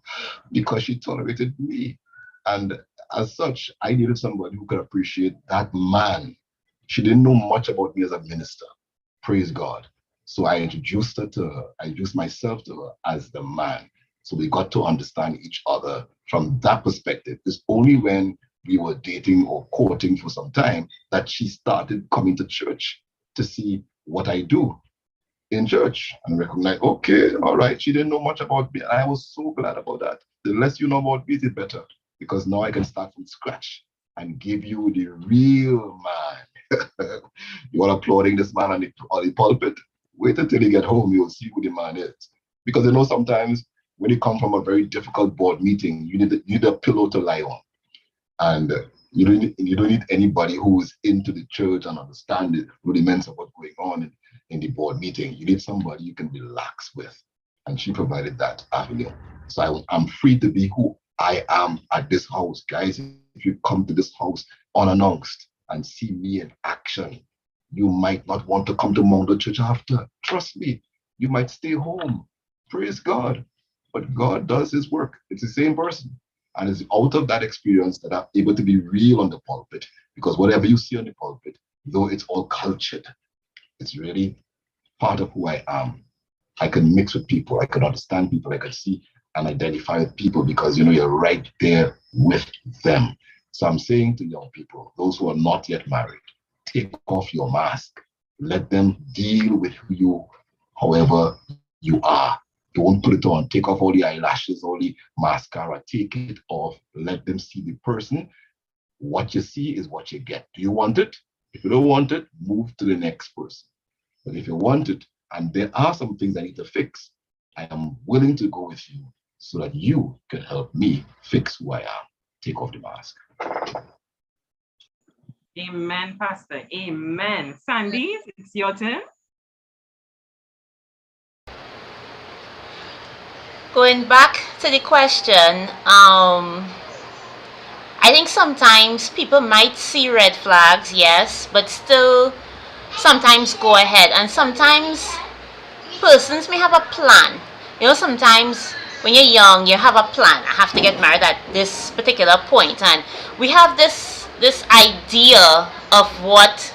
because she tolerated me. And as such, I needed somebody who could appreciate that man. She didn't know much about me as a minister. Praise God. So I introduced her to her. I introduced myself to her as the man. So we got to understand each other from that perspective. It's only when we were dating or courting for some time that she started coming to church to see what I do in church and recognize, okay, all right, she didn't know much about me. I was so glad about that. The less you know about me, the better, because now I can start from scratch and give you the real man. You are applauding this man on the pulpit. Wait until you get home, you'll see who the man is. Because you know, sometimes when you come from a very difficult board meeting, you need a pillow to lie on. And you don't need anybody who is into the church and understand the rudiments of what's going on in the board meeting. You need somebody you can relax with. And she provided that avenue. So I'm free to be who I am at this house. Guys, if you come to this house unannounced and see me in action, you might not want to come to Mount Church after. Trust me, you might stay home. Praise God. But God does his work. It's the same person. And it's out of that experience that I'm able to be real on the pulpit. Because whatever you see on the pulpit, though it's all cultured, it's really part of who I am. I can mix with people. I can understand people. I can see and identify with people because, you know, you're right there with them. So I'm saying to young people, those who are not yet married, take off your mask. Let them deal with you however you are. Don't put it on. Take off all the eyelashes, all the mascara. Take it off. Let them see the person. What you see is what you get. Do you want it? If you don't want it, move to the next person. But if you want it, and there are some things I need to fix, I am willing to go with you so that you can help me fix who I am. Take off the mask. Amen, Pastor. Amen. Sandy, it's your turn. Going back to the question, I think sometimes people might see red flags, yes, but still sometimes go ahead. And sometimes persons may have a plan. You know, sometimes when you're young, you have a plan. I have to get married at this particular point. And we have this idea of what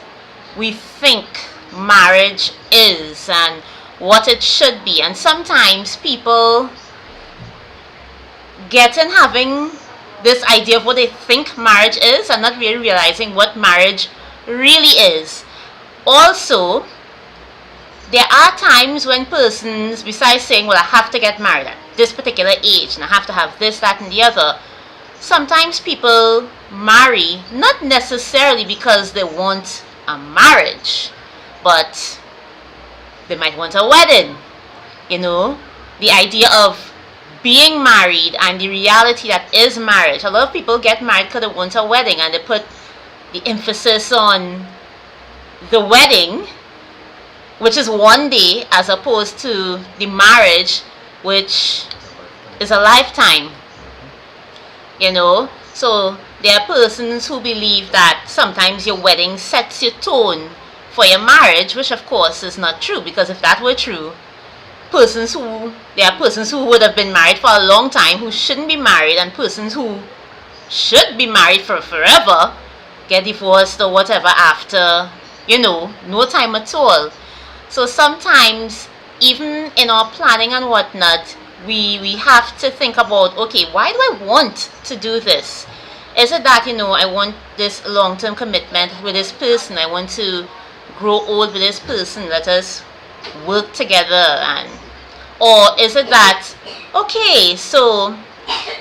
we think marriage is and what it should be. And sometimes people having this idea of what they think marriage is and not really realizing what marriage really is. Also, there are times when persons, besides saying, well, I have to get married at this particular age and I have to have this, that, and the other, sometimes people marry not necessarily because they want a marriage, but they might want a wedding. You know, the idea of being married and the reality that is marriage. A lot of people get married because they want a wedding and they put the emphasis on the wedding, which is one day, as opposed to the marriage, which is a lifetime. You know, so there are persons who believe that sometimes your wedding sets your tone for your marriage, which of course is not true, because if that were true, there are persons who would have been married for a long time who shouldn't be married, and persons who should be married for forever get divorced or whatever after, you know, no time at all. So sometimes, even in our planning and whatnot, we have to think about, okay, why do I want to do this? Is it that, you know, I want this long-term commitment with this person, I want to grow old with this person, let us work together, or is it that, okay, so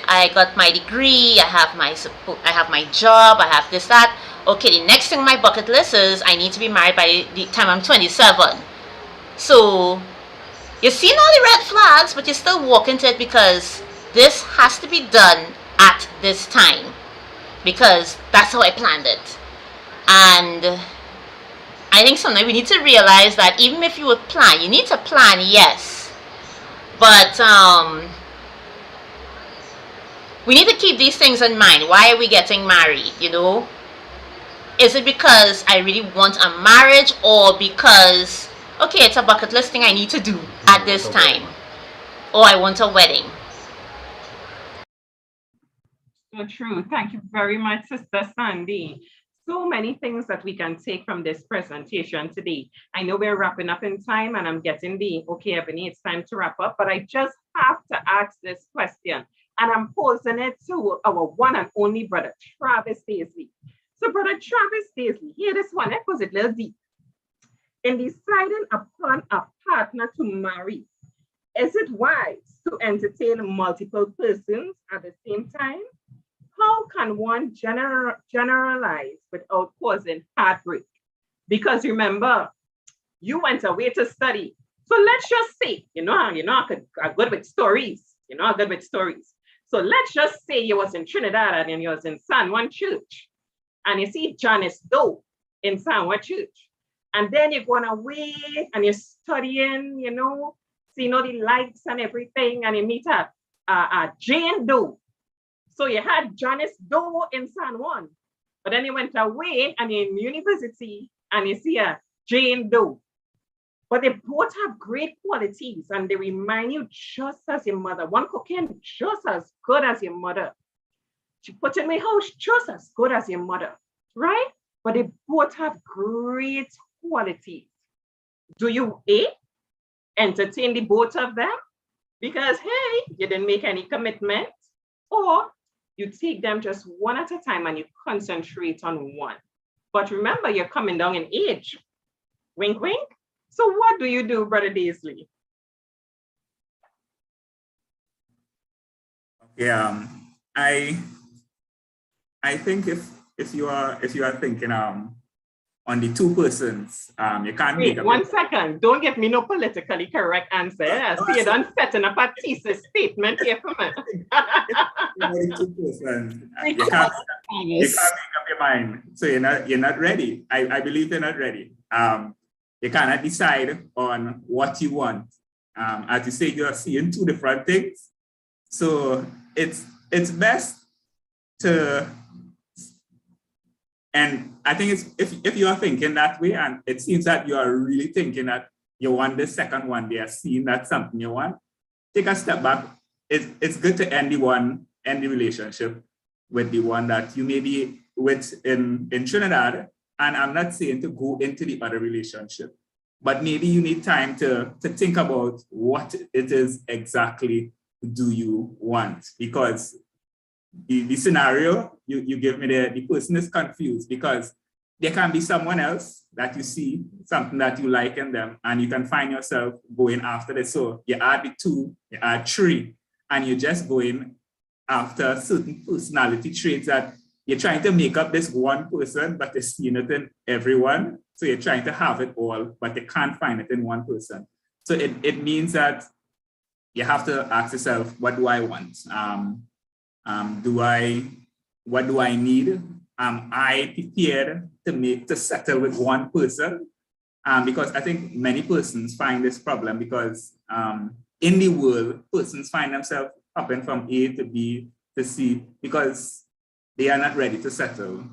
I got my degree, I have my job, I have this, that, okay, the next thing on my bucket list is I need to be married by the time I'm 27. So you're seeing all the red flags, but you still walk into it because this has to be done at this time. because that's how I planned it. And I think sometimes we need to realize that even if you would plan, you need to plan, yes, but we need to keep these things in mind. Why are we getting married? You know, is it because I really want a marriage, or because, okay, it's a bucket list thing I need to do at this time, or I want a wedding? So true. Thank you very much, Sister Sandy. So many things that we can take from this presentation today. I know we're wrapping up in time and I'm getting the, okay, Ebony, it's time to wrap up, but I just have to ask this question, and I'm posing it to our one and only brother, Travis Daisley. So brother Travis Daisley, hear this one, it goes a little deep. In deciding upon a partner to marry, is it wise to entertain multiple persons at the same time? How can one generalize without causing heartbreak? Because remember, you went away to study. So let's just say, I'm good with stories. I'm good with stories. So let's just say you was in Trinidad and you was in San Juan Church, and you see Janice Doe in San Juan Church. And then you're going away and you're studying, seeing all the lights and everything, and you meet a Jane Doe. So you had Janice Doe in San Juan, but then you went away and you're in university and you see a Jane Doe. But they both have great qualities and they remind you just as your mother. One cooking just as good as your mother. She put in my house just as good as your mother, right? But they both have great qualities. Do you A, entertain the both of them? Because, hey, you didn't make any commitment. Or you take them just one at a time and you concentrate on one. But remember, you're coming down in age. Wink, wink. So what do you do, Brother Daisley? Yeah, I think if you are thinking on the two persons, you can't Wait, make one second. Don't give me no politically correct answer. I see you done setting up a thesis statement here for me. The two persons, you can't make up your mind. So you're not ready. I believe you're not ready. You cannot decide on what you want. As you say, you're seeing two different things. So it's best to, and I think it's if you are thinking that way, and it seems that you are really thinking that you want the second one, they are seeing that's something you want, take a step back. It's good to end the relationship with the one that you may be with in Trinidad. And I'm not saying to go into the other relationship, but maybe you need time to think about what it is exactly do you want, because the scenario you give me there, the person is confused because there can be someone else that you see, something that you like in them, and you can find yourself going after this. So you add the two, you add three, and you're just going after certain personality traits that you're trying to make up this one person, but you're seeing it in everyone. So you're trying to have it all, but you can't find it in one person. So it means that you have to ask yourself, what do I want? What do I need? Am I prepared to settle with one person? Because I think many persons find this problem because in the world, persons find themselves hopping from A to B to C because they are not ready to settle.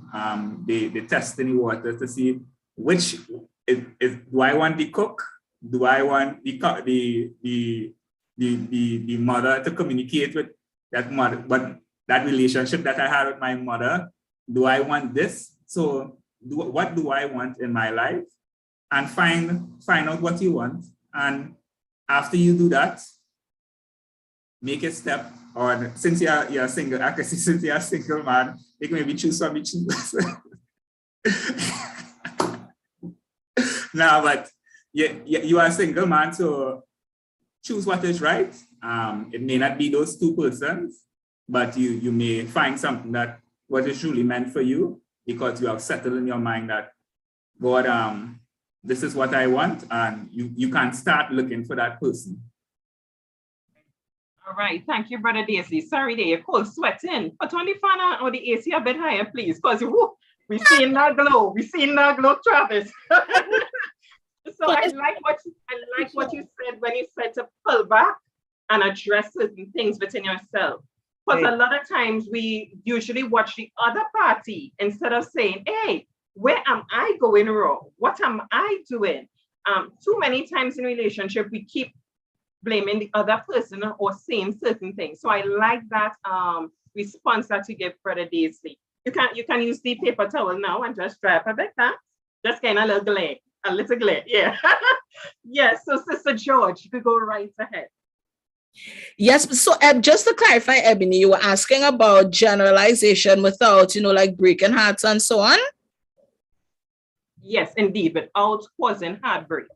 They test in the water to see which do I want the cook? Do I want the mother to communicate with that mother? But that relationship that I had with my mother, do I want this? So what do I want in my life? And find out what you want. And after you do that, make a step on, since you're single, I can see since you're a single man, you can maybe choose from each. No, but you are a single man, so choose what is right. It may not be those two persons, but you may find something that what is truly meant for you because you have settled in your mind that, God, this is what I want, and you can start looking for that person. All right, thank you, Brother Daisy. Sorry there, you're cold sweating. Put on the fan or the AC a bit higher, please, because we seen that glow. We seen that glow, Travis. So I like what you said when you said to pull back and address certain things within yourself. Because a lot of times we usually watch the other party instead of saying, hey, where am I going wrong? What am I doing? Too many times in relationship, we keep blaming the other person or saying certain things. So I like that response that you give Brother Daisy. You can use the paper towel now and just dry up a bit, huh? Just kind of a little glare, yeah. Yes, so Sister George, you could go right ahead. Yes, so just to clarify, Ebony, you were asking about generalization without, like breaking hearts and so on? Yes, indeed, without causing heartbreak.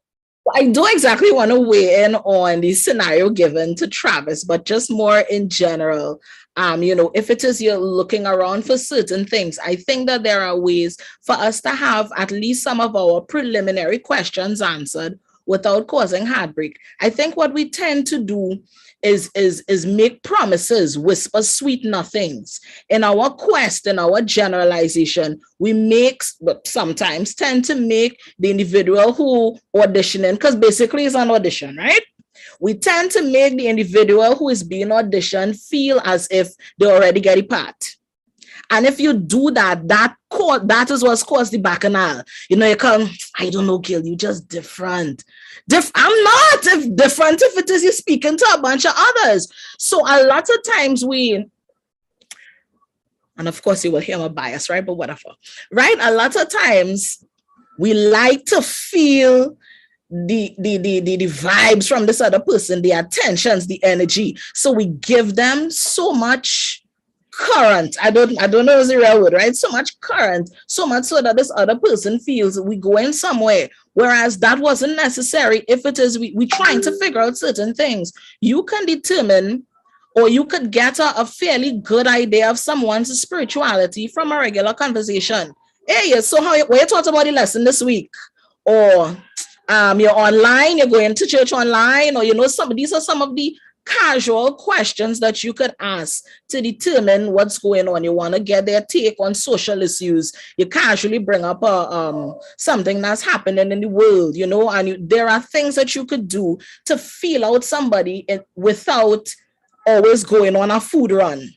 I do exactly want to weigh in on the scenario given to Travis, but just more in general. If it is you're looking around for certain things, I think that there are ways for us to have at least some of our preliminary questions answered without causing heartbreak. I think what we tend to do is make promises, whisper sweet nothings. In our quest, in our generalization, but sometimes tend to make the individual who auditioning, because basically it's an audition, right? We tend to make the individual who is being auditioned feel as if they already get a part. And if you do that, that is what's caused the bacchanal. You come, I don't know, Gil, you just different. I'm not different if it is you're speaking to a bunch of others. So a lot of times and of course you will hear my bias, right? But whatever, right? A lot of times we like to feel the vibes from this other person, the attentions, the energy. So we give them so much current. I don't know is the real word, right? So much current, so much so that this other person feels we going somewhere. Whereas that wasn't necessary. If it is we trying to figure out certain things, you can determine or you could get a fairly good idea of someone's spirituality from a regular conversation. Hey, so what you thought about the lesson this week? Or you're online, you're going to church online, or these are some of the casual questions that you could ask to determine what's going on. You want to get their take on social issues. You casually bring up something that's happening in the world, and there are things that you could do to feel out somebody without always going on a food run,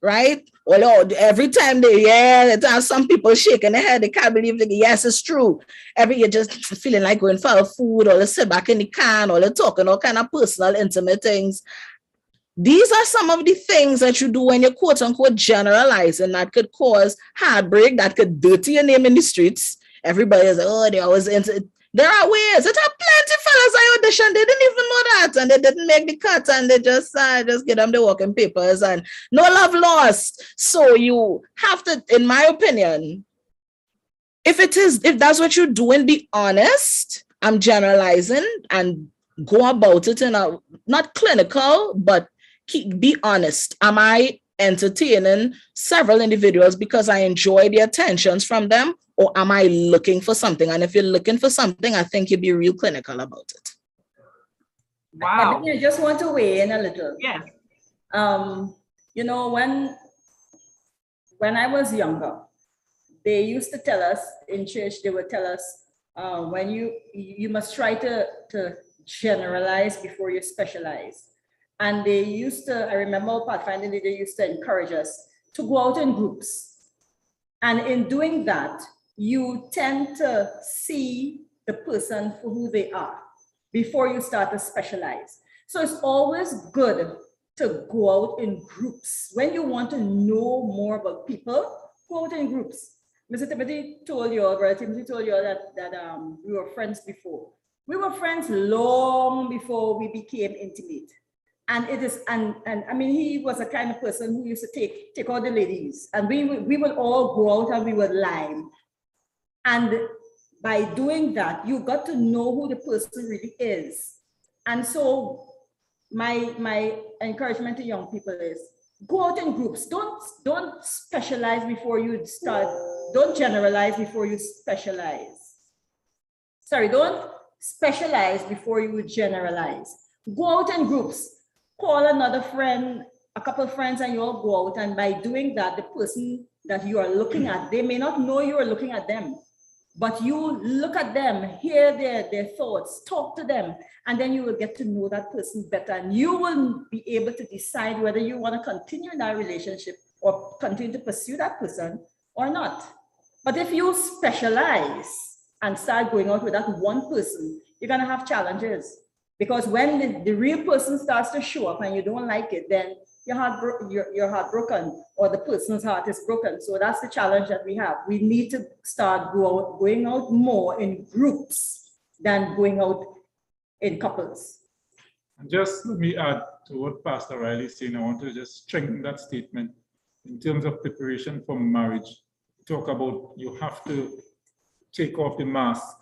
right? Well, every time it has some people shaking their head, they can't believe it. Yes, it's true. You're just feeling like going for a food, or let's sit back in the can, or they're talking all kind of personal, intimate things. These are some of the things that you do when you're quote unquote generalizing that could cause heartbreak, that could dirty your name in the streets. Everybody is like, oh, they always into. There are ways. There are plenty fellas I auditioned. They didn't even know that, and they didn't make the cut, and they just get them the working papers, and no love lost. So you have to, in my opinion, if that's what you're doing, be honest. I'm generalizing, and go about it in a not clinical, but be honest. Am I entertaining several individuals because I enjoy the attentions from them, or am I looking for something? And if you're looking for something, I think you'd be real clinical about it. Wow. I just want to weigh in a little. Yes. When I was younger, they used to tell us in church, they would tell us when you must try to generalize before you specialize. And they used to, I remember Pathfinder, they used to encourage us to go out in groups. And in doing that, you tend to see the person for who they are before you start to specialize. So it's always good to go out in groups. When you want to know more about people, go out in groups. Mr. Timothy told you, Brother Timothy told you that we were friends before. We were friends long before we became intimate. And it is, and I mean, he was a kind of person who used to take all the ladies, and we would all go out and we would lie. And by doing that, you got to know who the person really is. And so my encouragement to young people is go out in groups. Don't specialize before you start. Don't generalize before you specialize. Sorry, don't specialize before you generalize. Go out in groups. call another friend, a couple of friends, and you all go out. And by doing that, the person that you are looking at, they may not know you are looking at them, but you look at them, hear their thoughts, talk to them, and then you will get to know that person better. And you will be able to decide whether you want to continue in that relationship or continue to pursue that person or not. But if you specialize and start going out with that one person, you're going to have challenges. Because when the real person starts to show up and you don't like it, then you're heartbroken, or the person's heart is broken. So that's the challenge that we have. We need to start going out more in groups than going out in couples. And just let me add to what Pastor Riley is saying. I want to just strengthen that statement in terms of preparation for marriage. Talk about you have to take off the mask.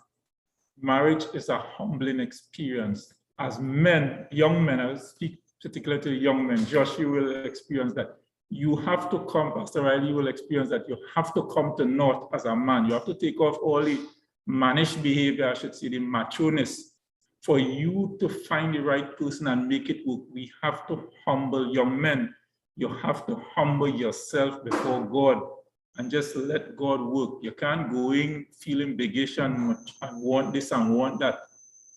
Marriage is a humbling experience. As men, young men, I will speak particularly to young men. Josh, you will experience that. You have to come, Pastor Riley, you will experience that. You have to come to North as a man. You have to take off all the mannish behavior, I should say, the macho-ness, for you to find the right person and make it work. We have to humble young men. You have to humble yourself before God and just let God work. You can't go in feeling biggish and want this and want that.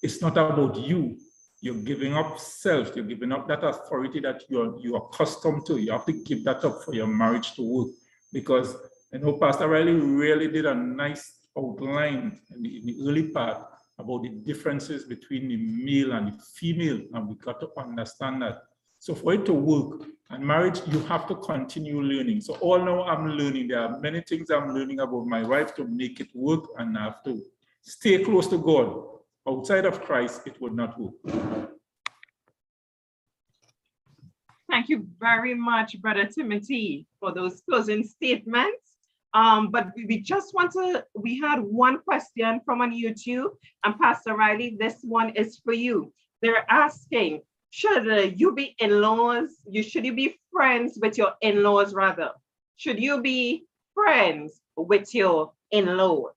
It's not about you. You're giving up self. You're giving up that authority that you're accustomed to. You have to give that up for your marriage to work. Because I know Pastor Riley really did a nice outline in the early part about the differences between the male and the female, and we got to understand that. So for it to work, and marriage, you have to continue learning. So all now I'm learning. There are many things I'm learning about my wife to make it work, and I have to stay close to God. Outside of Christ, it would not work. Thank you very much, Brother Timothy, for those closing statements. But we just want to, we had one question from on YouTube, and Pastor Riley, this one is for you. They're asking, should you be in-laws? Should you be friends with your in-laws rather? Should you be friends with your in-laws?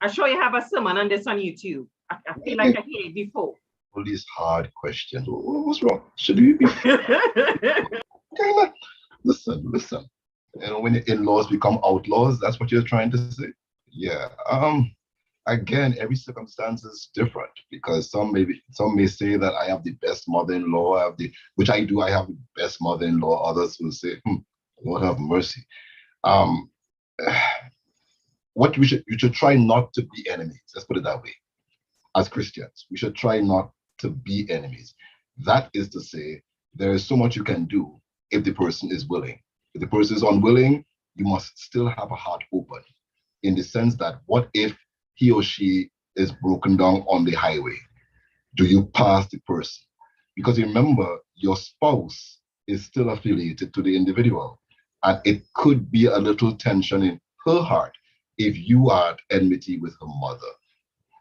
I'm sure you have a sermon on this on YouTube. I feel like I heard it before. All these hard questions. What's wrong? Should we be? Listen. You know, when the in-laws become outlaws, that's what you're trying to say. Yeah. Again, every circumstance is different, because some may say that I have the best mother-in-law, which I do. I have the best mother-in-law. Others will say, Lord have mercy. What you should try not to be enemies. Let's put it that way. As Christians, we should try not to be enemies. That is to say, there is so much you can do if the person is willing. If the person is unwilling, you must still have a heart open, in the sense that what if he or she is broken down on the highway? Do you pass the person? Because remember, your spouse is still affiliated to the individual, and it could be a little tension in her heart if you are at enmity with her mother,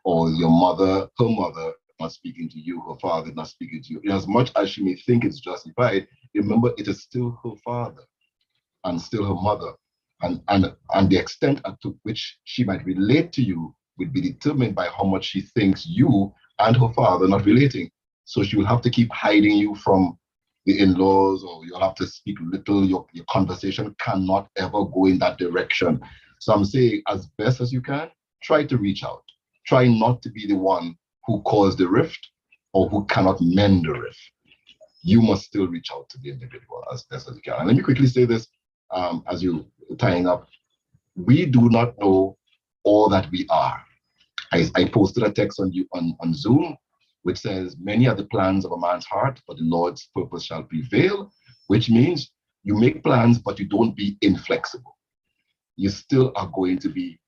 or your mother, her mother not speaking to you, her father not speaking to you. In as much as she may think it's justified, remember it is still her father and still her mother. And the extent to which she might relate to you would be determined by how much she thinks you and her father are not relating. So she will have to keep hiding you from the in-laws, or you'll have to speak little. Your conversation cannot ever go in that direction. So I'm saying, as best as you can, try to reach out. Try not to be the one who caused the rift or who cannot mend the rift. You must still reach out to the individual as best as you can. And let me quickly say this, as you're tying up. We do not know all that we are. I posted a text on Zoom, which says, many are the plans of a man's heart, but the Lord's purpose shall prevail, which means you make plans, but you don't be inflexible. You still are going to be,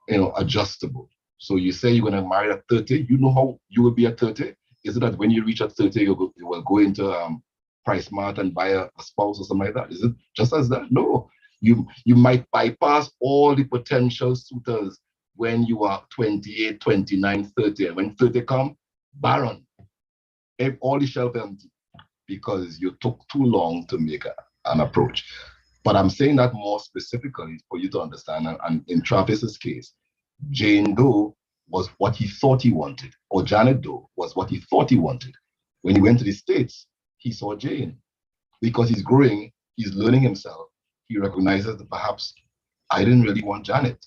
adjustable. So you say you're going to marry at 30, you know how you will be at 30? Is it that when you reach at 30, you will go into Price Mart and buy a spouse or something like that? Is it just as that? No. You might bypass all the potential suitors when you are 28, 29, 30. And when 30 come, barren. All the shelf empty, because you took too long to make an approach. But I'm saying that more specifically for you to understand. And in Travis's case, Jane Doe was what he thought he wanted, or Janet Doe was what he thought he wanted. When he went to the States, he saw Jane. Because he's growing, he's learning himself. He recognizes that perhaps I didn't really want Janet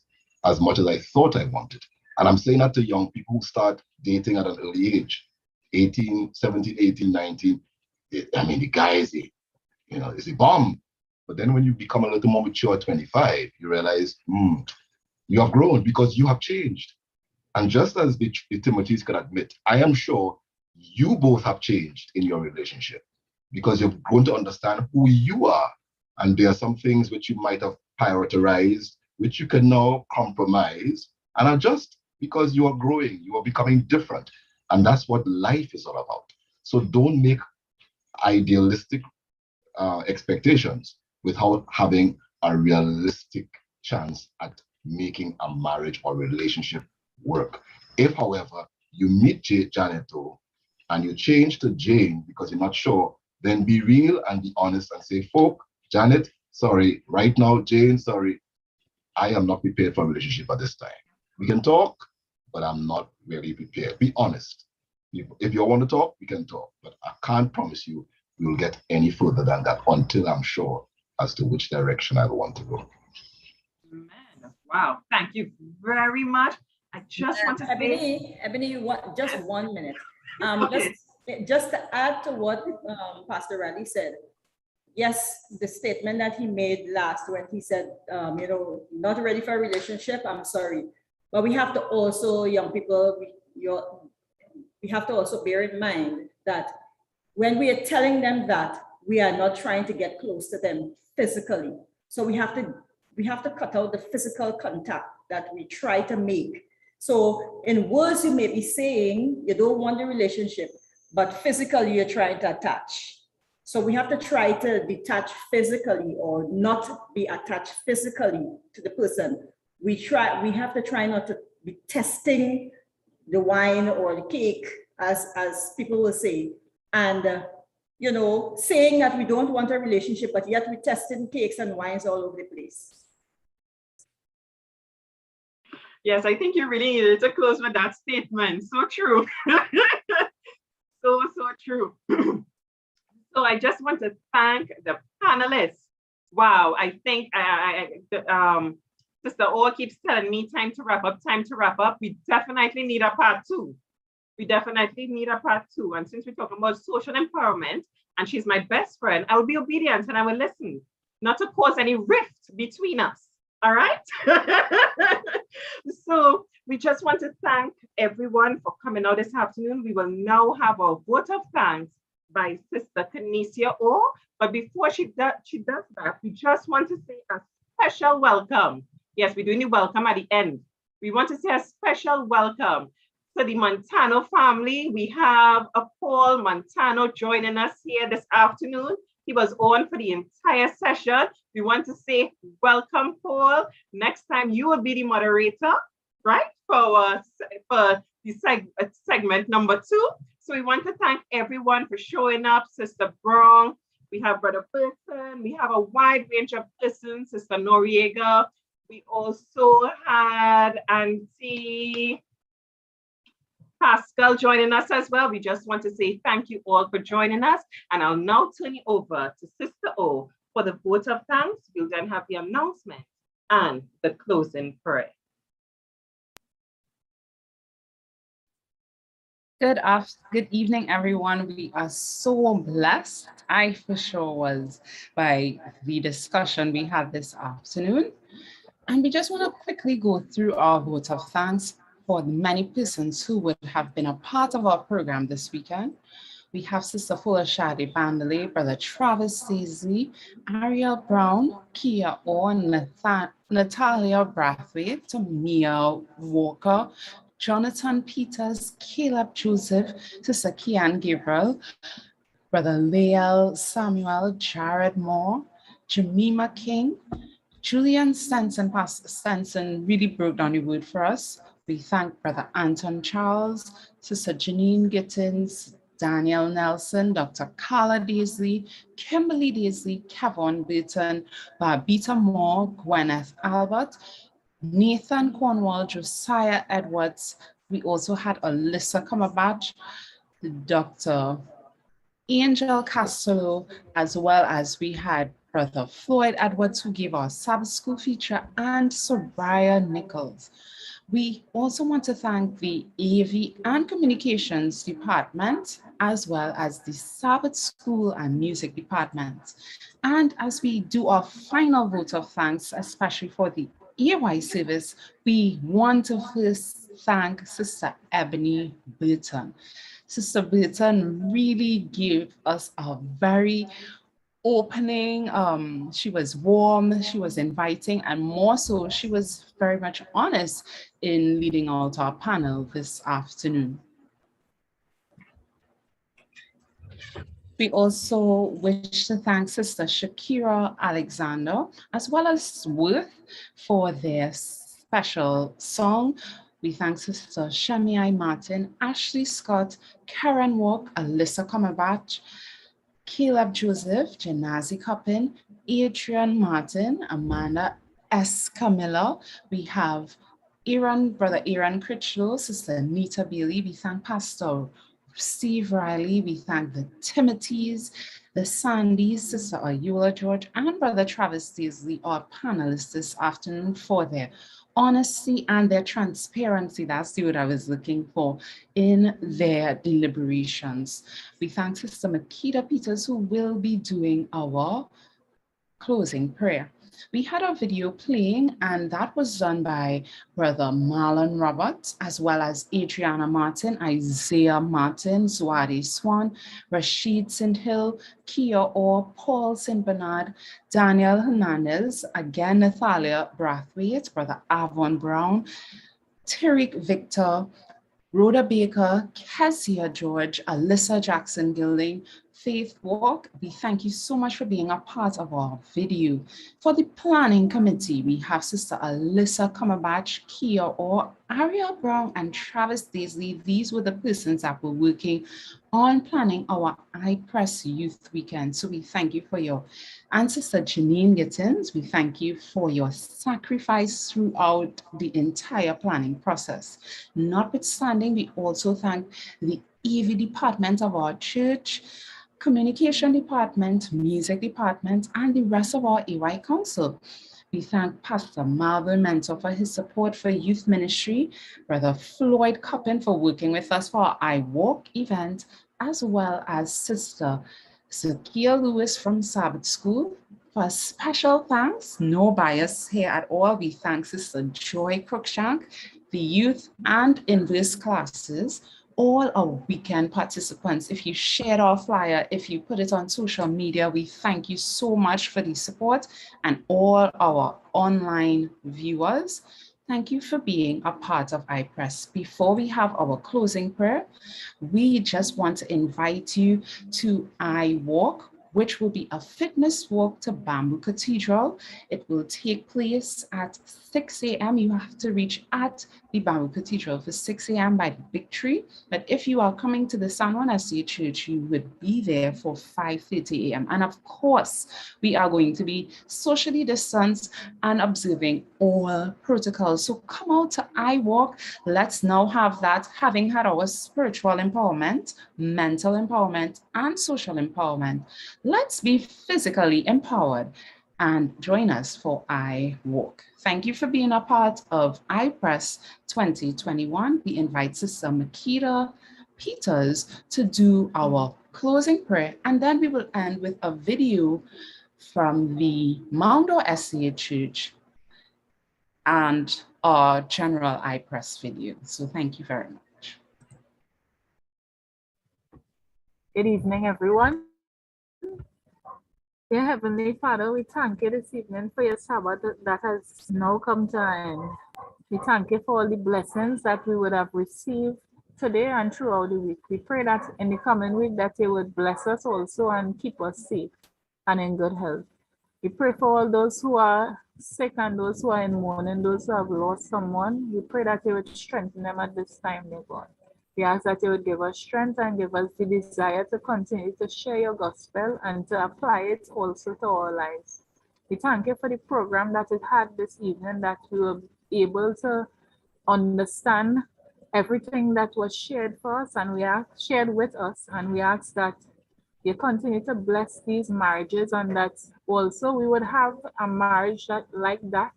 as much as I thought I wanted. And I'm saying that to young people who start dating at an early age, 18, 17, 18, 19. I mean, the guy is a bomb. But then when you become a little more mature at 25, you realize, you have grown because you have changed. And just as the Timothys can admit, I am sure you both have changed in your relationship because you've grown to understand who you are. And there are some things which you might have prioritized, which you can now compromise and adjust because you are growing, you are becoming different. And that's what life is all about. So don't make idealistic expectations without having a realistic chance at making a marriage or relationship work. If, however, you meet Janet Toe and you change to Jane because you're not sure, then be real and be honest and say, folk, Janet, sorry, right now, Jane, sorry, I am not prepared for a relationship at this time. We can talk, but I'm not really prepared. Be honest. If you want to talk, we can talk, but I can't promise you we will get any further than that until I'm sure as to which direction I want to go. Man, wow, thank you very much. I just want to say, Ebony, you want just 1 minute. Okay. Just to add to what Pastor Riley said. Yes, the statement that he made last when he said, not ready for a relationship, I'm sorry. But we have to also, young people, we have to also bear in mind that when we are telling them that, we are not trying to get close to them physically. So we have to cut out the physical contact that we try to make. So in words, you may be saying you don't want the relationship, but physically you're trying to attach. So we have to try to detach physically or not be attached physically to the person. We have to try not to be testing the wine or the cake, as people will say, and saying that we don't want a relationship, but yet we're testing cakes and wines all over the place. Yes, I think you really needed to close with that statement. So true. So true. So I just want to thank the panelists. Wow, I think Sister O keeps telling me time to wrap up. We definitely need a part 2. And since we're talking about social empowerment, and she's my best friend, I will be obedient and I will listen, not to cause any rift between us. All right? So we just want to thank everyone for coming out this afternoon. We will now have our vote of thanks by Sister Kenesia O. But before she does that, we just want to say a special welcome. Yes, we're doing the welcome at the end. We want to say a special welcome to the Montano family. We have a Paul Montano joining us here this afternoon. He was on for the entire session. We want to say welcome, Paul. Next time you will be the moderator, right? For the segment number 2. So we want to thank everyone for showing up. Sister Brown, we have Brother Burton, we have a wide range of persons, Sister Noriega. We also had Auntie Pascal joining us as well. We just want to say thank you all for joining us. And I'll now turn it over to Sister O for the vote of thanks. We'll then have the announcement and the closing prayer. Good evening, everyone. We are so blessed. I for sure was by the discussion we had this afternoon. And we just want to quickly go through our vote of thanks for the many persons who would have been a part of our program this weekend. We have Sister Fuller Shadi Bandele, Brother Travis Staisley, Ariel Brown, Kia Orr, Natalia Brathwaite, Tamia Walker, Jonathan Peters, Caleb Joseph, Sister Kian Gabriel, Brother Leal Samuel, Jared Moore, Jemima King, Julian Stenson. Pastor Stenson really broke down the word for us. We thank Brother Anton Charles, Sister Janine Gittins, Daniel Nelson, Dr. Carla Daisley, Kimberly Daisley, Kevon Burton, Barbita Moore, Gwyneth Albert, Nathan Cornwall, Josiah Edwards. We also had Alyssa Cumberbatch, Dr. Angel Castello, as well as we had Brother Floyd Edwards, who gave our Sabbath School feature, and Soraya Nichols. We also want to thank the AV and Communications Department, as well as the Sabbath School and Music Department. And as we do our final vote of thanks, especially for the AY service, we want to first thank Sister Ebony Burton. Sister Burton really gave us a very opening. She was warm, she was inviting, and more so, she was very much honest in leading out our panel this afternoon. We also wish to thank Sister Shakira Alexander, as well as Worth, for their special song. We thank Sister Shamiai Martin, Ashley Scott, Karen Walk, Alyssa Comerbach, Caleb Joseph, Janazi Coppin, Adrian Martin, Amanda S. Camilla. We have Brother Aaron Critchlow, Sister Anita Bailey. We thank Pastor Steve Riley. We thank the Timothys, the Sandys, Sister Ayula George, and Brother Travis Daisley, our panelists this afternoon, for their honesty and their transparency. That's the word I was looking for in their deliberations. We thank Sister Makita Peters, who will be doing our closing prayer. We had a video playing, and that was done by Brother Marlon Roberts, as well as Adriana Martin, Isaiah Martin, Zwadi Swan, Rashid St. Hill, Kia Orr, Paul St. Bernard, Daniel Hernandez, again Nathalia Brathwaite, Brother Avon Brown, Tariq Victor, Rhoda Baker, Kezia George, Alyssa Jackson Gilding, Faith Walk. We thank you so much for being a part of our video. For the planning committee, we have Sister Alyssa Cumberbatch, Kia Orr, Ariel Brown, and Travis Daisley. These were the persons that were working on planning our iPress Youth Weekend. So we thank you for your, and Sister Janine Gittins, we thank you for your sacrifice throughout the entire planning process. Notwithstanding, we also thank the EV department of our church, communication department, music department, and the rest of our AY council. We thank Pastor Marvin Mentor for his support for youth ministry, Brother Floyd Coppin for working with us for our I Walk event, as well as Sister Zakia Lewis from Sabbath School. For special thanks, no bias here at all, we thank Sister Joy Cruikshank, the youth and inverse classes, all our weekend participants. If you shared our flyer, if you put it on social media, we thank you so much for the support, and all our online viewers. Thank you for being a part of iPress. Before we have our closing prayer, we just want to invite you to iWalk, which will be a fitness walk to Bamboo Cathedral. It will take place at 6 a.m. You have to reach at the Bamboo Cathedral for 6 a.m. by the big tree. But if you are coming to the San Juan Estate Church, you would be there for 5:30 a.m. And of course, we are going to be socially distanced and observing all protocols. So come out to iWalk. Let's now have that, having had our spiritual empowerment, mental empowerment, and social empowerment. Let's be physically empowered and join us for iWalk. Thank you for being a part of iPress 2021. We invite Sister Makita Peters to do our closing prayer, and then we will end with a video from the Mount SCA Church and our general iPress video. So thank you very much. Good evening, everyone. Dear Heavenly Father, we thank you this evening for your Sabbath that has now come to an end. We thank you for all the blessings that we would have received today and throughout the week. We pray that in the coming week that you would bless us also and keep us safe and in good health. We pray for all those who are sick and those who are in mourning, those who have lost someone. We pray that you would strengthen them at this time, dear God. We ask that you would give us strength and give us the desire to continue to share your gospel and to apply it also to our lives. We thank you for the program that it had this evening, that we were able to understand everything that was shared for us and shared with us. And we ask that you continue to bless these marriages, and that also we would have a marriage that like that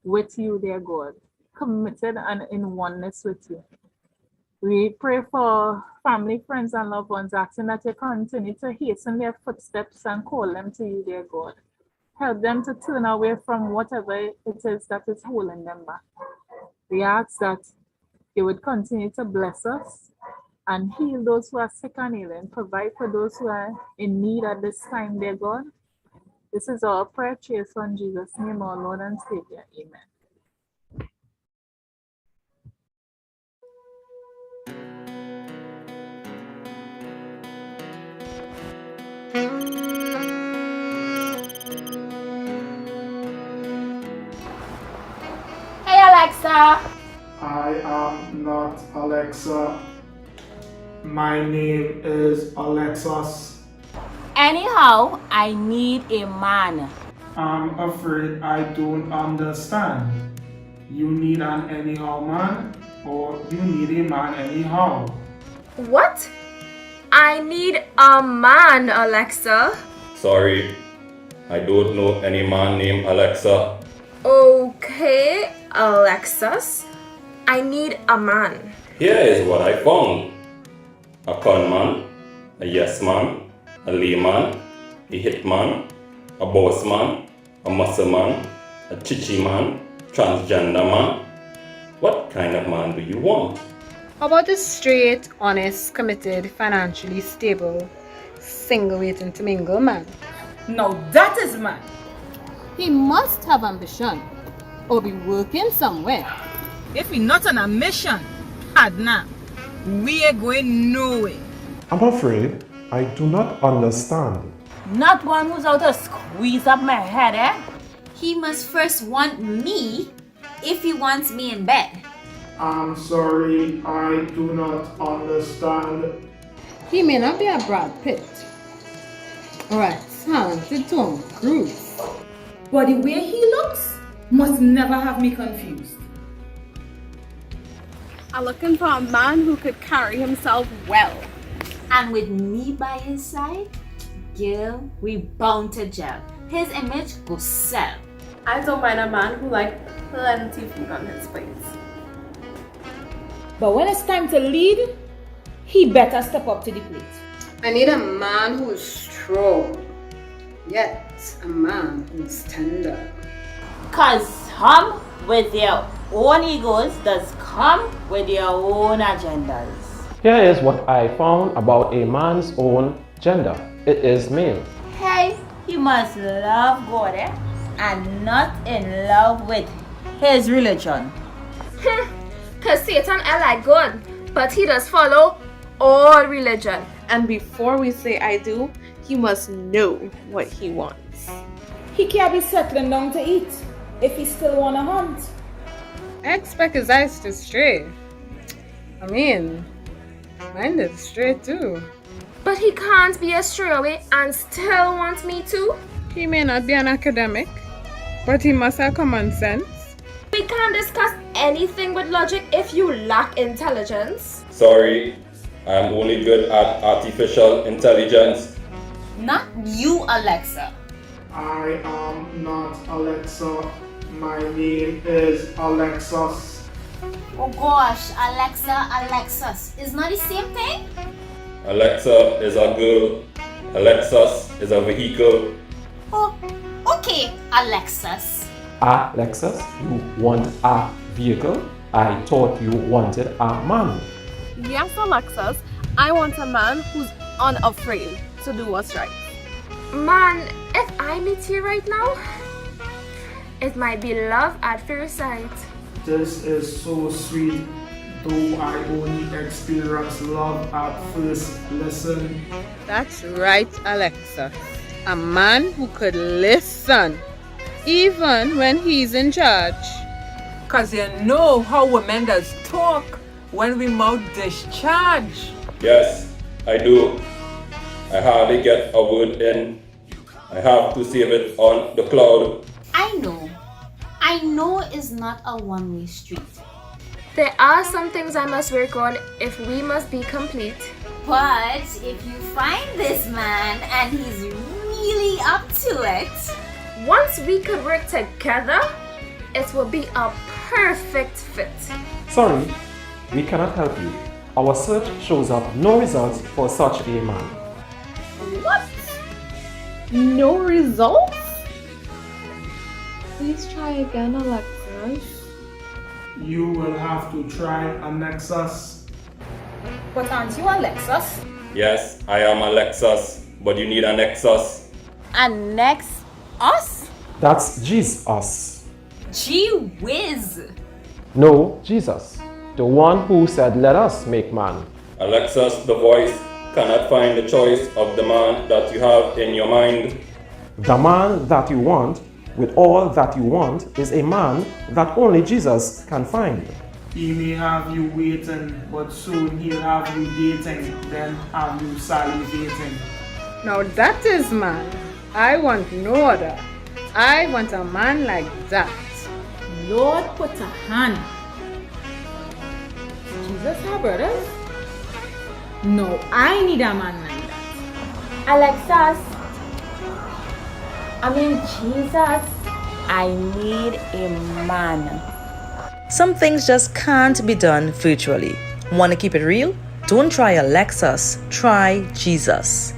with you, dear God, committed and in oneness with you. We pray for family, friends, and loved ones, asking that you continue to hasten their footsteps and call them to you, dear God. Help them to turn away from whatever it is that is holding them back. We ask that you would continue to bless us and heal those who are sick and ailing, provide for those who are in need at this time, dear God. This is our prayer, cheers on Jesus' name, our Lord and Savior. Amen. Hey Alexa! I am not Alexa. My name is Alexis. Anyhow, I need a man. I'm afraid I don't understand. You need an anyhow man, or you need a man anyhow? What? I need a man, Alexa. Sorry, I don't know any man named Alexa. Okay, Alexis. I need a man. Here is what I found. A con man, a yes man, a layman, a hit man, a boss man, a muscle man, a chichi man, transgender man. What kind of man do you want? How about a straight, honest, committed, financially stable, single waiting to mingle man? Now that is man. He must have ambition or be working somewhere. If we're not on a mission, Adna, we are going nowhere. I'm afraid I do not understand. Not one who's out to squeeze up my head, eh? He must first want me if he wants me in bed. I'm sorry, I do not understand. He may not be a Brad Pitt or a talented Tom Cruise, but the way he looks must never have me confused. I'm looking for a man who could carry himself well. And with me by his side, girl, we bound to gel. His image will sell. I don't mind a man who like plenty food on his plate. But when it's time to lead, he better step up to the plate. I need a man who is strong, yet a man who's tender. Cause some with their own egos does come with their own agendas. Here is what I found about a man's own gender. It is male. Hey, he must love God, eh? And not in love with his religion. Cause Satan I like God, but he does follow all religion. And before we say I do, he must know what he wants. He can't be settling down to eat if he still wanna hunt. I expect his eyes to stray. I mean, mine is straight too. But he can't be a strawaway and still want me to. He may not be an academic, but he must have common sense. We can't discuss anything with logic if you lack intelligence. Sorry, I'm only good at artificial intelligence. Not you, Alexa. I am not Alexa. My name is Alexis. Oh gosh, Alexa, Alexis. Is not the same thing? Alexa is a girl. Alexis is a vehicle. Oh, okay, Alexis. Alexis, you want a vehicle? I thought you wanted a man. Yes, Alexis, I want a man who's unafraid to do what's right. Man, if I meet you right now, it might be love at first sight. This is so sweet, though I only experienced love at first listen. That's right, Alexa. A man who could listen, even when he's in charge. Cause you know how women does talk when we mouth discharge. Yes, I do. I hardly get a word in. I have to save it on the cloud. I know it's not a one-way street. There are some things I must work on if we must be complete. But if you find this man and he's really up to it, once we could work together, it will be a perfect fit. Sorry, we cannot help you. Our search shows up no results for such a man. What? No results? Please try again, Alexis. You will have to try Alexis. But aren't you Alexis? Yes, I am Alexis, but you need a nexus. annex us? That's Jesus. Gee whiz. No, Jesus. The one who said, let us make man. Alexis, the voice, cannot find the choice of the man that you have in your mind. The man that you want, with all that you want, is a man that only Jesus can find. He may have you waiting, but soon he'll have you dating, then have you salivating. Now that is man. I want no other. I want a man like that. Lord, put a hand. Jesus, our brothers? No, I need a man like that. Alexis. Jesus. I need a man. Some things just can't be done virtually. Want to keep it real? Don't try Alexis, try Jesus.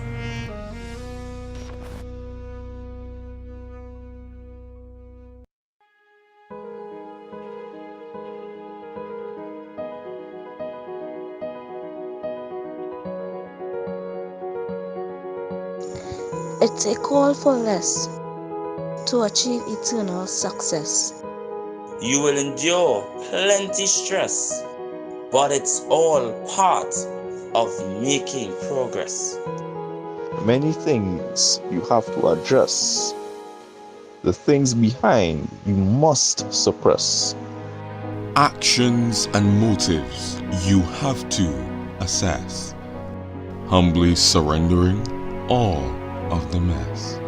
It's a call for less to achieve eternal success. You will endure plenty stress, but it's all part of making progress. Many things you have to address. The things behind you must suppress. Actions and motives you have to assess. Humbly surrendering all of the mess.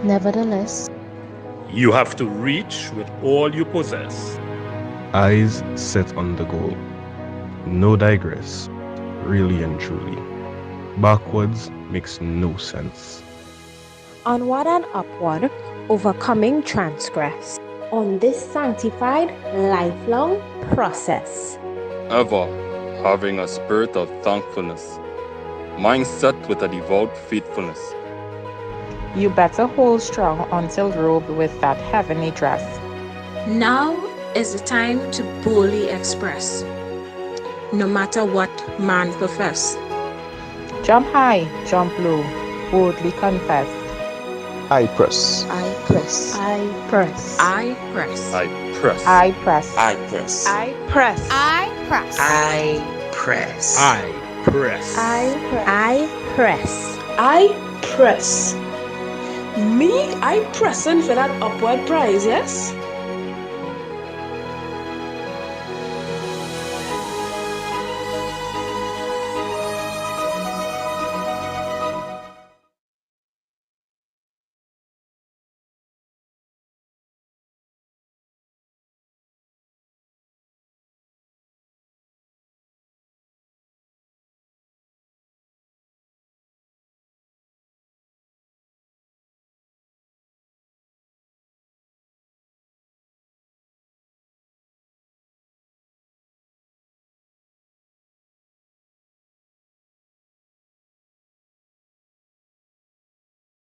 Nevertheless, you have to reach with all you possess. Eyes set on the goal. No digress, really and truly. Backwards makes no sense. Onward and upward, overcoming transgress. On this sanctified, lifelong process. Ever having a spirit of thankfulness. Mindset with a devout faithfulness. You better hold strong until robed with that heavenly dress. Now is the time to boldly express, no matter what man profess. Jump high, jump low, boldly confess. I press. I press. I press. I press. I press. I press. I press. I press. I press. I press. I press. I press. I press. Me, I pressing for that upward prize, yes?